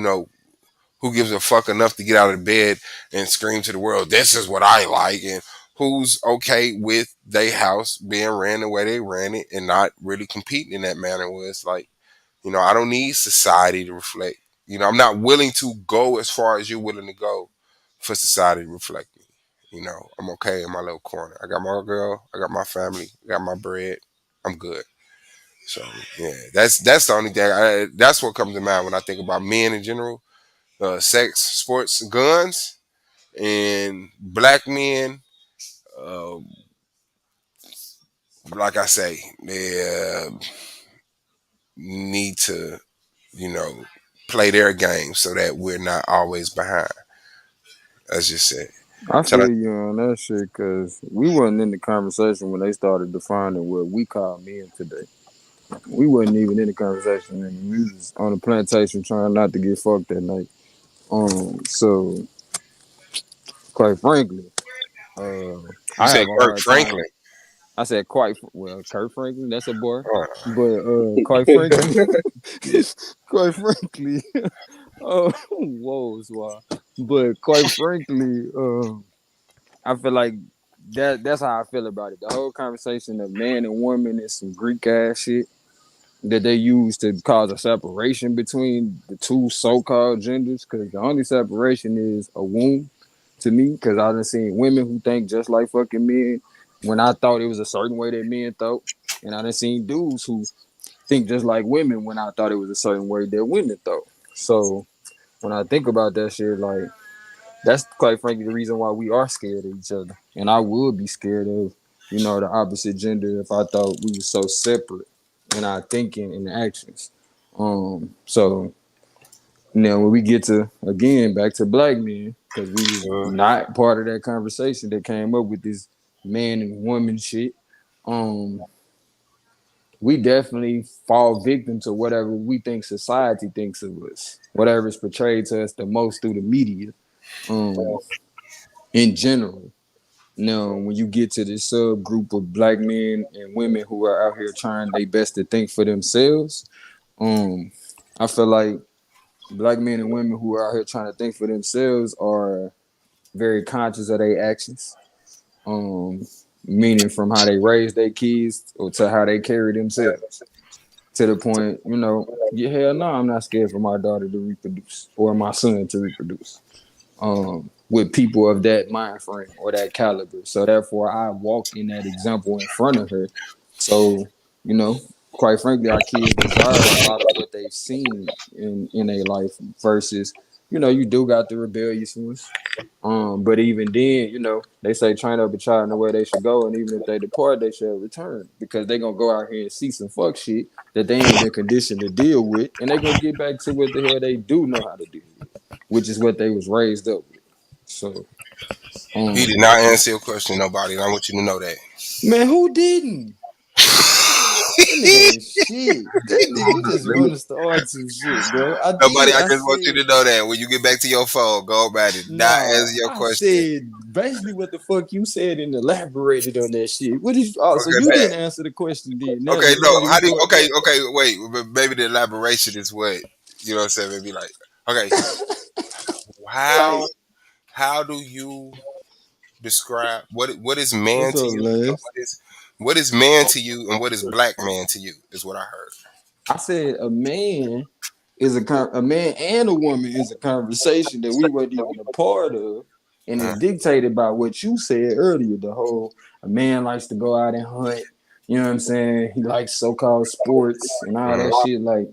Who gives a fuck enough to get out of bed and scream to the world, this is what I like, and who's okay with their house being ran the way they ran it and not really competing in that manner where it's like, I don't need society to reflect. I'm not willing to go as far as you're willing to go for society to reflect me. I'm okay in my little corner. I got my girl, I got my family, I got my bread. I'm good. So yeah, that's the only thing. That's what comes to mind when I think about men in general, sex, sports, guns, and black men. Uh, like I say, they need to, you know, play their game so that we're not always behind. As you said. I Shout out. feel you on that shit because we wasn't in the conversation when they started defining what we call men today. We wasn't even in the conversation, and we was on the plantation trying not to get fucked that night. So quite frankly, uh, You I said have a Kirk hard time. Franklin. I said well, Kurt Franklin, that's a boy, Uh, but quite frankly, quite frankly, whoa, Swah. But quite frankly, I feel like that's how I feel about it. The whole conversation of man and woman is some Greek ass shit that they use to cause a separation between the two so-called genders. Because the only separation is a womb to me. Because I done seen women who think just like fucking men when I thought it was a certain way that men thought, and I done seen dudes who think just like women when I thought it was a certain way that women thought. So when I think about that shit, like that's quite frankly the reason why we are scared of each other. And I would be scared of, the opposite gender if I thought we were so separate in our thinking and actions. So now when we get to again back to black men, because we was uh, not part of that conversation that came up with this man and woman shit. Um, we definitely fall victim to whatever we think society thinks of us, whatever is portrayed to us the most through the media. Um, in general. Now, when you get to this subgroup of black men and women who are out here trying their best to think for themselves, um, I feel like black men and women who are out here trying to think for themselves are very conscious of their actions. Um, Meaning from how they raise their kids or to how they carry themselves. To the point, yeah, hell no, I'm not scared for my daughter to reproduce or my son to reproduce. With people of that mind frame or that caliber. So therefore, I walk in that example in front of her. So, you know, quite frankly, our kids desire a lot of what they've seen in their life versus, you do got the rebellious ones. But even then, they say train up a child in the way they should go, and even if they depart, they shall return because they gonna go out here and see some fuck shit that they ain't been conditioned to deal with, and they gonna get back to what the hell they do know how to deal with, which is what they was raised up with. So, he did um, not answer your question, nobody. And I want you to know that. man, who didn't? That nigga ain't shit. That nigga, you just want to start some shit, bro. I Nobody, did. I I just want you said, to know that when you get back to your phone, go back and not nah. answer your I question. said basically what the fuck you said and elaborated on that shit. What is? Oh, so Okay, you man. didn't answer the question, then? Now Okay, you no. ready to How do you, start? okay, okay, wait. But maybe the elaboration is what I'm saying. Maybe like, okay, how Like, how do you describe what is man what's to up, you? And Lance? what is man to you, and what is black man to you? Is what I heard. I said a man is a man and a woman is a conversation that we weren't even a part of, and Uh, it's dictated by what you said earlier. The whole a man likes to go out and hunt. You know what I'm saying? He likes so-called sports and all that uh, shit. Like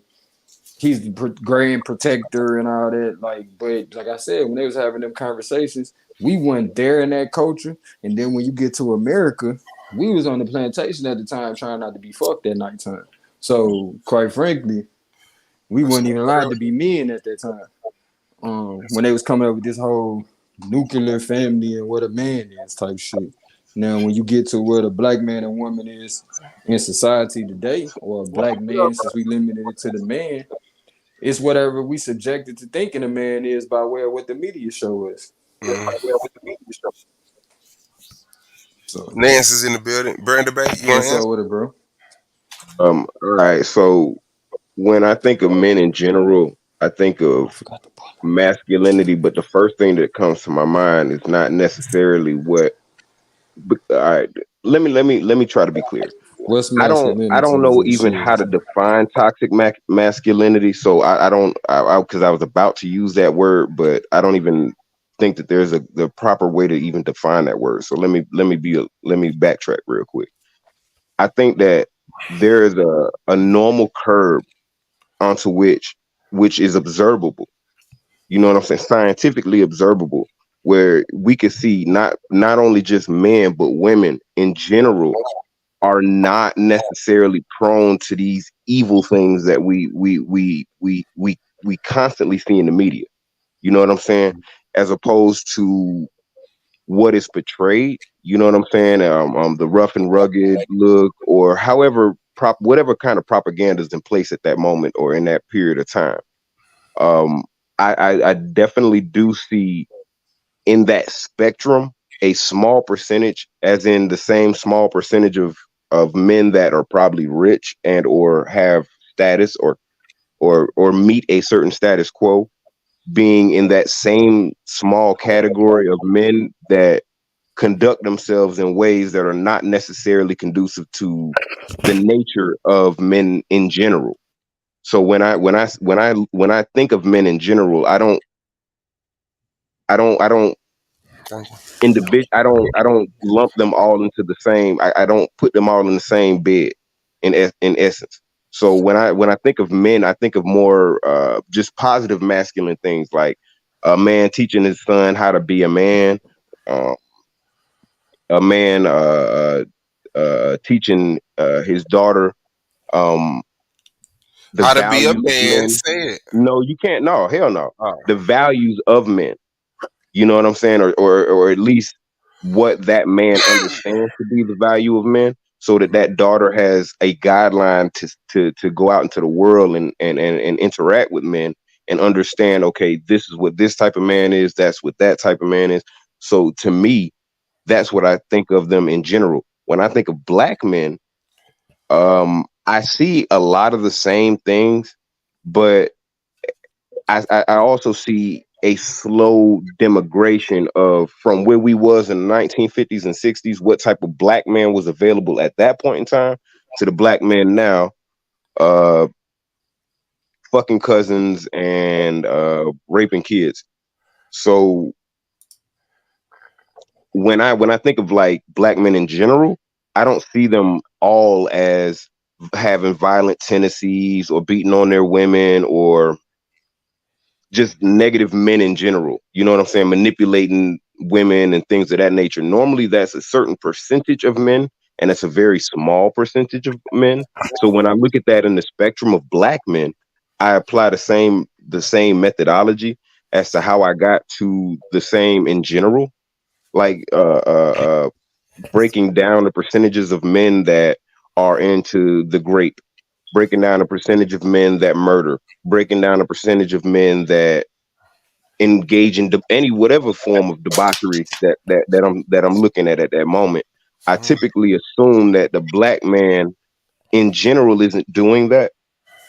he's the grand protector and all that. Like, but like I said, when they was having them conversations, we weren't there in that culture. And then when you get to America, we was on the plantation at the time trying not to be fucked at nighttime. So quite frankly, we that's weren't what even allowed to be men at that time. When they was coming up with this whole nuclear family and what a man is type shit. Now, when you get to what a black man and woman is in society today, or a black man, since we limited it to the man, it's whatever we subjected to thinking a man is by way of what the media show us. mm. So, Nance is in the building. Brandon Bay, you want to what's up answer? with it, bro? All right. So when I think of men in general, I think of masculinity, but the first thing that comes to my mind is not necessarily what. But, all right, let me try to be clear. What's I masculinity don't is know what even shit. how to define toxic masculinity, so I don't because I was about to use that word, but I don't even think that there's the proper way to even define that word. So let me backtrack real quick. I think that there is a normal curve onto which is observable. You know what I'm saying? Scientifically observable, where we can see not only just men but women in general are not necessarily prone to these evil things that we constantly see in the media. You know what I'm saying? As opposed to what is portrayed. You know what I'm saying? The rough and rugged look, or however whatever kind of propaganda is in place at that moment or in that period of time. Um, I definitely do see in that spectrum a small percentage, as in the same small percentage of men that are probably rich and or have status or meet a certain status quo, being in that same small category of men that conduct themselves in ways that are not necessarily conducive to the nature of men in general. So when I think of men in general, I don't Thank you. I don't lump them all into the same. I don't put them all in the same bed in essence. So when I think of men, I think of more just positive masculine things like a man teaching his son how to be a man, uh, a man teaching his daughter um, the How to be a values of man? men. Say it. No, you can't. No, hell no. Oh, The values of men. You know what I'm saying? Or at least what that man understands to be the value of men, so that that daughter has a guideline to go out into the world and interact with men and understand, okay, this is what this type of man is, that's what that type of man is. So to me, that's what I think of them in general. When I think of black men, I see a lot of the same things, but I also see a slow demigration of from where we was in the 1950s and 60s, what type of black man was available at that point in time, to the black man now, uh, fucking cousins and raping kids. So when I think of like black men in general, I don't see them all as having violent tendencies or beating on their women or just negative men in general. You know what I'm saying? Manipulating women and things of that nature. Normally, that's a certain percentage of men, and it's a very small percentage of men. So when I look at that in the spectrum of black men, I apply the same methodology as to how I got to the same in general. Like breaking down the percentages of men that are into the grape, breaking down the percentage of men that murder, breaking down the percentage of men that engage in any whatever form of debauchery that I'm looking at that moment. I mhm. typically assume that the black man in general isn't doing that,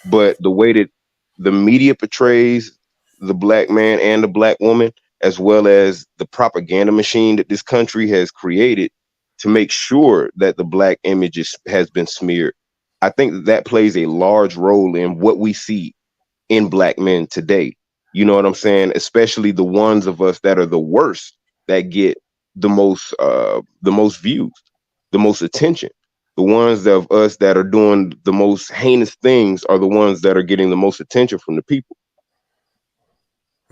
but the way that the media portrays the black man and the black woman, as well as the propaganda machine that this country has created to make sure that the black image has been smeared, I think that plays a large role in what we see in black men today. You know what I'm saying? Especially the ones of us that are the worst, that get the most views, the most attention. The ones of us that are doing the most heinous things are the ones that are getting the most attention from the people.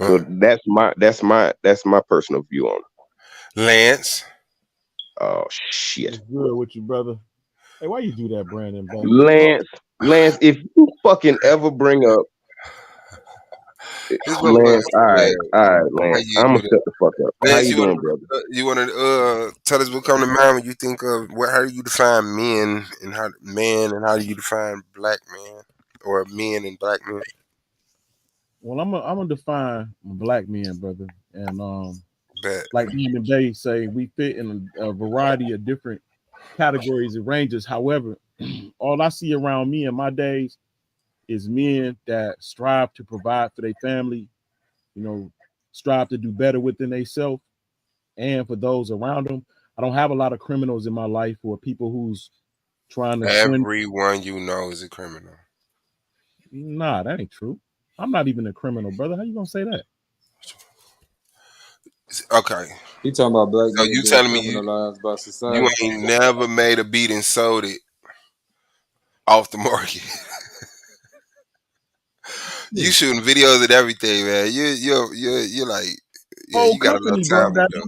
So Right. that's my personal view on it. Lance. Oh shit. What's good with you, brother? Hey, why you do that, Brandon Banks? Lance, Lance, if you fucking ever bring up This motherfucker Lance, all right, how Lance, you I'm do gonna that? shut the fuck up. How Lance, you doing, brother? you want to tell us what come to mind when you think of how do you define men and how do you define black men or men and black men? Well, I'm gonna define black men, brother, and Bet. like Ian and Bay say, we fit in a variety of different categories and ranges. However, all I see around me in my days is men that strive to provide for their family, you know, strive to do better within themselves and for those around them. I don't have a lot of criminals in my life or people who's trying to swindle. Everyone you know is a criminal. Nah, that ain't true. I'm not even a criminal, brother. How you gonna say that? Okay, He talking about black so men you being telling me criminalized by you society. ain't never made a beat and sold it off the market? You shooting videos and everything, man. You're like, yeah, Whole you got a little company, bro. time to do.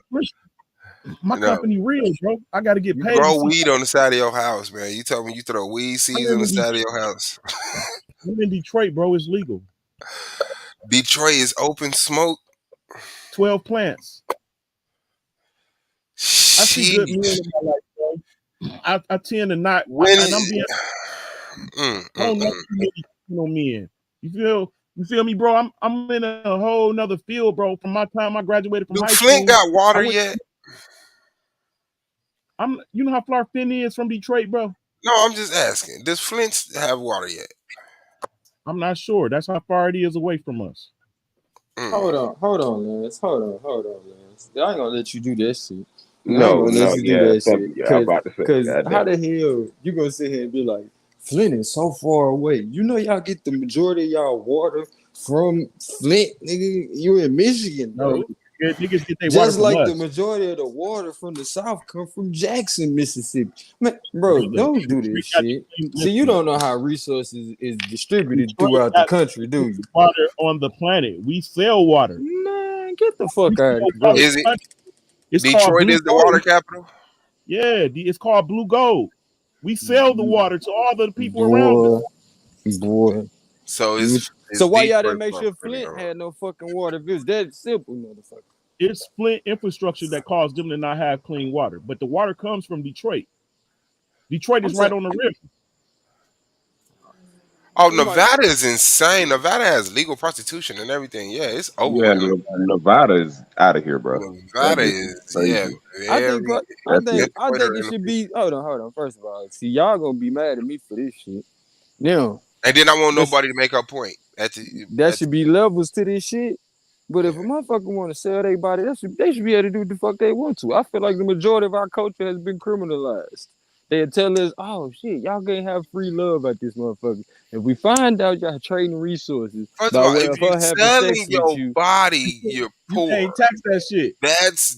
My You know, company real, bro. I got to get you paid. grow weed on the side of your house, man. You told me you throw weed seeds on the side of your house. I'm in Detroit, bro. It's legal. Detroit is open smoke. 12 plants. I see good men Sheesh. in my life, bro. I tend to not, When and I'm being, I don't know too many men. You feel me, bro? I'm in a whole nother field, bro. From my time I graduated from do high Flint school. got water yet? You know how far Flint is from Detroit, bro? No, I'm just asking. Does Flint have water yet? I'm not sure. That's how far it is away from us. Hold on, Lance. Hold on, Lance. I ain't gonna let you do that shit. I ain't No, gonna let you do that shit. yeah, I'm about to say, Cause goddamn. how the hell you gonna sit here and be like, Flint is so far away? You know y'all get the majority of y'all water from Flint, nigga. You in Michigan, bro. No, niggas get their water Just from like us. the majority of the water from the South come from Jackson, Mississippi. Man, bro, don't do this shit. See, you don't know how resources is distributed throughout the country, do you? Water on the planet. We sell water. Man, get the fuck out of here, bro. Is it It's Detroit called Blue is the Gold. water capital? Yeah, it's called Blue Gold. We sell the water to all the people around us. Boy. So So why y'all Detroit didn't make sure from Flint had no fucking water? If it was that simple, motherfucker. It's Flint infrastructure that caused them to not have clean water. But the water comes from Detroit. Detroit is right on the river. Oh, Nevada is insane. Nevada has legal prostitution and everything. Yeah, it's over. Yeah, Nevada is out of here, bro. Nevada is crazy. I think it should be. Hold on. First of all, see, y'all gonna be mad at me for this shit. Now, and then I want nobody to make her point. That should be levels to this shit. But if a motherfucker want to sell their body, they should be able to do what the fuck they want to. I feel like the majority of our culture has been criminalized. They'll tell us, oh shit, y'all can't have free love at this motherfucker. If we find out y'all trading resources, first of all, if you're selling your body, you're poor. You can't tax that shit. That's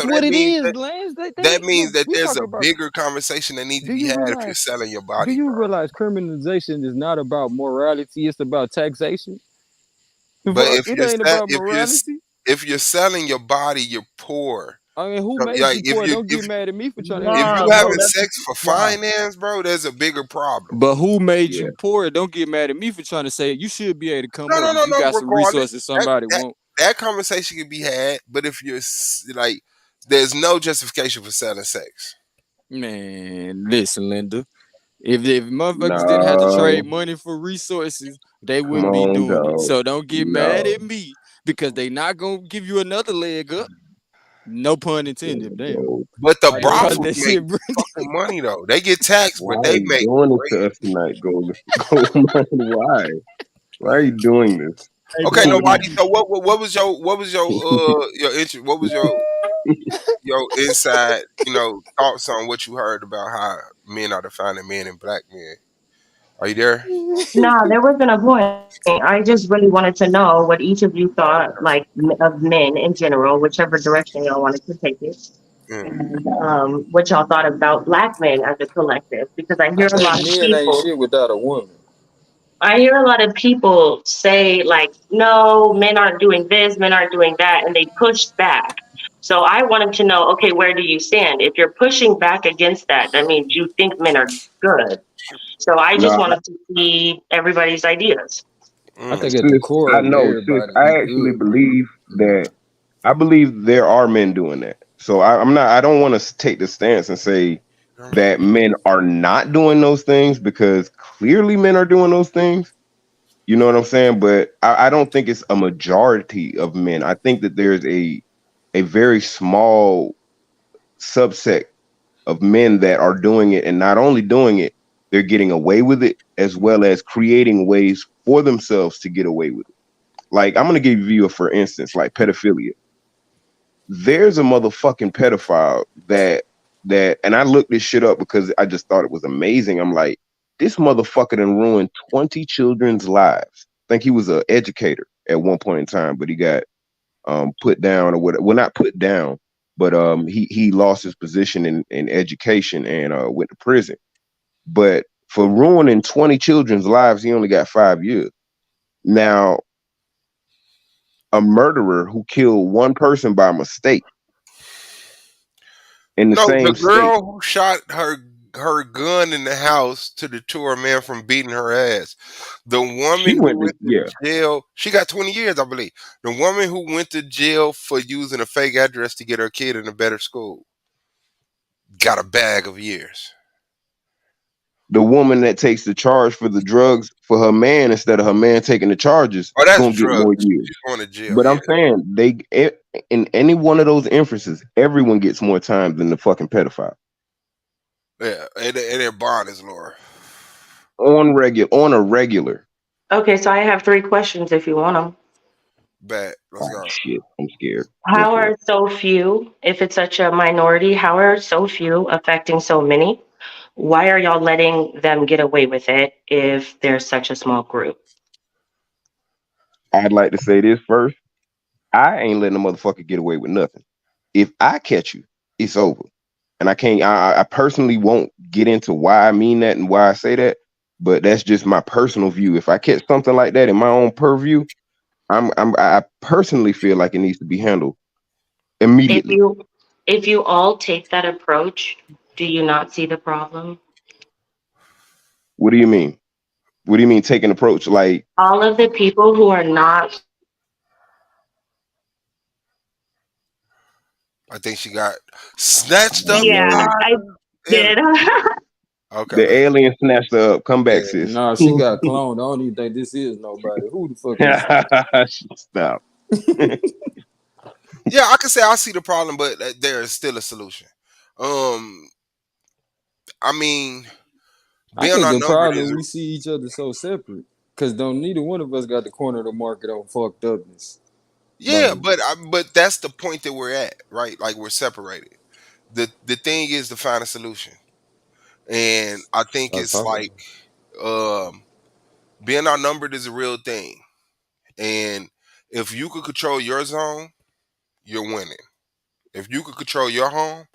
what it is, Lance. That means that there's a bigger conversation that needs to be had if you're selling your body. Do you realize criminalization is not about morality, it's about taxation? But if you're selling your body, you're poor. I mean, who made you poor? Don't get mad at me for trying to. If you having sex for finance, bro, there's a bigger problem. But who made you poor? Don't get mad at me for trying to say you should be able to come up. You got some resources somebody won't. That conversation can be had, but if you're like, there's no justification for selling sex. Man, listen, Linda. If motherfuckers didn't have to trade money for resources, they wouldn't be doing it. So don't get mad at me because they not gonna give you another leg up. No pun intended, damn. But the brothels make fucking money though. They get taxed, but they make. Why are you doing this to us tonight, Gold? Why? Why are you doing this? Okay, nobody. So what was your interest? What was your inside thoughts on what you heard about how men are defining men and black men? Are you there? No, there wasn't a point. I just really wanted to know what each of you thought, like, of men in general, whichever direction y'all wanted to take it. And what y'all thought about black men as a collective, because I hear a lot of people ain't shit without a woman. I hear a lot of people say, like, no, men aren't doing this, men aren't doing that, and they push back. So I wanted to know, okay, where do you stand? If you're pushing back against that, that means you think men are good. So I just wanted to see everybody's ideas. I think at the core, I actually believe that. I believe there are men doing that. So I don't want to take the stance and say that men are not doing those things because clearly men are doing those things. You know what I'm saying? But I don't think it's a majority of men. I think that there's a very small subset of men that are doing it, and not only doing it, they're getting away with it, as well as creating ways for themselves to get away with it. Like, I'm going to give you for instance, like pedophilia. There's a motherfucking pedophile that, and I looked this shit up because I just thought it was amazing. I'm like, this motherfucker done ruined 20 children's lives. I think he was an educator at one point in time, but he got put down or whatever. Well, not put down, but he lost his position in education and went to prison. But for ruining 20 children's lives, he only got 5 years. Now, a murderer who killed one person by mistake in the No, the same state. girl who shot her gun in the house to deter a man from beating her ass. The woman She who went went to, to jail, she got 20 years, I believe. The woman who went to jail for using a fake address to get her kid in a better school got a bag of years. the woman that takes the charge for the drugs for her man instead of her man taking the charges Oh, that's gonna get more drugs. years. She's going to jail. But Yeah. I'm saying in any one of those instances, everyone gets more time than the fucking pedophile. Yeah, and their bond is lower. On a regular. Okay, so I have 3 questions if you want them. Bad. Let's Oh go. shit, I'm scared. How are so few, if it's such a minority, how are so few affecting so many? Why are y'all letting them get away with it if there's such a small group? I'd like to say this first. I ain't letting a motherfucker get away with nothing. If I catch you, it's over. And I personally won't get into why I mean that and why I say that, but that's just my personal view. If I catch something like that in my own purview, I personally feel like it needs to be handled immediately. If you all take that approach, do you not see the problem? What do you mean? What do you mean take an approach? Like, All of the people who are not. I think she got snatched up. Yeah, I did. Okay. the alien snatched her up. Come back, sis. Nah, she got cloned. I don't even think this is nobody. Who the fuck is Stop. Yeah, I can say I see the problem, but there is still a solution. I mean, I being think the outnumbered problem is we see each other so separate. Cause neither one of us got the corner of the market on fucked upness. yeah, Like, but that's the point that we're at, right? Like we're separated. The thing is to find a solution, and I think stop it's talking. like being outnumbered is a real thing, and if you could control your zone, you're winning. If you could control your home,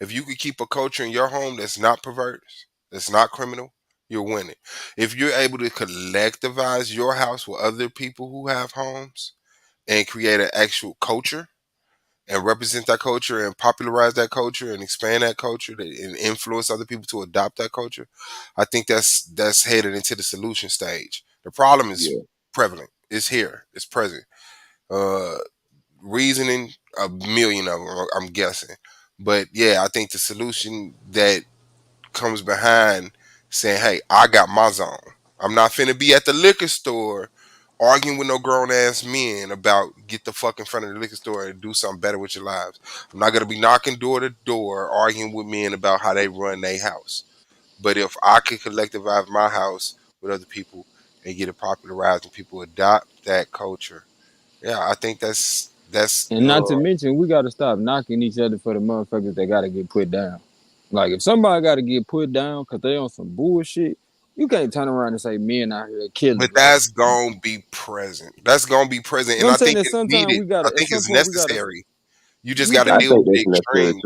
if you could keep a culture in your home that's not perverse, that's not criminal, you're winning. If you're able to collectivize your house with other people who have homes and create an actual culture and represent that culture and popularize that culture and expand that culture and influence other people to adopt that culture, I think that's headed into the solution stage. The problem is prevalent. It's here. It's present. Reasoning, a million of them, I'm guessing. But yeah, I think the solution that comes behind saying, hey, I got my zone. I'm not finna be at the liquor store arguing with no grown ass men about get the fuck in front of the liquor store and do something better with your lives. I'm not gonna be knocking door to door arguing with men about how they run their house. But if I could collectivize my house with other people and get it popularized and people adopt that culture, yeah, I think that's and not to mention, we gotta stop knocking each other for the motherfuckers that gotta get put down. Like, if somebody gotta get put down because they on some bullshit, you can't turn around and say men out here killing. But that's gonna be present. That's gonna be present, and I think it's needed. I think it's necessary. You just got to deal with the extreme.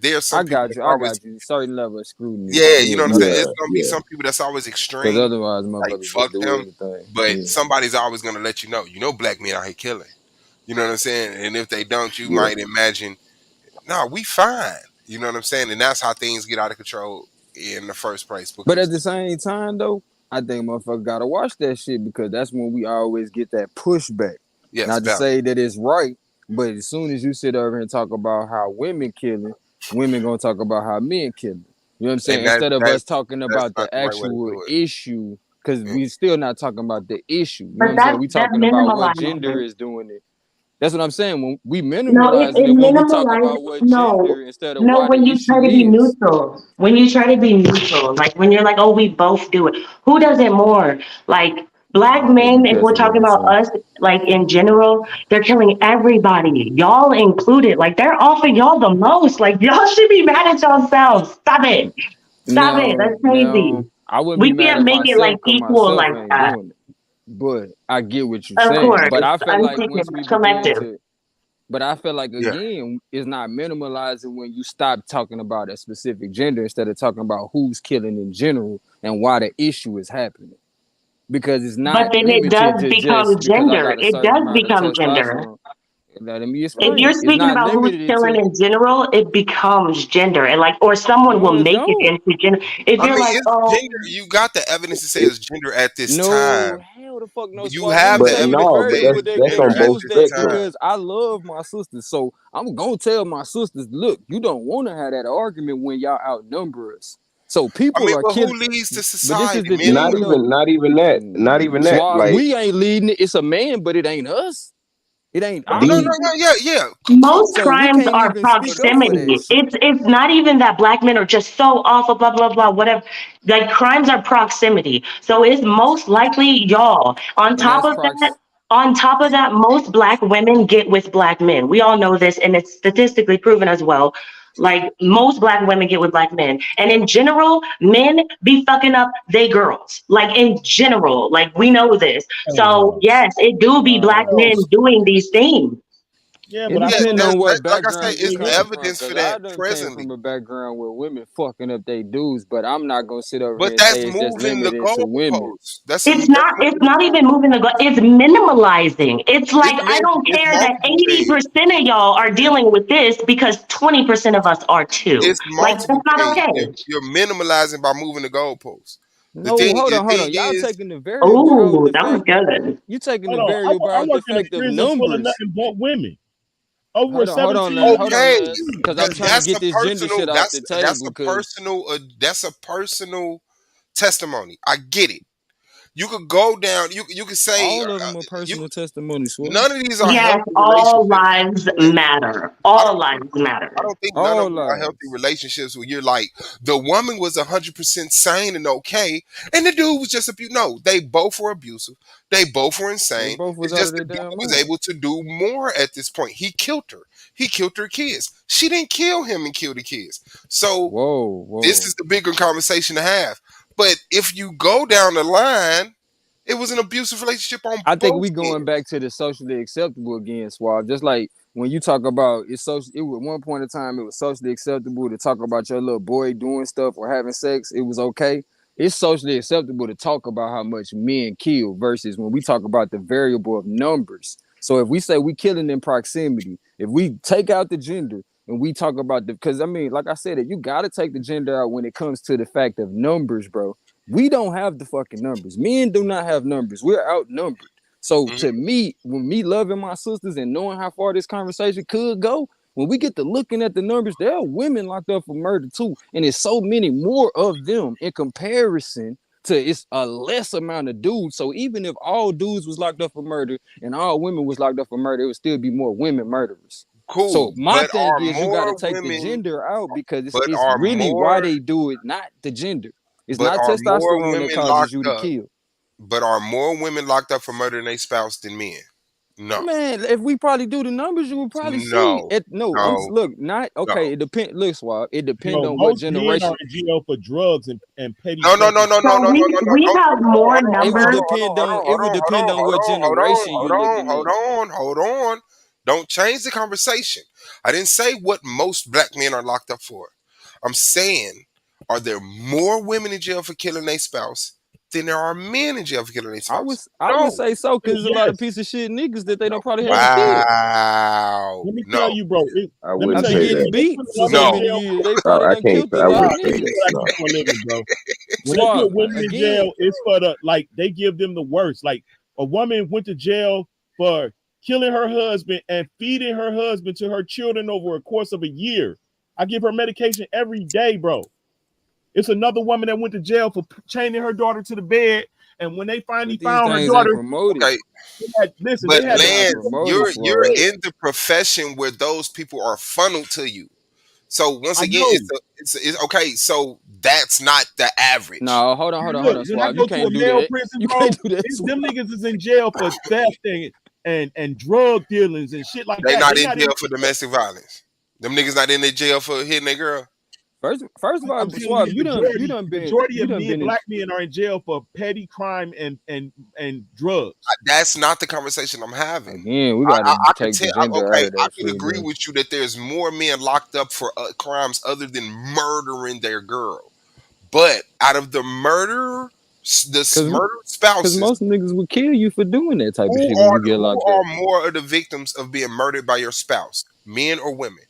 There's some people I got you. Certain level of scrutiny. Yeah, you know what I'm saying. It's gonna be some people that's always extreme. Because otherwise, motherfuckers like fuck do them. anything. But somebody's always gonna let you know. You know, black men out here killing. You know what I'm saying. And if they don't, you might imagine, no, we fine. You know what I'm saying. And that's how things get out of control in the first place. But at the same time, though, I think motherfuckers gotta watch that shit because that's when we always get that pushback. Yes, not to say that it's right, but as soon as you sit over and talk about how women killing, women gonna talk about how men killing. You know what I'm saying? Instead of us talking about the actual issue, because we still not talking about the issue. You know what I'm saying? We talking about what gender is doing it. That's what I'm saying. When we No, minimalizing it it, when we talk minimalizes. about what No, gender instead of no. why the When you try issue to be is. neutral, when you try to be neutral, like when you're like, oh, we both do it. Who does it more? Like black Yeah, you men, if we're definitely talking right, about son. us, like in general, they're killing everybody, y'all included. Like they're offering y'all the most. Like y'all should be mad at yourselves. Stop it. Stop it. Now, That's crazy. I wouldn't be We mad can't at make it like myself because equal myself like ain't that. doing it. But I get what you're Of saying. course, But I feel I'm like thinking once we begin collective. to, but I feel like Yeah. again, it's not minimalizing when you stop talking about a specific gender instead of talking about who's killing in general and why the issue is happening. Because it's But not then it limited does to become just because I gender. got a It certain does amount of become gender. testosterone. Let me If you're explain. It's speaking not about who's limited killing to in general, it becomes gender. And like, or someone will no, it make it don't. into gender. If I you're mean, like, it's oh, gender. You got the evidence to say it's gender at this No, time. hell the fuck no, You Swab. Let me have But the tell you the evidence no, to but say variable it's that's that gender on at both proves this that spectrums. time. because I love my sisters. So I'm gonna tell my sisters, look, you don't want to have that argument when y'all outnumber us. So I people mean, are but who killing. leads to But this is society, the men or Not thing women? even, though. not even that. Not even that. Swab, Like we ain't leading it. It's a man, but it ain't us. It ain't No, our no, these, no, people. no, yeah. most Cool. So we crimes can't are even But speak up for proximity. that shit. It's not even that black men are just so awful, blah blah blah, whatever. Like crimes are proximity. So it's most likely y'all. And that's On top of that, most black women get with black men. We all know this, and it's statistically proven as well. Like most black women get with black men. And in general, men be fucking up they girls. Like in general. Like we know this. So Oh, yes, it do be black uh, men doing these things. yeah, It but I yeah, feel depends like on what like I say, background you it's it, coming from. evidence Cause for I that done came presently. from a background where women fucking up they dudes, but I'm not gonna sit over here But and that's say it's just moving the limited to women. goalposts. That's It's moving the not even goalposts. moving the goal. It's minimalizing. It's like I don't It's care that multiple things. 80% of y'all are dealing with this because 20% of us are too. It's Like multiple that's not things. okay. You're minimalizing by moving the goalposts. No, hold The on, hold thing on. Y'all is, taking the variable out Oh, the that was fact good. you taking hold the on. variable I out the work in a fact of prison full of numbers. nothing but women. Over 17 Hold years. on, okay, Les, because I'm trying to that's get a this gender personal. shit off the table. Because That's a personal testimony. I get it. You could go down. You could say all of them are you. personal testimony, swore. None of these are Yes, healthy all relationships. lives And matter. I All don't think lives I matter. don't think none of All them are healthy lives. relationships where you're like the woman was 100% sane and okay, and the dude was just abusive. No, they both were abusive. They both were They insane. both was It's out of just their the dude damn was mind. able to do more at this point. He killed her. He killed her kids. She didn't kill him and kill the kids. So Whoa, this whoa. is the bigger conversation to have. But if you go down the line, it was an abusive relationship on I think both we going back ends. to the socially acceptable again, Suave. Just like when you talk about it's social, it was one point in time it was socially acceptable to talk about your little boy doing stuff or having sex. It was okay. It's socially acceptable to talk about how much men kill versus when we talk about the variable of numbers. So if we say we killing in proximity, if we take out the gender and we talk about the, because I mean, like I said, you got to take the gender out when it comes to the fact of numbers, bro. We don't have the fucking numbers. Men do not have numbers. We're outnumbered. So Mhm. to me, when me loving my sisters and knowing how far this conversation could go, when we get to looking at the numbers, there are women locked up for murder too, and it's so many more of them in comparison to it's a less amount of dudes. So even if all dudes was locked up for murder and all women was locked up for murder, it would still be more women murderers. So Cool, my thing is you got to take the gender out because but it's are really why more they do it, not the gender. It's but not are more testosterone that women causes you locked to up? kill. But are more women locked up for murdering their spouse than men? No. Man, if we probably do the numbers, you would probably see No. it. No, No. look, not okay. No. It depends. Look, Swab, it depends Bro, on what most men are generation. in jail for drugs and petty No, no, theft no, and no, no, So no, no, no, no. we Don't have more It would numbers. depend on. It would depend on what generation you looking at. hold on. Don't change the conversation. I didn't say what most black men are locked up for. I'm saying, are there more women in jail for killing their spouse than there are men in jail for killing their spouse? I would No. say so because there's a lot of yes. piece of shit niggas that they No. don't probably have Yes. to kill. Wow. Let me tell No. you, bro. I Let me wouldn't tell After you, say getting that. when they beat put a for woman so in No. many jail, years, they No, probably I done can't. killed a I lot Rob, of wouldn't this say is that. niggas. what I No. do for a living, bro. When they Swab put women in again. jail, it's for the like they give them the worst. Like a woman went to jail for killing her husband and feeding her husband to her children over a course of a year. I give her medication every day, bro. It's another woman that went to jail for chaining her daughter to the bed And when they finally But these found her things ain't daughter, promoted. Okay, listen, but they had They're to not Lance, promoted, you're Suave. in the profession where those people are funneled to you. So once I again, know. it's okay. So that's not the average. No, hold on, Look, when I Suave. go You to a can't do male that. prison, You bro, can't do that, them Suave. niggas is in jail for theft and drug dealings and shit like They that. not They in not jail for domestic violence. Them niggas not in their jail for hitting their girl. First of all, I'm telling Suave, you, you the majority of been in. black men are in jail for petty crime and drugs. That's not the conversation I'm having. Again, we gotta I can take the tell. gender Okay, out of I that can shit, agree man. with you that there's more men locked up for crimes other than murdering their girl. But out of the murder Because spouses, most niggas would kill you for doing that type of who shit when are you get locked who up. are more of the victims of being murdered by your spouse, men or women?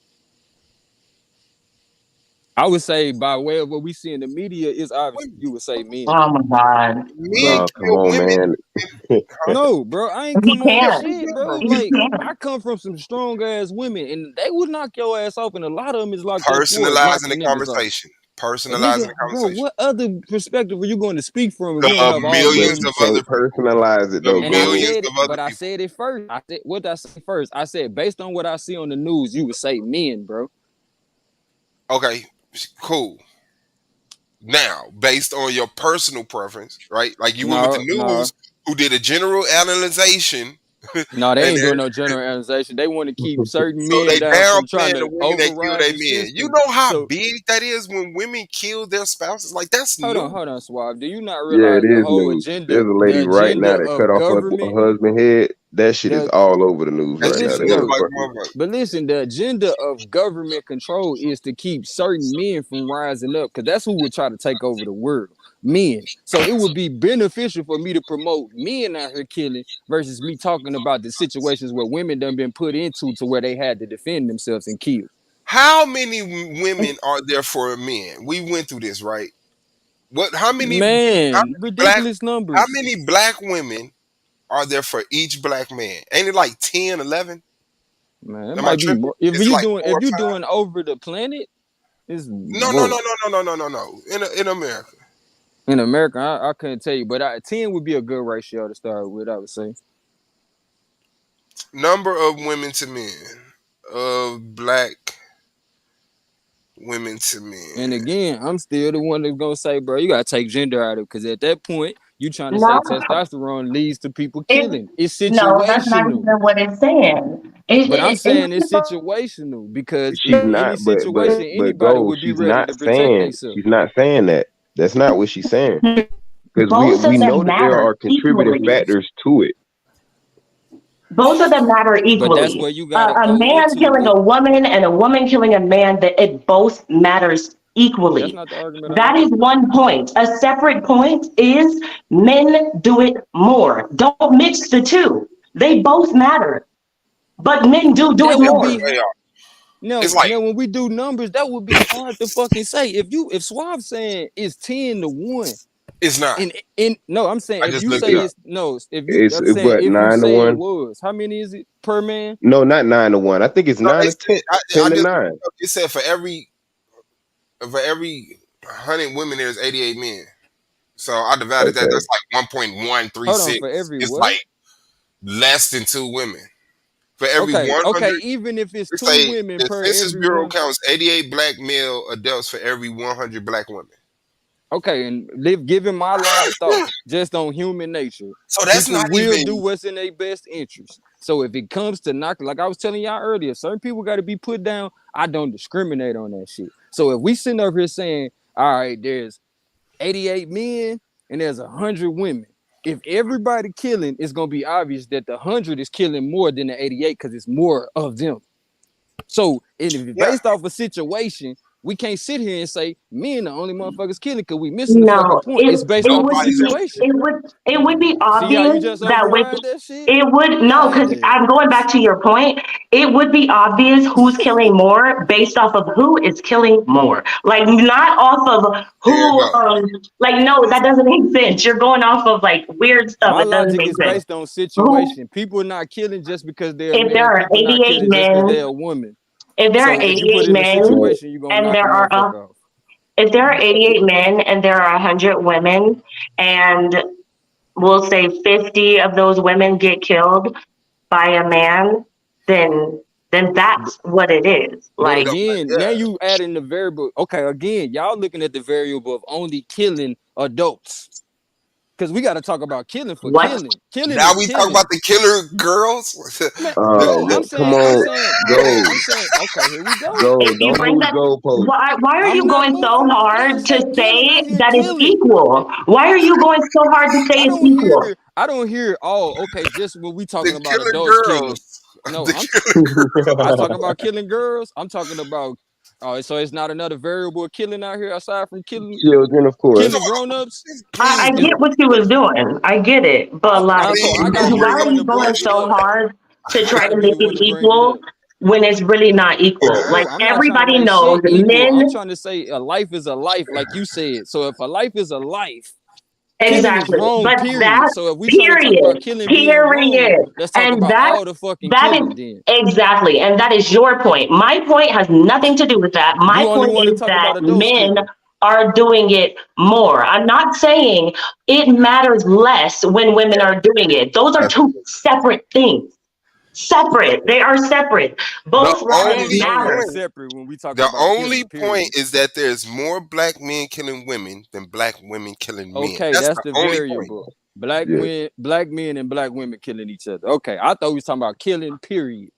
I would say by way of what we see in the media is obvious. You would say men. Oh my God. Men Come kill on, women. man. No, bro, I ain't You come on that can't. shit, bro. You Like, can't. I come from some strong ass women, and they would knock your ass off, and a lot of them is locked up for Personalizing the knocking niggas off. conversation. And Personalizing the nigga, bro, conversation. what other perspective are you going to speak from if you don't have all But Millions them? of you other can't people. personalize it The though, And I Gold. millions said of it, other but I people. said it first. What did I say first? I said based on what I see on the news, you would say men, bro. Okay, cool. Now, based on your personal preference, right? Like you went with the No. news, who did a general analyzation. No, they And ain't doing no generalization. They want to keep certain so men they down from trying downplaying the to women that kill override their the men. You system. know how So big that is when women kill their spouses? Like that's hold new. on, Suave. Do you not Yeah, it realize the is whole news. There's agenda, a the lady right now agenda that cut of off her government? husband's head. That shit is The all over the news That but right shit now. listen That scared though, like motherfucker. motherfucker. but listen, the agenda of government control is to keep certain men from rising up, because that's who would try to take over the world. Men. So it would be beneficial for me to promote men out here killing versus me talking about the situations where women done been put into to where they had to defend themselves and kill. How many women are there for men? We went through this, right? How many Man, black ridiculous numbers. women are there for each black man? Ain't it like 10, 11? Man, it Am I might be tripping? more. If Is it you like doing 4 or 5? over the planet, it's No. more. In America. In America, I couldn't tell you, but 10 would be a good ratio to start with, I would say. Number of women to men. Of black women to men. And again, I'm still the one that's gonna say, bro, you gotta take gender out of it, because at that point, you trying to say No, testosterone leads to people it, killing. It's no, that's not even situational. what it's saying. But I'm saying it's People, situational because She's in any not, situation, but anybody Gold, would be ready to protect themselves. she's not saying that. That's not what she's saying. Because both we of know them that there are matter contributing equally. factors to it. Both of them matter But that's equally. where you gotta A go man into killing it. a woman and a woman killing a man, that it both matters That's equally. not the argument I That made. is one point. A separate point is men do it more. Don't mix the two. They both matter, but men do That it would more. be It's like now when we do numbers, that would be hard to fucking say. If Suave saying it's 10-1, it's not. no, I'm saying I if just you looked say it up. it's no, It's I'm saying what, if you 9 to say it 1? was, how many is it per man? No, not 9 to 1. I think it's No, 9 to 10, 10 to just 9. it said for every 100 women there's 88 men. So I divided that. Okay. That's like Hold on, 1.136. for every It's what? like less than 2 women. For every Okay, 100, even if it's they 2 say women the per Census every Bureau one. counts 88 black male adults for every 100 black women. Okay, and giving my line of thought just on human nature. So that's People not will even. do what's in their best interest. So if it comes to knocking, like I was telling y'all earlier, certain people got to be put down. I don't discriminate on that shit. So if we sitting over here saying, all right, there's 88 men and there's 100 women. If everybody killing, it's gonna be obvious that the 100 is killing more than the 88 because it's more of them. So if it's Yeah. based off a situation, we can't sit here and say men the only motherfuckers killing because we missing the fucking No, point. It's based off a Nobody's situation. it would be See how you obvious just that with override that shit? it would no, God because damn. I'm going back to your point. It would be obvious who's killing more based off of who is killing more. Like not off of There you who go. like no, that doesn't make sense. You're going off of like weird stuff. My It doesn't logic make is sense. based on Who situation. People not killing just because they're a if there man. are People not 88 killing just because they're men, a woman. if there are So if you put 88 in a men situation, you're gonna and knock a there are motherfucker off. if there are 88 men and there are 100 women and we'll say 50 of those women get killed by a man, then that's what it is. But Like, again, now you adding the variable. Okay, again, y'all looking at the variable of only killing adults. Because we got to talk about killing for what? killing. Killing Now is we talk killing. about the killer girls. Man, no, come I'm saying, on, go, okay, here we go. go. If you Don't bring move that, goalposts. why are I'm you not going so moving. No, I'm hard to saying killing out say here, that it's killing. equal? Why are you going so hard to say I it's don't equal? hear. Oh, okay. Just when we talking The about killer adults killing. girls. No, The I'm killer talking about killing girls. I'm talking about. Oh, so it's not another variable of killing out here aside from killing Children, of course. killing grown-ups. I Please, get what you was doing. I get it. But like, So I please gotta don't be the why bring are one you to going bring it so up. hard to I try gotta to be make the one it to bring it equal up. when it's really not equal? Like, No, I'm not trying to everybody make knows shit equal. I'm men. trying to say a life is a life, like you said. So if a life is a life, killing is Exactly. wrong, But period. that, So if we trying to talk about period, killing being wrong, period. let's talk And about all the fucking that killing is then. exactly. And that is your point. My point has nothing to do with that. My You only point want to is talk that about adults men killing. are doing it more. I'm not saying it matters less when women are doing it. Those are two separate things. Separate. They are separate. The Both How lives they only know they matter. point. separate when we talking The about only killing, point period. is that there's more black men killing women than black women killing men. Okay, That's that's the the only point. variable. Black Yeah. men and black women killing each other. Okay, I thought we was talking about killing, period.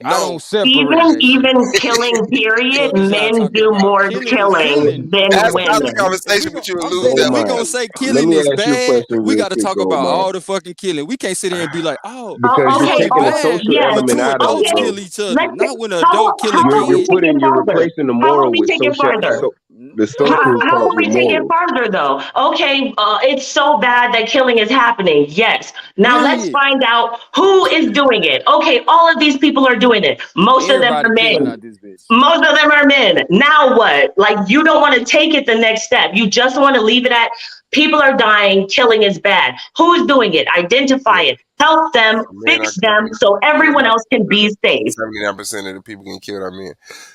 I No, don't separate that shit. Even killing, period, Fuck is y'all men talking do about? more Killing is killing killing. than that's not the women. If we conversation go, with you and I'm lose saying Gold if we that gonna mine. because say Let killing me is ask you a bad, question we real got to quick, talk Gold about mine. all the fucking killing. We can't sit there and be like, oh, Because you're so Okay, it's taking the bad social yes. when element two out of it, adults bro. kill each other, Let's not when an how adult kill a about You're we kid. take it you're further? replacing the How about moral we with take it social. further? So the How, social how part about we with take it moral. further though? Okay, it's so bad that killing is happening. Yes. Now let's Period. find out who is doing it. Okay, all of these people are doing it. Most of them Everybody are killing men. out this bitch. Most of them are men. Now what? Like, you don't want to take it the next step. You just want to leave it at people are dying, killing is bad. Who's doing it? Identify yeah, it. Help them, men are fix them killing. so everyone else can be safe. 79% of the people getting killed are men.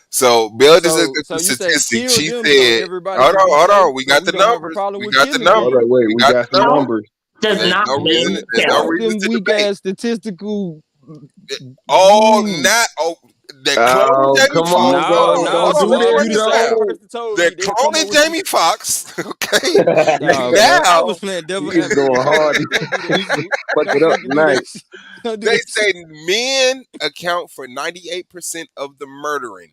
So Bill just looked at So the you say statistics. kill She them so said, everybody "Hold can on, be hold safe. on. We So got we the don't have a numbers. problem We with got the killing Hold numbers. then. on, wait, We we got got the some numbers. Help numbers. does There's not no reason. mean There's no kill. Fuck reason them to weak debate. ass statistical. Not that cloning Oh, Jamie come Foxx. on, Hold Nah, on, go. nah, hold Don't on. do Let me Suave, this, break you the this same down. bro. person told They're me they'll come up cloning with some. Jamie Foxx. Okay. Nah, And bro. I was now playing devil He's advocate. going hard. Don't do that shit. Fuck it Don't up fucking do tonight. that shit. Don't do they that shit. say men account for 98% of the murdering.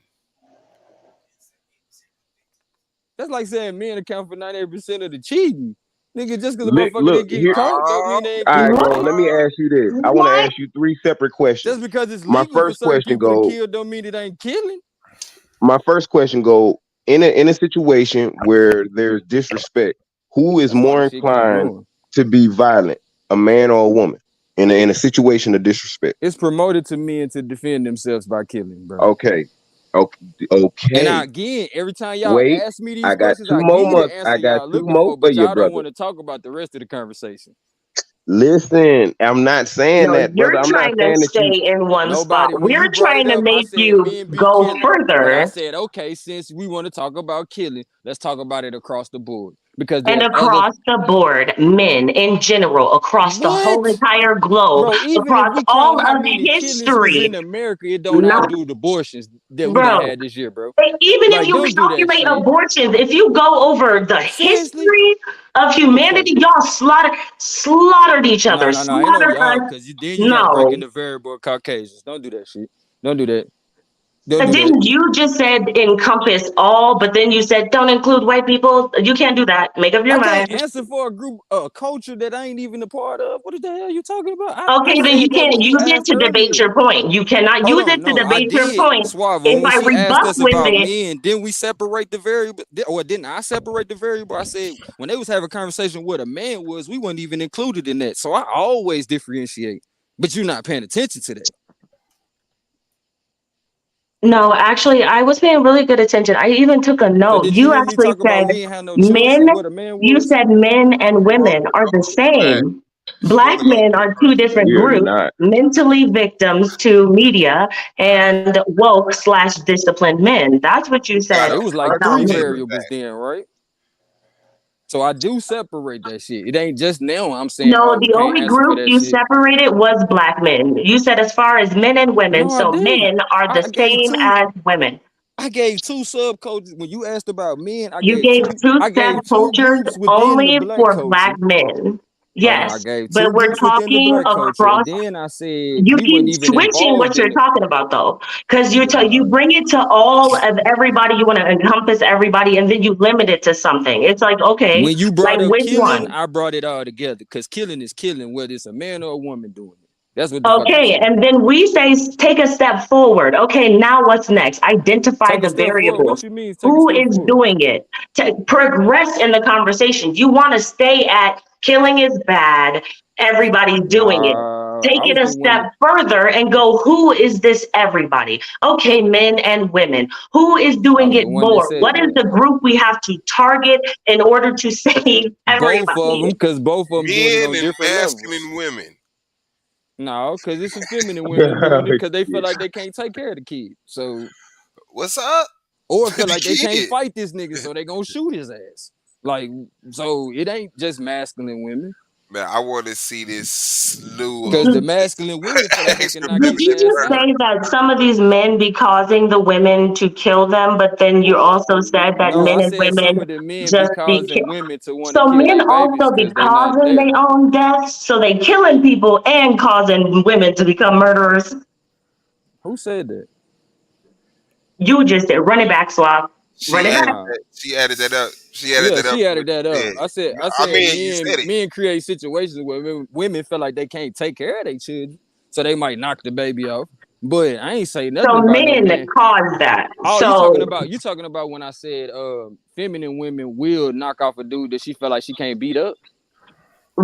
That's like saying men account for 98% of the cheating. Nigga, just because a motherfucker Look didn't get here. caught, don't Oh, mean they ain't All right, killing. go. What? Let me ask you this. I want to What? ask you three separate questions. Just because it's My legal for first certain question people to go. kill, don't mean it ain't killing. My first question go. In a situation where there's disrespect, who is That's why the more shit keep inclined going. to be violent, a man or a woman, in a situation of disrespect? It's promoted to men to defend themselves by killing, bro. Okay. Okay. And Okay. again, every time y'all Wait. ask me these I got questions, two I give more you the months. answer I got y'all two looking more for, for but you, y'all don't brother. want to talk about the rest of the conversation. Listen, I'm not saying No, that, brother. you're I'm not trying to saying that you. stay in one Nobody, spot. when you We're brought it trying to up, I make said you men be go killing. But I further said, okay, since we want to talk about killing, let's talk about it across the board. Because and there's other. across the board, men in general, across the whole What? entire globe, Bro, even if across we all count how of many killings is history. in America, it don't No, outdo the abortions that we done bro. had this year, bro. Even if Like, you don't do that calculate shit. abortions, if you go over the Seriously? history of Okay. humanity, y'all slaughtered each No, other, no, no. Ain't no slaughtered y'all, us. because then you got to break in No. the variable of Caucasians. Don't do that shit. Don't do that. Don't do that. Didn't you just said encompass all, but then you said don't include white people? You can't do that. Make up your I mind. can't answer for a group, a culture that I ain't even a part of. What the hell are you talking about? I Okay, then you said that can't when you use it asked to debate earlier. your point. You cannot Hold use on, it to no, I debate your did, point. Suave. If When I she asked rebut us with about it, men, didn't we separate the variable? Or didn't I separate the variable? I said when they was having a conversation what a man was, we weren't even included in that. So I always differentiate. But you're not paying attention to that. no, actually, I was paying really good attention. I even took a So note. did you You hear me actually talk about said we ain't have no choice men, in what a man you was? said men and women are the same. Black men are two different We are groups, not. mentally victims to media and woke/disciplined men. That's what you got said It was like about 3 men. variables then, right? So I do separate that shit. It ain't just now I'm saying, No, oh, you the can't only answer for group that you shit. separated was black men. You said as far as men and women, No, I so didn't. men are I the gave same two. as women. I gave two subcultures. When you asked about men, You gave two I gave two subcultures groups within the only black for culture. black men. Hold on, I Yes, gave but two we're groups within the talking black culture, across. and then I said You we keep weren't even switching what involved you're in it. talking about though, because you Nah. bring it to all of everybody. You want to encompass everybody, and then you limit it to something. It's like, okay, When you like brought up which killing, one? I brought it all together because killing is killing, whether it's a man or a woman doing it. That's what the fuck I Okay, said. and then we say take a step forward. Okay, now what's next? Identify Take a the step forward. variables. What you mean? Take a Who step is forward. doing it? To progress in the conversation. You want to stay at killing is bad. Everybody's doing it. Take I it was a the one. step further and go, who is this everybody? Okay, men and women. Who is I doing was it the one that more? said What is that. the group we have to target in order to save Both of everybody? them, because both of them doing it Men on and different levels. masculine women. No, because it's some feminine women doing it because they feel like they can't take care of the kid. So, What's up? or feel The like they can't kid. fight this nigga, so they gonna shoot his ass. Like, so it ain't just masculine women. Man, I want to see this slew Because of the masculine women feel like they can extra knock Did his you biblical ass just out. say that some of these men be causing the women to kill them, but then you also said that No, men I and said some women of the men be just be causing killed? women to want to So kill men their babies also be because they not causing there. their own deaths, so they killing people and causing women to become murderers. Who said that? You just did. Run it back, Swab. Run She it added back. Nah. that. She added that up. She added Yeah, that up. she to added what that you up. said. I I said mean, you said it. men create situations where women feel like they can't take care of their children, so they might knock the baby off. But I ain't say nothing So about no men man. cause that. Oh, you So talking about when I said feminine women will knock off a dude that she felt like she can't beat up?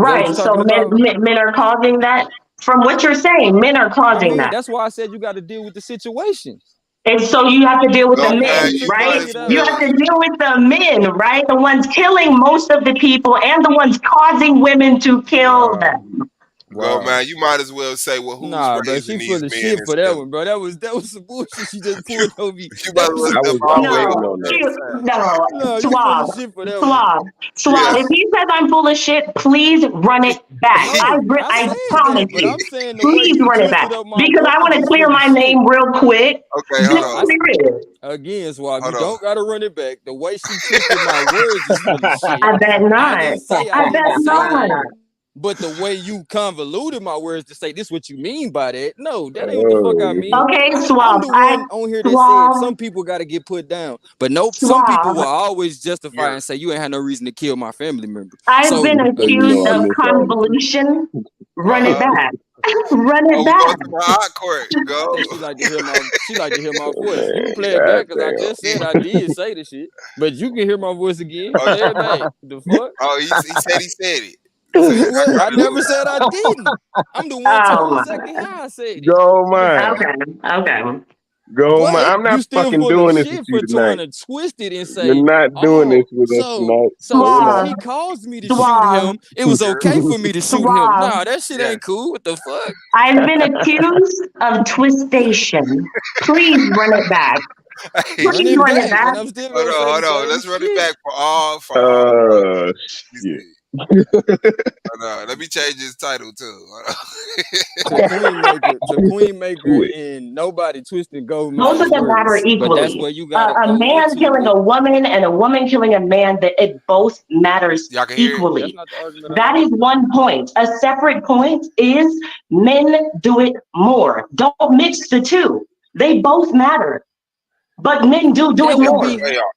Is that what right. you're So talking about? men are causing that. From what you're saying, men are I causing mean, that. that's why I said you got to deal with the situation. And so you have to deal with You the Well, gotta man, men, answer, you might right? break as it You out. well. have to deal with the men, right? The ones killing most of the people and the ones causing women to kill Wow. them. Well, Wow. man, you might as well say, well, who's Nah, bro, raising she full these of men shit and for that stuff? one, bro. That was some bullshit she just pulled over me. You might That as was well some, say, I I'm was waiting No, waiting on on that. no, no, you full of Swab, shit for that one. Swab. Yeah. If he says I'm full of shit, please run it back. No, I I said promise that, but you. I'm saying the way Please you run it back twisted up my because I want words to is clear full of my shit. name real quick. Okay, hold Just on. clear it. Again, Swab, you Hold on. don't gotta run it back. The way she twisted my words is full of shit. I bet not. I didn't say I bet not. that. But the way you convoluted my words to say this what you mean by that, no, that ain't what the fuck I mean. Okay, I'm Swab. the one on here that said Swab, some people gotta get put down. But nope, some people will Swab. always justify You're and say you ain't had no reason to kill my family member. I've been So accused I of again, missed all of it. convolution. Run it uh-huh. back. Run Oh, it we going back. to the hot court. I Go. think she like to hear my voice. You can Man, play it back because I goddamn. just said I did say the shit. But you can hear my voice again. Oh, Play it back. The fuck? oh, he said it. So you're not What? I trying to never do it. said I didn't. I'm the one Oh telling my. exactly how I said it. Go The mine. fuck? Okay. Go mine. But I'm not you still fucking full of doing this with shit you for trying tonight. to twist it and You're say, not doing this oh, with us tonight. so We're since not. he Suave. caused me to shoot Suave. him, it was okay for me to shoot him. Suave. Nah, that shit Yeah. ain't cool. What the fuck? I've been accused of twistation. Please run it back. Hey, Run Please it run it back, back. and I'm still gonna say hold the on. same Let's run it shit. back for all brothers. Shit. Hold on. Let me change his title too. To Queen Maker, Do it. and nobody twisting Gold Both of Miner's them matter words. But that's equally. where you gotta A go man into killing it. a woman and a woman killing a man, that it both matters Y'all can hear it? That's equally. not the argument. That is one point. A separate point is men do it more. Don't mix the two. They both matter, but men do it That would more. be They are.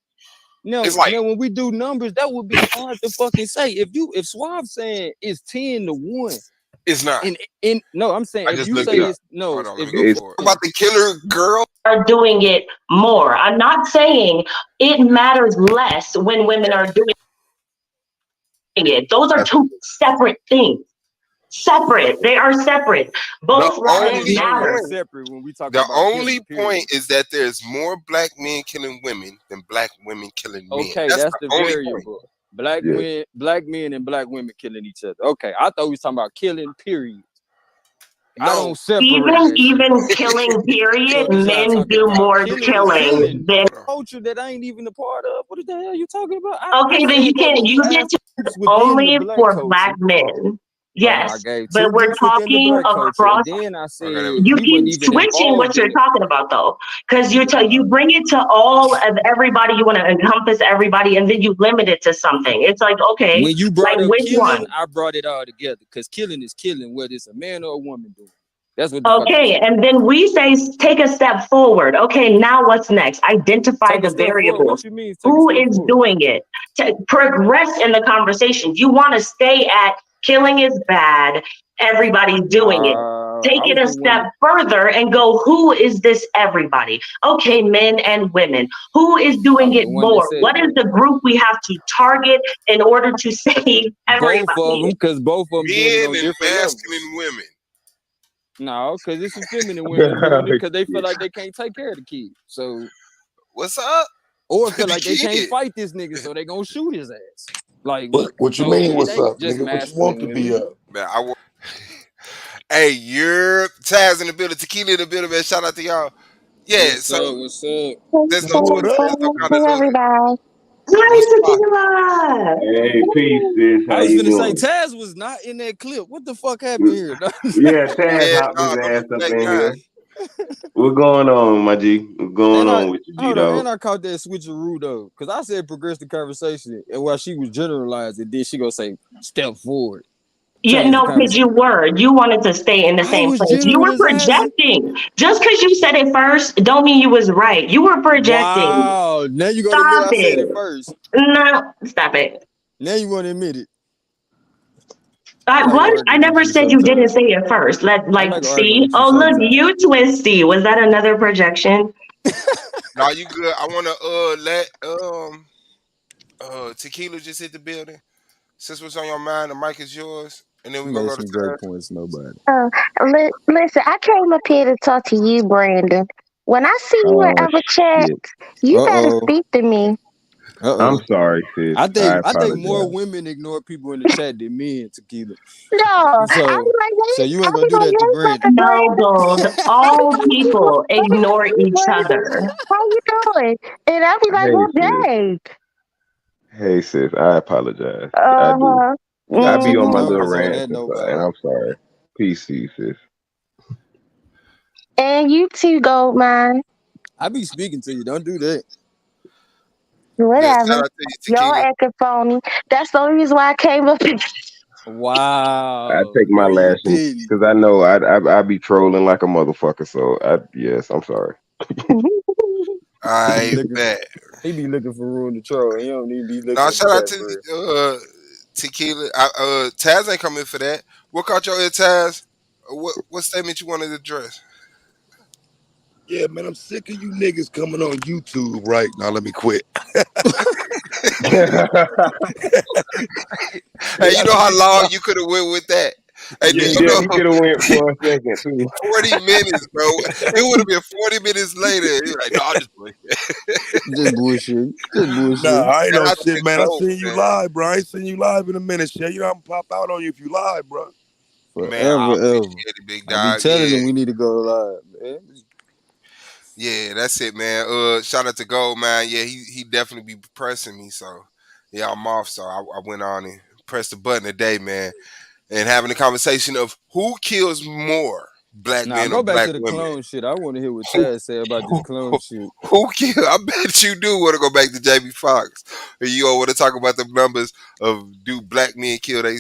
no. It's like Now when we do numbers, that would be hard to fucking say. If Suave saying it's 10-1, it's not. and no, I'm saying I if just you looked say it up. it's no, Hold on, let if me go you It's for it. About the killer girl. Are doing it more. I'm not saying it matters less when women are doing it. Those are two separate things. Separate. They are separate. Both The I lives didn't only know it matter. was point. separate when we talking The about only killing. Period. point is that there's more black men killing women than black women killing men. Okay, That's that's the the only point. variable. Black yeah. men and black women killing each other. Okay, I thought we was talking about killing, period. I No, don't separate that shit. Even killing, period, So we start men talking do about more killing is killing killing. than hold culture that I ain't even a part of. What the hell you talking about? I Okay, then said you there can't was use it to aspects within the only black for culture. black men. I Yes, gave but two we're groups within the talking black culture, across. and then I said Okay, there we You go. we keep weren't even switching what involved you're in it. talking about though, because you bring it to all of everybody. You want to encompass everybody, and then you limit it to something. It's like, okay, When you like brought up which one? killing, I brought it all together because killing is killing, whether it's a man or a woman doing it. That's what the fuck I'm Okay, saying. and then we say take a step forward. Okay, now what's next? Identify Take a the step forward. variables. What you mean? Take a Who step is forward. doing it? To progress in the conversation. You want to stay at killing is bad. Everybody's doing it. Take I it was a the one. step further and go, who is this everybody? Okay, men and women. Who is I doing was it the one that more? said What it. is the group we have to target in order to save Both of everybody? them, because both of them doing it Men on and different levels. masculine women. No, because it's some feminine women doing it because they feel like they can't take care of the kid. So, What's up? or feel The like they can't kid. fight this nigga, so they gonna shoot his ass. Like, What you so mean? it What's ain't up, just nigga? What you want masculine to be women. up? Man, hey, you're Taz in the building, Tequila in the building, man. Shout out to y'all. Yeah, What's so up? What's up? there's You no pulled up? kind of everybody. what's Hi, up? Tequila. Hey, peace, sis. I How was you finna say doing? Taz was not in that clip. What the fuck happened here? Yeah, Taz Yeah, hopped his no, don't ass do up that in guy. here. What's going on, my G? What's going And I on with you, G hold on, dog? and I caught that switcheroo though, because I said progress the conversation, and while she was generalizing, then she gonna say step forward, Yeah, change the no, because conversation. you wanted to stay in the I same was place. You were generalizing. projecting. Just because you said it first, don't mean you was right. You were projecting. Wow, now you gonna admit Stop I said it. it first. No, stop it. Now you want to admit it. I like What? I arguing with never you said you didn't sometimes. say it first. I like arguing See. with you Oh, look, sometimes. you twisty. Was that another projection? No, you good. I wanna let Tequila just hit the building. Since what's on your mind, the mic is yours. And then You we're gonna made go to some great Taz. points, nobody. Listen, I came up here to talk to you, Brandon. When I see you in Oh other chats, shit. you better Uh-oh. speak to me. I'm Uh-oh. sorry, sis. I I think more apologize. women ignore people in the chat than men, Tequila. No, I'll So be like, so hey, you ain't I'll gonna be do like, that to hey, Brandon. Brother No, Brandon. gold. I'll All be like, people hey, ignore each Brandon, other. how you doing? And I'll be like, Hey, well, sis. dang. Hey, sis. I apologize. I do. Uh-huh. You I gotta be check on the my Mm-hmm. little numbers on rant that, sometimes, and nobody. I'm sorry. Peace, to you, sis. And you too, Goldmine. I be speaking to you. Don't do that. Yeah, Whatever. shout out to you, Y'all Tequila. acting phony. That's the only reason why I came up here. I Wow. take my Now you lashing didn't. because I know I be trolling like a motherfucker. So yes, I'm sorry. He be I looking bet. he be looking for room to troll. He don't need to be looking Now in the shout out chat to for real. Tequila. Taz ain't coming for that. What caught your ear, Taz? What statement you wanted to address? Yeah, man, I'm sick of you niggas coming on YouTube right now. Let me quit. Hey, Yeah, you know how long you could have went with that? Hey, do Yeah, you he know could have went for a second too. 40 minutes, bro? It would have been 40 minutes later. You're like, no, I just play. Just bullshit. Just Nah, bullshit. I ain't Shout no out to shit, the man. I gold, seen you man. live, bro. I ain't seen you live in a minute, shit. You know I'm pop out on you if you live, bro. Man, I Forever, ever. appreciate it, big I be dog. telling Yeah. them we need to go live, man. Yeah, that's it, man. Shout out to Gold, man. Yeah, he definitely be pressing me. So yeah, I'm off. So I went on and pressed the button today, man, and having a conversation of who kills more, black Nah, men or go back black to the women. clone shit. I want to hear what Who, Taz said about this clone shit. who kill? I bet you do want to go back to Jamie Foxx. Or you all want to talk about the numbers of do black men kill their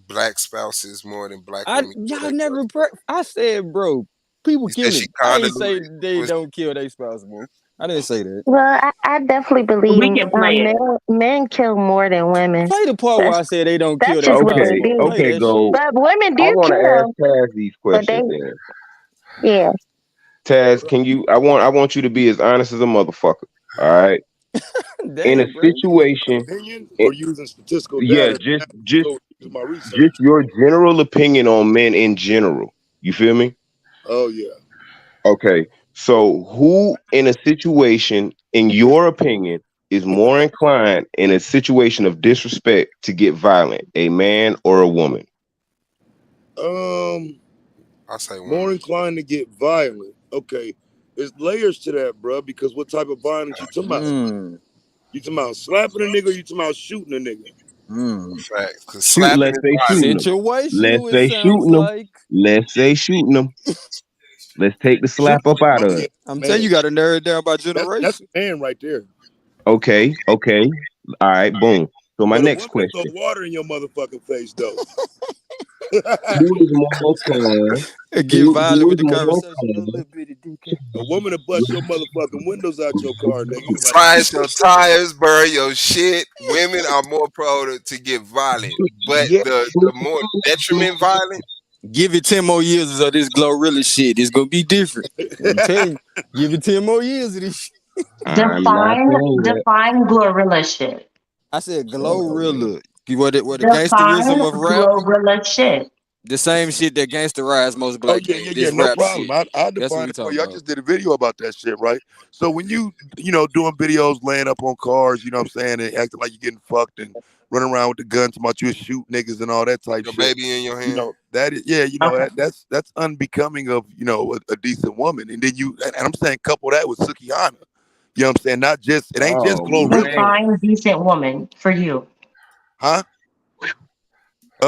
black spouses more than black women kill Y'all their never. spouses? I said, bro, people You said she killing. I ain't say convoluted. they don't kill their spouse, bro. I didn't say that. Well, I definitely believe We can play it. men kill more than women. Play the part where That's I said they don't kill that's their just what spouse, they Okay, bro. do. Play okay, that go. shit. But women I do want to ask kill, Taz these but questions. Then yeah. Taz, can you? I want you to be as honest as a motherfucker. All right. In a Damn, bro. situation, Opinion it, or using statistical yeah, data? just So use my research. just your general opinion on men in general. You feel me? Oh yeah. Okay. So who in a situation, in your opinion, is more inclined in a situation of disrespect to get violent, a man or a woman? I I say more woman. inclined to get violent. Okay. There's layers to that, bro. Because what type of violence you talking about? You talking about slapping a nigga? Or you talking about shooting a nigga? Fact. Cause Shoot, slapping let's is say violent. shooting them. Situational, Let's say it sounds shooting them. like. Let's say shooting them. Let's take the slap up out of it. I'm telling you, got to narrow it down by That's generation. a man right there. Okay. All right, boom. So my But next a woman question. throw water in your motherfucking face, though. Who is more time? Get violent with the more conversation. time? A little bit of DK. A woman to bust your motherfucking windows out your car, nigga. Slice your tires, burn your shit. Women are more prone to get violent, but Yeah. the more detriment violent. Give it 10 more years of this Glorilla shit. It's gonna be different. I'm telling you. Give it 10 more years of this shit. Define Glorilla shit. I said Glorilla. What the gangsterism of rap? Glorilla shit. The same shit that gangsterized most black men. Yeah, no rap problem. shit. I'll That's what define we it for talking you. I about. just did a video about that shit, right? So when you doing videos laying up on cars, you know what I'm saying, and acting like you're getting fucked and running around with the gun to about you shoot niggas and all that type Your shit. baby in your hand. You know, that is, that's unbecoming of, a decent woman. And then and I'm saying couple that with Sukihana. You know what I'm saying? Not just, it ain't just Glorilla. Define decent woman for you. Huh?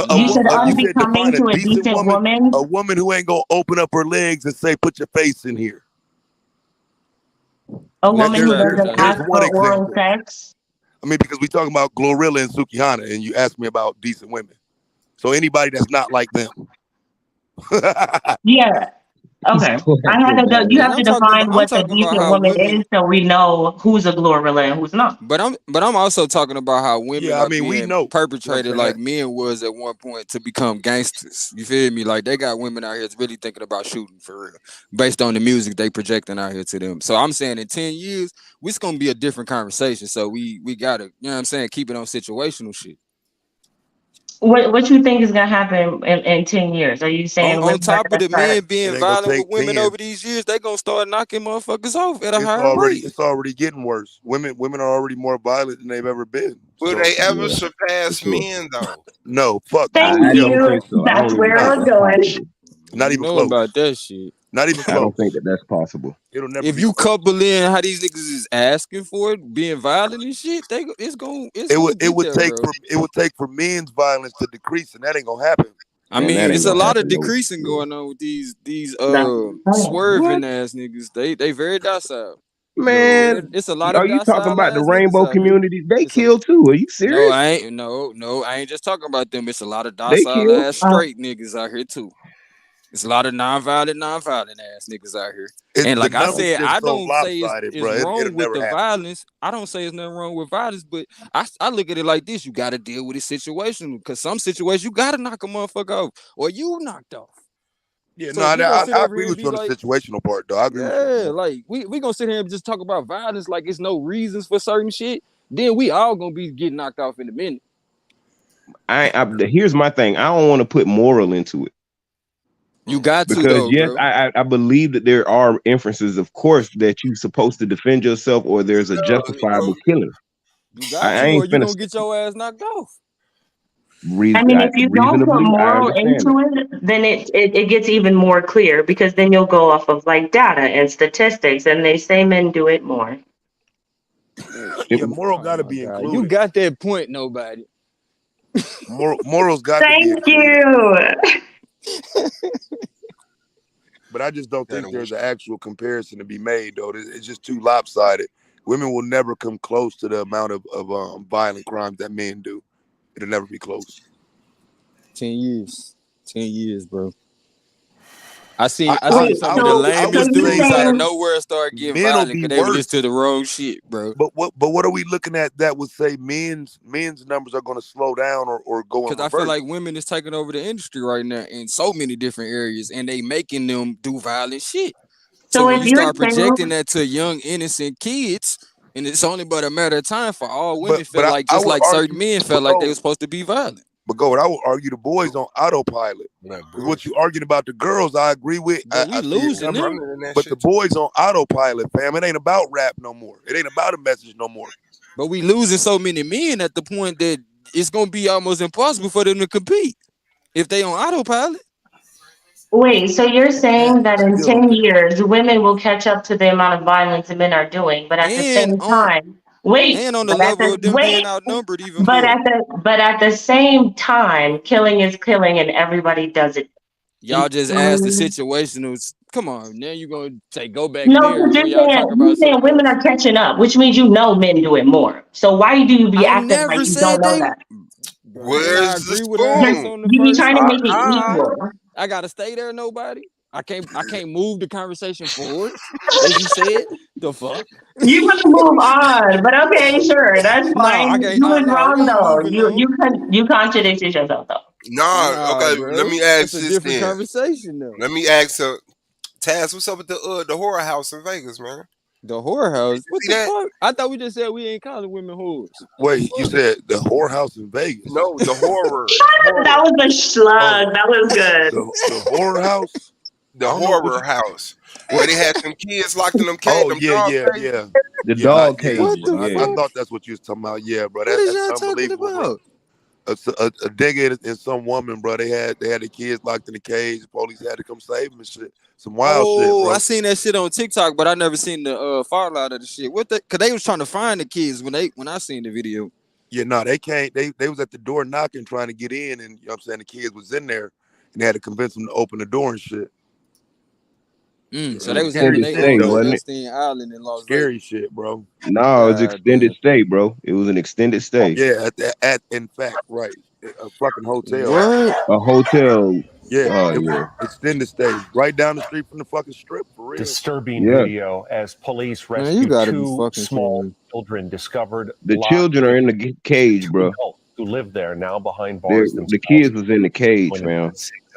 You said unbecoming to a decent woman? A woman who ain't gonna open up her legs and say, put your face in here. A woman who doesn't ask for oral sex? I mean, because we talking about Glorilla and Sukihana, and you asked me about decent women. So anybody that's not like them. Yeah. Okay. You have to define what the decent woman is so we know who's a Glorilla and who's not. But I'm also talking about how women are we being know. perpetrated like men was at one point to become gangsters. You feel me? Like they got women out here that's really thinking about shooting for real, based on the music they projecting out here to them. So I'm saying in 10 years, it's gonna be a different conversation. So we gotta, you know what I'm saying, keep it on situational shit. What you think is gonna happen in 10 years? Are you saying on top of the men being violent with women over these years, they gonna start knocking motherfuckers off at a higher rate? It's already getting worse. Women are already more violent than they've ever been. Will they ever surpass men though? No, fuck. Thank you. That's where we're going. Not even know close about that shit. Not even close. I don't think that's possible. It'll never. If you couple in how these niggas is asking for it, being violent and shit, it would take for men's violence to decrease, and that ain't gonna happen. I mean, it's a lot of decreasing going on with these swerving ass niggas. They very docile. Man, it's a lot of. Are you talking about the rainbow community? They kill too. Are you serious? No, I ain't. No, I ain't just talking about them. It's a lot of docile ass straight niggas out here too. It's a lot of non-violent ass niggas out here. And like I said, I don't say it's wrong with the violence. I don't say it's nothing wrong with violence, but I look at it like this: you got to deal with it situational, because some situations you got to knock a motherfucker off, or you knocked off. Yeah, so I agree with you on the situational part, though. I agree with you. Yeah, like we gonna sit here and just talk about violence like it's no reasons for certain shit. Then we all gonna be getting knocked off in a minute. Here's my thing: I don't want to put moral into it. You got to, because though, yes, bro. I believe that there are inferences, of course, that you're supposed to defend yourself, or there's a justifiable killing. You got to, or you gonna get your ass knocked off. If you don't put moral into it, then it gets even more clear, because then you'll go off of like data and statistics, and they say men do it more. Yeah, moral got to be included. You got that point, nobody. Morals got to be included. Thank you. But I just don't think there's an actual comparison to be made, though. It's just too lopsided. Women will never come close to the amount of violent crimes that men do. It'll never be close. 10 years, bro. I seen some of the lamest dudes out of nowhere start getting violent because they were just to the wrong shit, bro. But what are we looking at that would say men's numbers are going to slow down or go in reverse? Because I feel like women is taking over the industry right now in so many different areas, and they making them do violent shit. So when you start projecting that to young innocent kids, and it's only but a matter of time for all women feel like just like certain men felt like they were supposed to be violent. But I would argue the boys on autopilot. What you arguing about the girls, I agree with. We losing them. But the boys on autopilot, fam. It ain't about rap no more. It ain't about a message no more. But we losing so many men at the point that it's gonna be almost impossible for them to compete if they on autopilot. Wait, so you're saying that in Still don't 10 think. years, women will catch up to the amount of violence that men are doing, but at the And same time, wait, on the but at level the of them being outnumbered even more. but at the same time, killing is killing, and everybody does it. Y'all just asked the equally. situationals. Come on, now you gonna say go back No, there because when y'all talk you're about saying something women else. are catching up, which means you know men do it more. So why do you be I acting like never you don't said know they. that? Bro, didn't I Where's the agree with her ass spoon? on the You be first? trying to make it I equal. I gotta stay there. Nobody. I can't move the conversation forward, as you said. The fuck? You want to move on, but okay, sure, that's No, I fine. can't. You was No, we wrong ain't though. moving on. You contradicted yourself though. Nah, Nah, okay. Let bro. me That's ask a this different then. conversation though. Let me ask Taz, what's up with the horror house in Vegas, man? The whorehouse. You What see the that? fuck? I thought we just said we ain't calling women whores. Wait, you said the whorehouse in Vegas? no the horror. That was a slug. Oh, That was good. the horror house. The I don't know what horror house where they had them kids locked in them Oh them yeah, dog yeah, cages. yeah, The yeah, dog yeah. What cages. the Yeah. I fuck? thought that's what you was talking about. Yeah, bro, What is that's y'all talking unbelievable, bro. about? A decade and some woman, bro. They had the kids locked in the cage. The police had to come save them and shit. Some wild shit, Oh, bro. I seen that shit on TikTok, but I never seen the fallout of the shit. What the? Cause they was trying to find the kids when I seen the video. Yeah, no, they can't. They was at the door knocking, trying to get in, and you know what I'm saying, the kids was in there, and they had to convince them to open the door and shit. So they was Scary having Extended their shit, stay, own though. wasn't it? Epstein Island in Las Scary Vegas. shit, bro. No, it was God extended damn. stay, bro. It was an extended stay. Yeah, at in fact, right, a fucking hotel. What? A hotel. Yeah, it was Yeah. extended stay right down the street from the fucking strip, for real. Disturbing Yeah. video as police Man, you rescue gotta be two fucking small kidding. children discovered The locked children are in the cage, two bro. adults who live there now behind bars The themselves. kids was in the cage, fam.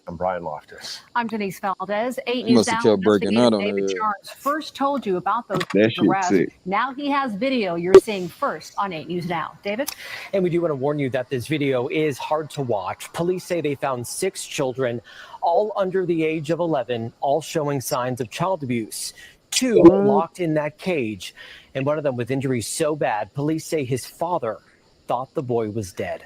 I'm Brian Loftus. I'm Denise Valdez. 8 You News must have Now kept breaking out investigator on David her. Charles first told you about those That shit arrests. sick. Now he has video you're seeing first on 8 News Now. David? And we do want to warn you that this video is hard to watch. Police say they found 6 children, all under the age of 11, all showing signs of child abuse. 2 locked in that cage, and one of them with injuries so bad, police say his father thought the boy was dead.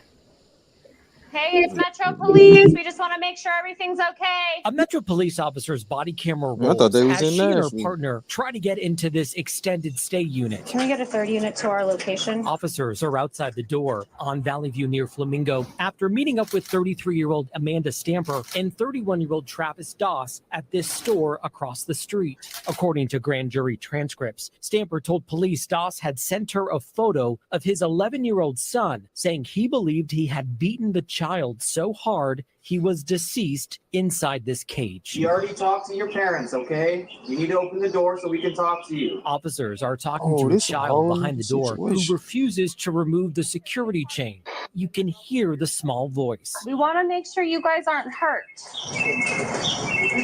Hey, it's Metro Police. We just want to make sure everything's okay. A Metro Police officer's body camera I thought rolls they was as in she and her Nashville. partner try to get into this extended stay unit. Can we get a third unit to our location? Officers are outside the door on Valley View near Flamingo after meeting up with 33-year-old Amanda Stamper and 31-year-old Travis Doss at this store across the street. According to grand jury transcripts, Stamper told police Doss had sent her a photo of his 11-year-old son, saying he believed he had beaten the child so hard he was deceased inside this cage. You already talked to your parents, okay? You need to open the door so we can talk to you. Officers are talking Oh, to a this a child whole behind the door who situation. refuses to remove the security chain. You can hear the small voice. We want to make sure you guys aren't hurt.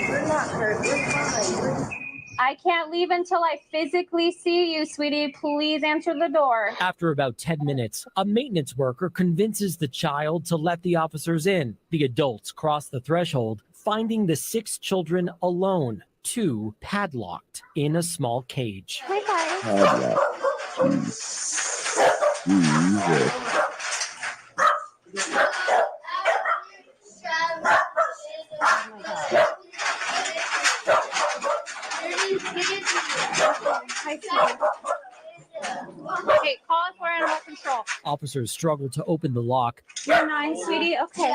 We're not hurt. We're fine. I can't leave until I physically see you, sweetie. Please answer the door. After about 10 minutes, a maintenance worker convinces the child to let the officers in. The adults cross the threshold, finding the 6 children alone, 2 padlocked in a small cage. Hi, guys. Padlock. Jesus. Hi, sweetie. Okay, call us for animal control. Officers struggle to open the lock, You're 9, sweetie. Okay.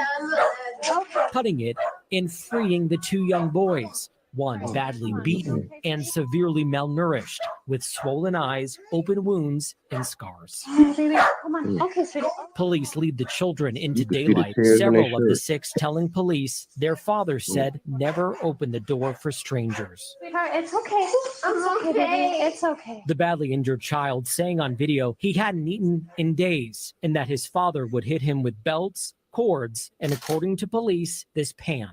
Okay. cutting it and freeing the 2 young boys. One badly beaten and severely malnourished, with swollen eyes, open wounds, and scars. Baby, come on. Okay, sweetie. Police lead the children into You can see the daylight. tears in their Several of the shirt. 6 telling police their father said never open the door for strangers. Sweetheart, it's okay. I'm okay, baby. It's okay. The badly injured child saying on video he hadn't eaten in days and that his father would hit him with belts, cords, and according to police, this pan.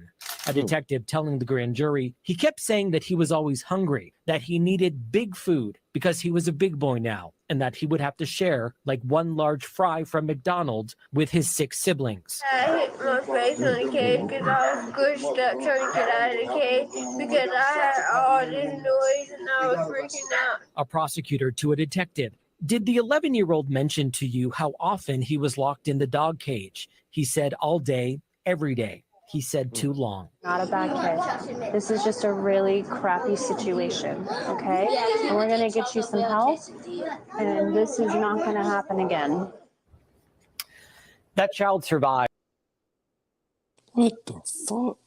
A detective telling the grand jury he kept saying that he was always hungry, that he needed big food because he was a big boy now, and that he would have to share like one large fry from McDonald's with his 6 siblings. I hit my face on the cage because I was squished up trying to get out of the cage because I had all this noise and I was freaking out. A prosecutor to a detective. Did the 11-year-old mention to you how often he was locked in the dog cage? He said all day, every day. He said too long. Not a bad kid. This is just a really crappy situation, okay? And we're gonna get you some help, and this is not gonna happen again. That child survived. What the fuck?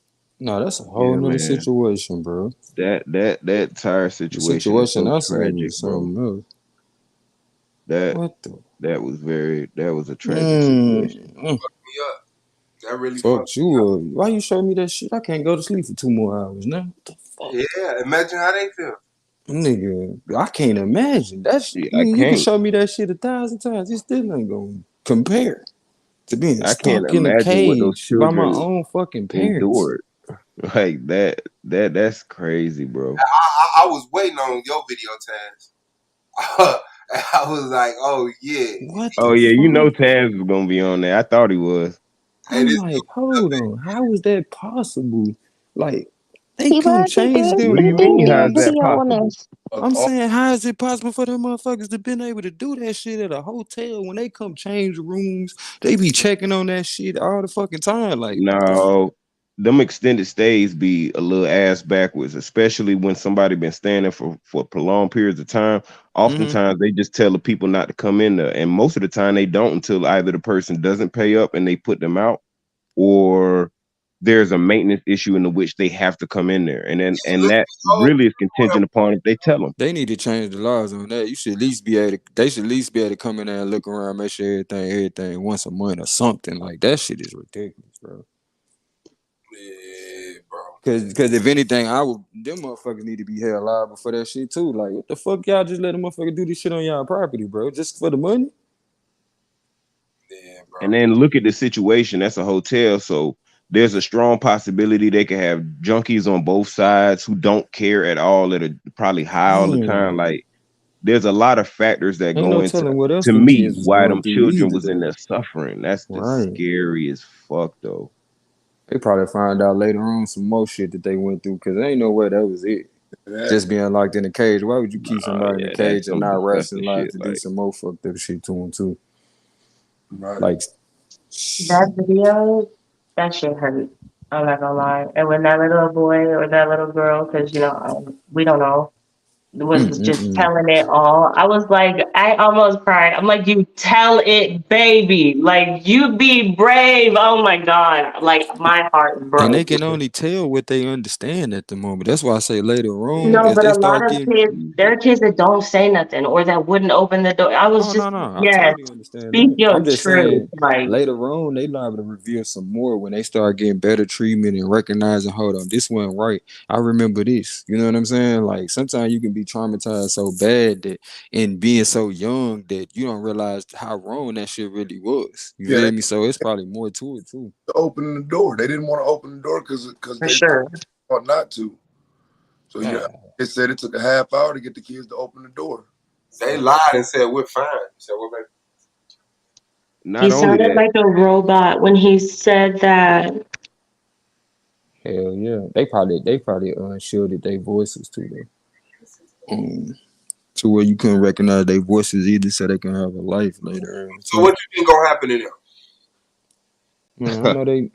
No, that's a whole nother man. situation, bro. That entire The situation is situation so I seen tragic, was bro. something else. What the? That was a tragic situation. Fucked me up. That really Fucked you up. Why you show me that shit? I can't go to sleep for 2 more hours now. What the fuck? Yeah, imagine how they feel. Nigga, I can't imagine. That shit, I you can can't. show me that shit 1,000 times. It still ain't gonna compare to being I can't stuck in a imagine what those cage by my children own fucking parents. endured. Like that's crazy, bro. I was waiting on your video, Taz. I was like, oh yeah. What Oh the yeah, you know fuck? Taz was gonna be on there. I thought he was. I'm like, hold on, how is that possible? Like, they He come was, he change did, them What do he you did mean? do a How's that video on possible? us. I'm saying, how is it possible for them motherfuckers to been able to do that shit at a hotel when they come change rooms? They be checking on that shit all the fucking time. Like, what the fuck? No, them extended stays be a little ass backwards, especially when somebody been staying there for prolonged periods of time. Oftentimes they just tell the people not to come in there, and most of the time they don't until either the person doesn't pay up and they put them out, or there's a maintenance issue in which they have to come in there, and that really is contingent upon if they tell them. They need to change the laws on that. You should at least be able to. They should at least be able to come in there and look around, make sure everything once a month or something. Like, that shit is ridiculous, bro. Yeah, bro. Cause if anything, them motherfuckers need to be held liable for that shit too. Like, what the fuck, y'all just let a motherfucker do this shit on y'all property, bro, just for the money? Yeah, bro. And then look at the situation. That's a hotel, so there's a strong possibility they could have junkies on both sides who don't care at all, that are probably high all the time. Like, there's a lot of factors that Ain't go no into, telling what else to them me, kids was why going them through children either, was in though. there suffering. That's the Right. scariest fuck, though. They probably find out later on some more shit that they went through, because ain't no way that was it. Just being locked in a cage. Why would you keep somebody in a that's cage and some not disgusting rationalize shit. to do Like, some more fucked up shit to them too? Right. Like, That video, that shit hurt. I'm not gonna lie. And when that little boy or that little girl, because we don't know, was just telling it all, I was like, I almost cried. I'm like, you tell it, baby. Like, you be brave. Oh my God. Like, my heart broke. and they can only tell what they understand at the moment. That's why I say later on, No, as but they a lot start of getting. kids, there are kids that don't say nothing or that wouldn't open the door. I was Oh, just, no. I yes, totally understand speak that. your I'm just truth. saying, Like, later on, they liable to reveal some more when they start getting better treatment and recognizing, hold on, this wasn't right. I remember this. You know what I'm saying? Like, sometimes you can be traumatized so bad that, and being so young, that you don't realize how wrong that shit really was. You Yeah, feel me? So it's probably more to it too. opening the door. They didn't want to open the door because for they sure. thought not to. So yeah, it said it took a half hour to get the kids to open the door. They lied and said we're fine. So we're back. not He only sounded that, like a robot when he said that. Hell yeah. They probably shielded their voices too, though. To where you couldn't recognize their voices either, so they can have a life later on. So what you think gonna happen to them? Man, I know they gonna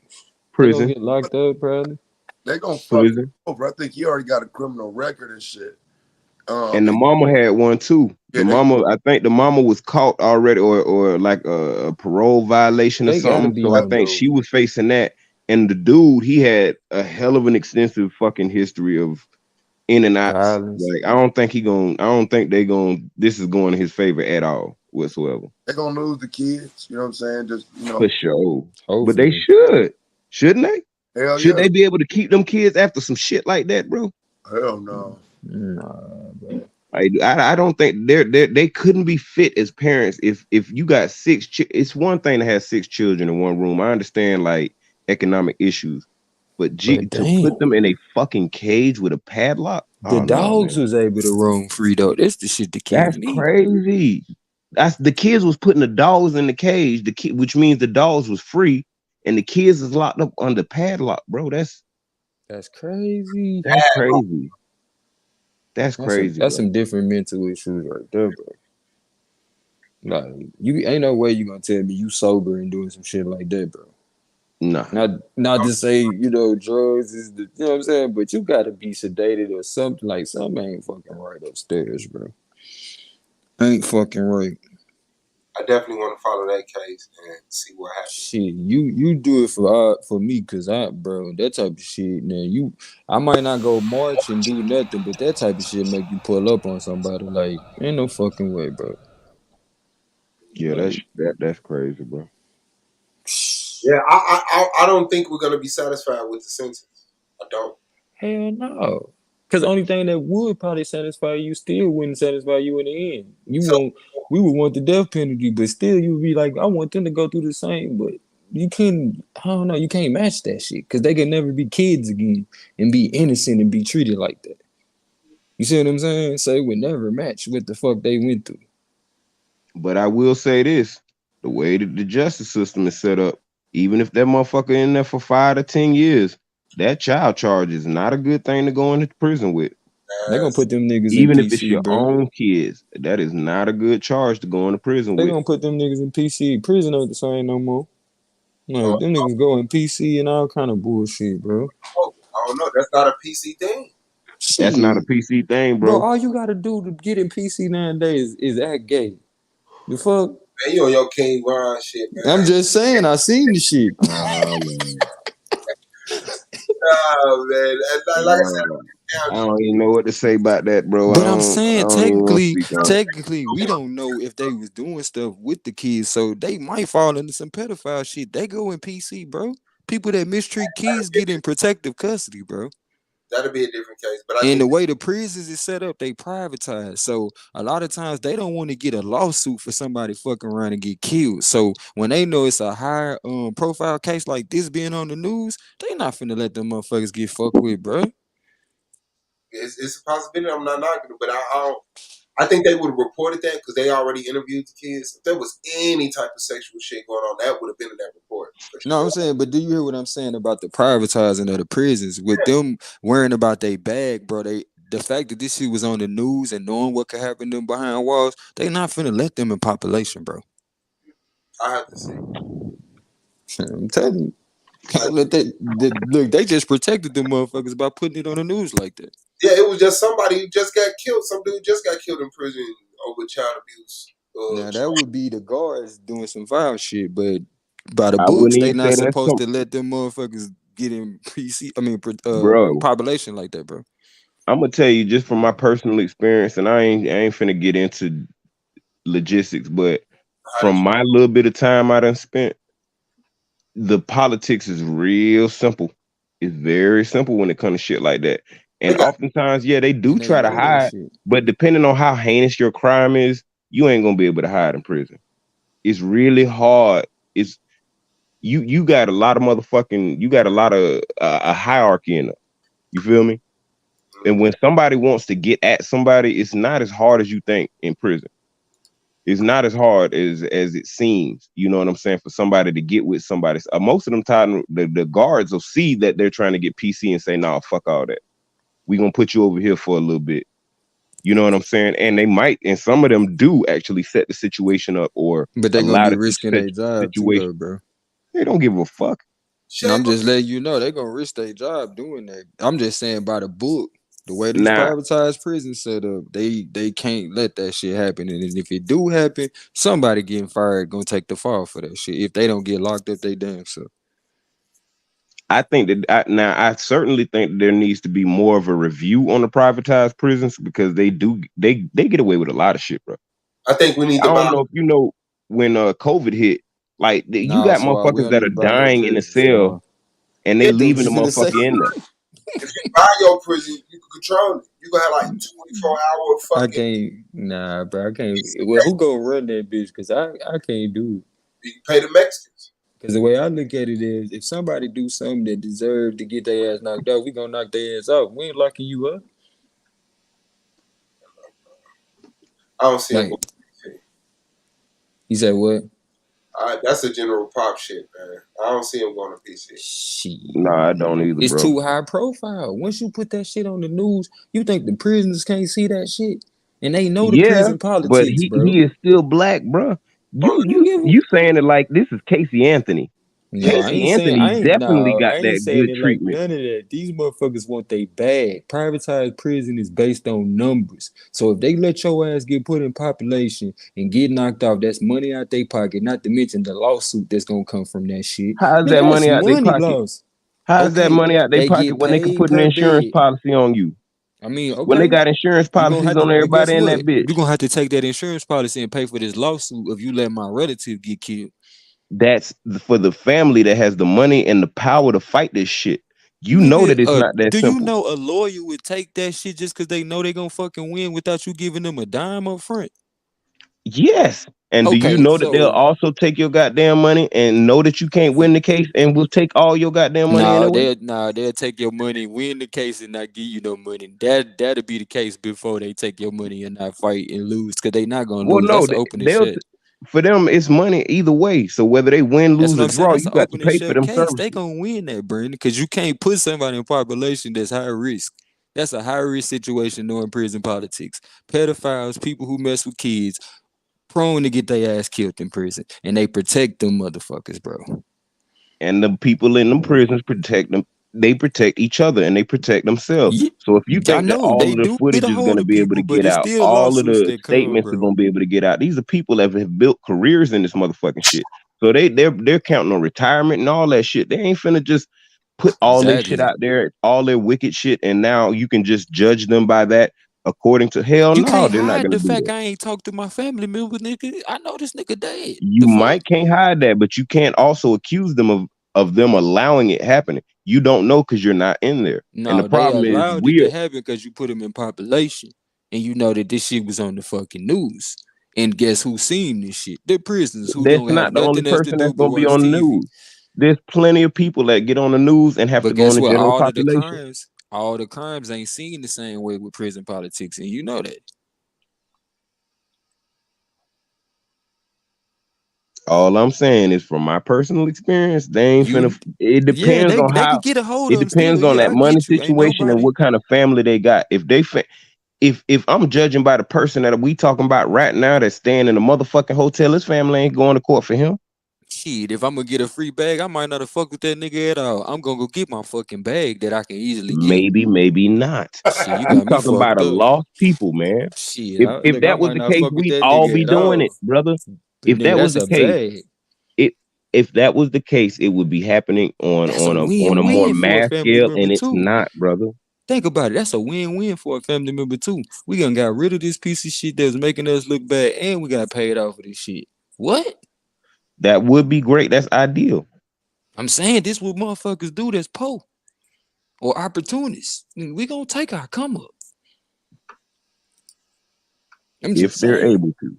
prison. get locked up probably. They gonna fuck Prison. him over. I think he already got a criminal record and shit. And the mama had one too. I think the mama was caught already, or like a parole violation or They gotta something. be So I on think those. she was facing that. And the dude, he had a hell of an extensive fucking history of in and outs. Violence. Like, I don't think this is going in his favor at all whatsoever. They're gonna lose the kids. You know what I'm saying? Just For sure. But Hopefully. they shouldn't they? Hell Should yeah. they be able to keep them kids after some shit like that, bro? Hell no. Nah, bro. I don't think they couldn't be fit as parents if you got six. It's one thing to have 6 children in one room. I understand like economic issues, but to put them in a fucking cage with a padlock. The dogs was able to roam free though. That's the shit that killed That's me. crazy. That's the kids was putting the dogs in the cage. Which means the dogs was free, and the kids is locked up under padlock, bro. That's crazy. That's crazy. That's crazy. That's bro. some different mental issues right there, bro. Like, you ain't no way you gonna tell me you sober and doing some shit like that, bro. Nah. Not to say, you know, drugs is the, you know what I'm saying, but you gotta be sedated or something. Like something ain't fucking right upstairs, bro. Ain't fucking right. I definitely want to follow that case and see what happens. Shit, you do it for me, cause bro, that type of shit, man. I might not go march and do nothing, but that type of shit make you pull up on somebody. Like, ain't no fucking way, bro. Yeah, that's crazy, bro. Yeah, I don't think we're gonna be satisfied with the sentence. I don't. Hell no. Cause the only thing that would probably satisfy you still wouldn't satisfy you in the end. We would want the death penalty, but still you would be like, I want them to go through the same, but you can't, I don't know, you can't match that shit. Cause they can never be kids again and be innocent and be treated like that. You see what I'm saying? So it would never match what the fuck they went through. But I will say this, the way that the justice system is set up, even if that motherfucker in there for 5 to 10 years, that child charge is not a good thing to go into prison with. They're gonna put them niggas even in if it's PC, your bro. own kids. That is not a good charge to go into prison They're with. gonna put them niggas in PC. Prison ain't the same no more. No, them niggas go in PC and all kind of bullshit, bro. I don't know. That's not a PC thing. That's not a PC thing, bro. All you gotta do to get in PC nowadays is act gay. The fuck? Man, you on your King Von shit, man. I'm just saying, I seen the shit. Oh, man. Like I said, I don't even know what to say about that, bro. But I'm saying technically, technically, we don't know if they was doing stuff with the kids, so they might fall into some pedophile shit. They go in PC, bro. People that mistreat kids get in protective custody, bro. That'll be a different case. But And the way the prisons is set up, they privatize. So a lot of times they don't want to get a lawsuit for somebody fucking around and get killed. So when they know it's a high profile case like this being on the news, they not finna let them motherfuckers get fucked with, bro. It's a possibility. I'm not knocking it, but I think they would have reported that because they already interviewed the kids. If there was any type of sexual shit going on, that would have been in that report. No, I'm saying, but do you hear what I'm saying about the privatizing of the prisons? With them worrying about their bag, bro, the fact that this shit was on the news and knowing what could happen to them behind walls, they not finna let them in population, bro. I have to see. I'm telling you. Look, they just protected them motherfuckers by putting it on the news like that. Yeah, it was just somebody who just got killed. Some dude just got killed in prison over child abuse. Now that would be the guards doing some foul shit, but by the I books, wouldn't they even not say that's supposed so- to let them motherfuckers get in Bro. population like that, bro. I'm gonna tell you just from my personal experience, and I ain't finna get into logistics, but from my little bit of time I done spent, the politics is real simple. It's very simple when it comes to shit like that. And oftentimes, yeah, they do try to hide, but depending on how heinous your crime is, you ain't gonna be able to hide in prison. It's really hard. It's you got a lot of a hierarchy in it. You feel me? And when somebody wants to get at somebody, it's not as hard as you think in prison. It's not as hard as it seems. You know what I'm saying? For somebody to get with somebody. Most of them time, the guards will see that they're trying to get PC and say, "Nah, fuck all that. We gonna put you over here for a little bit." You know what I'm saying? And they might, and some of them do actually set the situation up, or but they gonna be risking their job too, though, bro. They don't give a fuck. And I'm just letting you know they gonna risk their job doing that. I'm just saying by the book, the way these privatized prisons set up, they can't let that shit happen. And if it do happen, somebody getting fired gonna take the fall for that shit. If they don't get locked up, they damn so. I think that I certainly think there needs to be more of a review on the privatized prisons because they get away with a lot of shit, bro. I think we need to. I don't know if you know when COVID hit, like you got motherfuckers that are dying in a cell and they leaving the motherfucker in there. If you buy your prison, you can control it. You gonna have like 24-hour fucking. I can't, nah, bro. I can't. Well, who gonna run that bitch? Cause I can't do it. You can pay the Mexicans. Cause the way I look at it is, if somebody do something that deserves to get their ass knocked out, we gonna knock their ass out. We ain't locking you up. I don't see. Like, you said what? That's a general pop shit, man. I don't see him going to PC. Nah, I don't either, It's bro. too high profile. Once you put that shit on the news, you think the prisoners can't see that shit? And they know the prison politics, but bro. he is still black, bro. You saying it like this is Casey Anthony. No, I Casey ain't saying Anthony definitely got I ain't that saying good it like treatment. none of that. These motherfuckers want they bag. Privatized prison is based on numbers. So if they let your ass get put in population and get knocked off, that's money out their pocket. Not to mention the lawsuit that's gonna come from that shit. How's that Nigga, that's money out their money pocket? lost. How's that Okay, money out their they pocket get when they can paid put an per insurance bed. policy on you? I mean, When they okay, got insurance you gonna policies have to. on But guess everybody in that what? bitch. You gonna have to take that insurance policy and pay for this lawsuit if you let my relative get killed. That's for the family that has the money and the power to fight this shit. You know that it's not that Do you simple. know a lawyer would take that shit just because they know they gonna fucking win without you giving them a dime up front? Yes. And do you Okay, know that they'll so also take your goddamn money and know that you can't win the case and will take all your goddamn money anyway? they'll take your money, win the case, and not give you no money. That'll be the case before they take your money and not fight and lose, because they not gonna Well, lose. no, That's open and they'll shut. for them it's money either way. So whether they win, That's lose, what or I'm saying. draw, That's you an got to open and pay for shut them case. They services. gonna win that, Brandon, because you can't put somebody in population that's high risk. That's a high risk situation knowing prison politics. Pedophiles, people who mess with kids, prone to get their ass killed in prison, and they protect them motherfuckers, bro. And the people in them prisons protect them. They protect each other and they protect themselves. Yeah, So if you I think that know all they of the do get footage a is hold going to of be able to people, but get it's out, still all of lawsuits the that come, statements are bro. going to be able to get out. These are people that have built careers in this motherfucking shit. So they're counting on retirement and all that shit. They ain't finna just put all their shit Exactly. out there, all their wicked shit, and now you can just judge them by that. According to hell, You no, can't they're not hide gonna the do fact that. I ain't talked to my family member, nigga. I know this nigga dead. You The fuck? can't hide that, but you can't also accuse them of them allowing it happening. You don't know because you're not in there. And the No, they problem is allowed it to happen because you put them in population, and you know that this shit was on the fucking news. And guess who seen this shit? The prisoners who that's don't have not the only nothing else to person do that's but gonna be watch on the TV. news. There's plenty of people that get on the news and have to But go in guess the what? general population. All the crimes ain't seen the same way with prison politics, and you know that. All I'm saying is from my personal experience, they ain't finna. It Yeah, depends on they how. can get a hold It of them still. depends on Yeah, that I money get you. Ain't situation and nobody. what kind of family they got. If they, if I'm judging by the person that we talking about right now that's staying in a motherfucking hotel, his family ain't going to court for him. Shit, if I'm gonna get a free bag, I might not have fucked with that nigga at all. I'm gonna go get my fucking bag that I can easily get. Maybe not. Shit, you We got me talking about fucked a up. lost people, man. Shit, If I that was might the not case, fuck with we'd that all be nigga at doing all. it, brother. But If nigga, that was that's the a case, bag. if that was the case, it would be happening on That's a a more win-win for a mass family scale, member and it's too. not, brother. Think about it. That's a win-win for a family member too. We done got rid of this piece of shit that's making us look bad, and we got paid off for this shit. What? That would be great. That's ideal. I'm saying this what motherfuckers do that's poor or opportunists. We gonna take our come up. I'm If just they're saying. able to.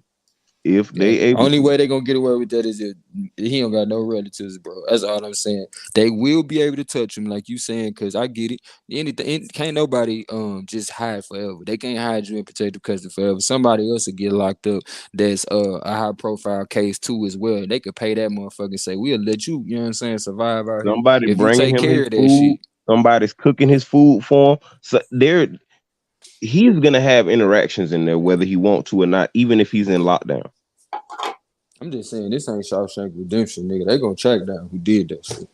If they Yeah, able only to. way they gonna get away with that is if he don't got no relatives, bro. That's all I'm saying. They will be able to touch him, like you saying, because I get it. Anything can't nobody just hide forever. They can't hide you in protective custody forever. Somebody else will get locked up. That's a high profile case too as well. They could pay that motherfucker and say we'll let you, you know what I'm saying, survive out here Somebody if you bringing take him his care of that food. shit. Somebody's cooking his food for him. So he's gonna have interactions in there, whether he want to or not, even if he's in lockdown. I'm just saying this ain't Shawshank Redemption, nigga. They gonna track down who did that shit.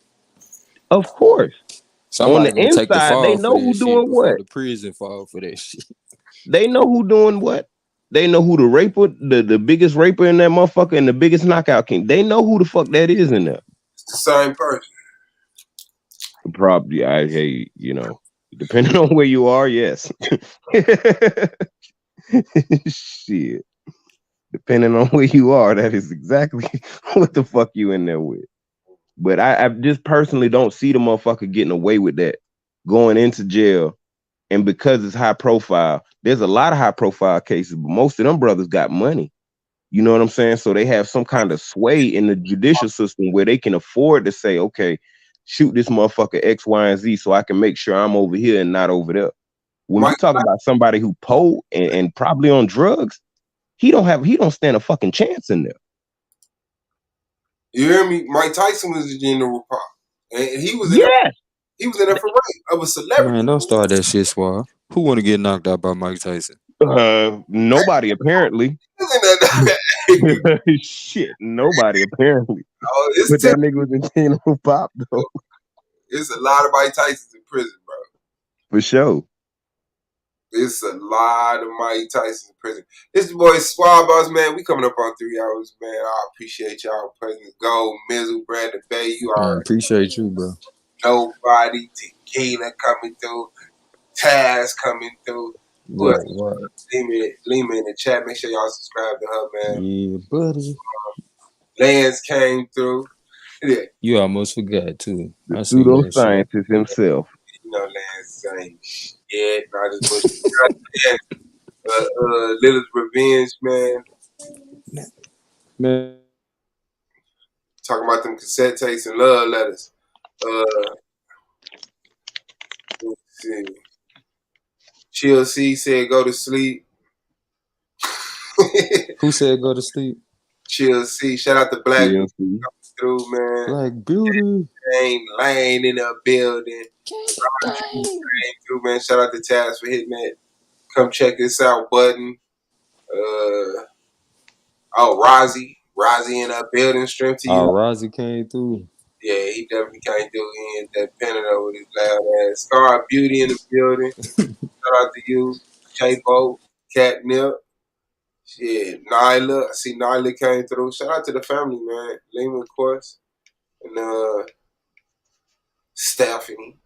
Of course. On Somebody the gonna take the inside, they fall for know that who shit doing before what. the prison fall for that shit. They know who doing what. They know who the raper, the biggest raper in that motherfucker, and the biggest knockout king. They know who the fuck that is in there. It's the same person. Probably, hey, you know, depending on where you are, yes. Shit. Depending on where you are, that is exactly what the fuck you in there with. But I just personally don't see the motherfucker getting away with that, going into jail. And because it's high profile, there's a lot of high profile cases, but most of them brothers got money. You know what I'm saying? So they have some kind of sway in the judicial system where they can afford to say, okay, shoot this motherfucker X, Y, and Z so I can make sure I'm over here and not over there. When you talk about somebody who poor and probably on drugs, he don't stand a fucking chance in there. You hear me? Mike Tyson was the general pop. And he was in there for rape of a celebrity. Man, don't start that shit, Swab. Who want to get knocked out by Mike Tyson? Nobody apparently. Shit, nobody apparently. Oh, it's But that nigga was in Teen Pop though. It's a lot of Mike Tysons in prison, bro. For sure. It's a lot of Mike Tysons in prison. This is boy Swab Boss, man. We coming up on 3 hours, man. I appreciate y'all presence. Gold, Mizzle, Brandon Bay. You I are appreciate you, bro. nobody. Tequila coming through. Taz coming through. Right, right. Lima in the chat. Make sure y'all subscribe to her, man. Yeah, buddy. Lance came through. Yeah. You almost forgot too. The I seen that shit. pseudoscientist himself. You know, Lance ain't shit. Not as much. Lilith's Revenge, man. Man. Talking about them cassette tapes and love letters. Let's see. Chill C said go to sleep. Who said go to sleep? Chill C. Shout out to Black Beauty coming through, man. Black Beauty. Ain't Lane in the building. Came through, man. Shout out to Taz for hitting that. Come check this out button. Rozzy. Rozzy in that building. Strength to you. Rozzy came through. Yeah, he definitely came through. He ain't that pennant over with his loud ass. Scar Beauty in the building. Shout out to you. J-Bo, Catnip. Shit, Nyla. I see Nyla came through. Shout out to the family, man. Lima, of course. And Stephanie.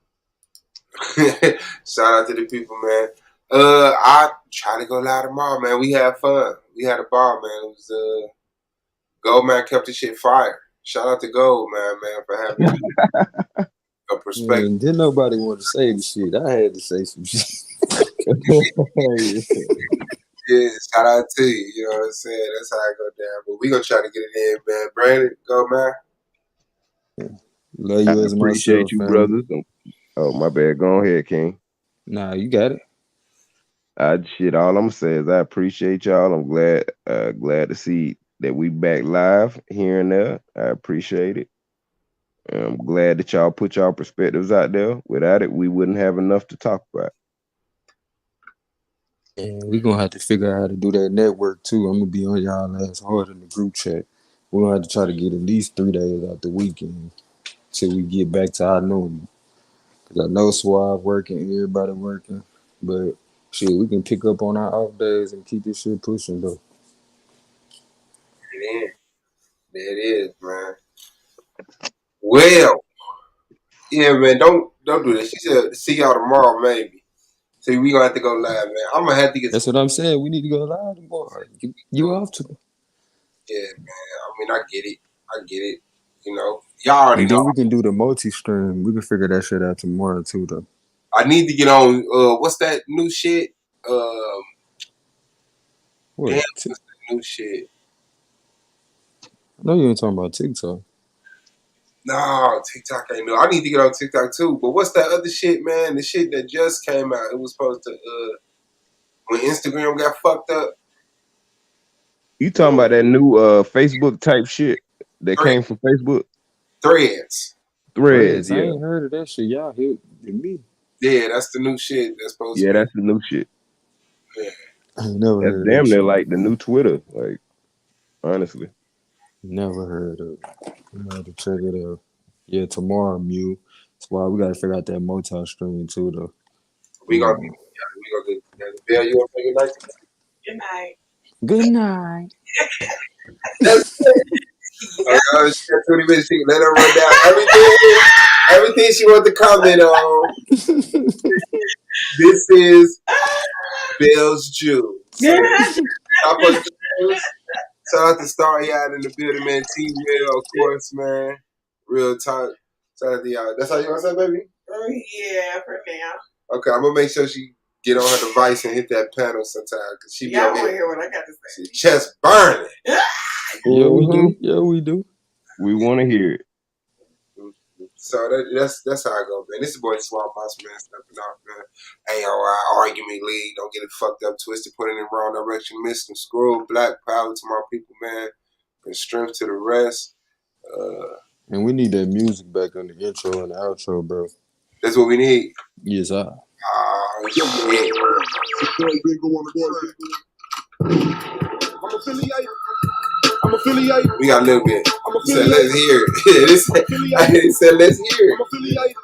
Shout out to the people, man. I try to go live tomorrow, man. We had fun. We had a ball, man. It was Gold Man kept the shit fire. Shout out to Gold Man, for having a perspective. Man, didn't nobody want to say the shit. I had to say some shit. Yeah, shout out to you. You know what I'm saying? That's how I go down. But we gonna try to get it in, man. Brandon, Gold Man. Love you as appreciate myself, you, man. brothers. Oh, my bad. Go ahead, King. Nah, you got it. All I'm gonna say is I appreciate y'all. I'm glad to see that we back live here and there. I appreciate it. I'm glad that y'all put y'all perspectives out there. Without it, we wouldn't have enough to talk about. And we're gonna have to figure out how to do that network too. I'm gonna be on y'all ass hard in the group chat. We're gonna have to try to get at least 3 days out the weekend till we get back to our normal. Cause I know Suave working, everybody working, but shit, we can pick up on our off days and keep this shit pushing though. There it is, man. Well, yeah, man. Don't do this. She said, "See y'all tomorrow, maybe." So we gonna have to go live, man. I'm gonna have to get. That's what I'm saying. We need to go live tomorrow. You off to? Yeah, man. I mean, I get it. You know, y'all already And then know. we can do the multi-stream. We can figure that shit out tomorrow too, though. I need to get on. What's that new shit? What? Damn, what's that new shit? I know you ain't talking about TikTok. No, TikTok ain't new. I need to get on TikTok too. But what's that other shit, man? The shit that just came out. It was supposed to when Instagram got fucked up. You talking about that new Facebook type shit that came from Facebook? Threads. Threads, I yeah. ain't heard of that shit. Y'all hit me. Yeah, that's the new shit that's supposed to Yeah, be. that's the new shit. Yeah. I ain't never That's heard damn of near shit. like the new Twitter, like honestly. Never heard of it. I'm gonna have to check it out. Yeah, tomorrow, Mew. That's why we gotta figure out that multi-stream too, though. We gonna get Bill, you wanna say good night? Good night. Good night. That's it. She got 20 minutes. She let her run down everything she wanted to comment on. This is Bill's Jew. So, shout out to Starry Eyed in the building, man. T-Will, of course, man. Real talk. Shout out to y'all. That's how you want to say, baby? Yeah, for now. Okay, I'm going to make sure she get on her device and hit that panel sometime. Cause she Y'all be want to hear what I got to say. she chest burning. Yeah, we do. Yeah, we do. We want to hear it. So that's how I go, man. This is boy Swamp Boss, man, stepping off, man. AOI, Argument League, don't get it fucked up, twisted, put it in the wrong direction, missed and scroll, black power to my people, man. And strength to the rest. And we need that music back on the intro and the outro, bro. That's what we need. Yes, sir. Oh, shit. affiliated. We got a little bit. I'm He said, let's affiliated. hear it. He said, let's hear I'm it. affiliated.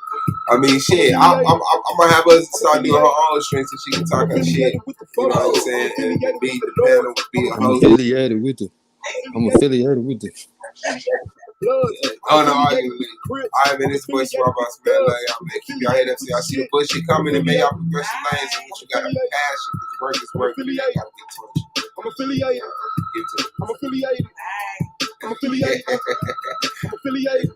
I mean, shit. I'm gonna have us start doing her own strings so she can talk her shit. You know what I'm saying? And be the panel, be a I'm host. affiliated with it. I'm affiliated with it. Oh no, arguably. Alright, man, this voice Rob Boss, man. Love y'all, man. Keep y'all head up. See, I see the bullshit coming and man, y'all progress your lanes and what you got a passion. Cause work is work. You gotta get to it. I'm affiliated. Get to it. I'm affiliated. I'm affiliated. I'm affiliated.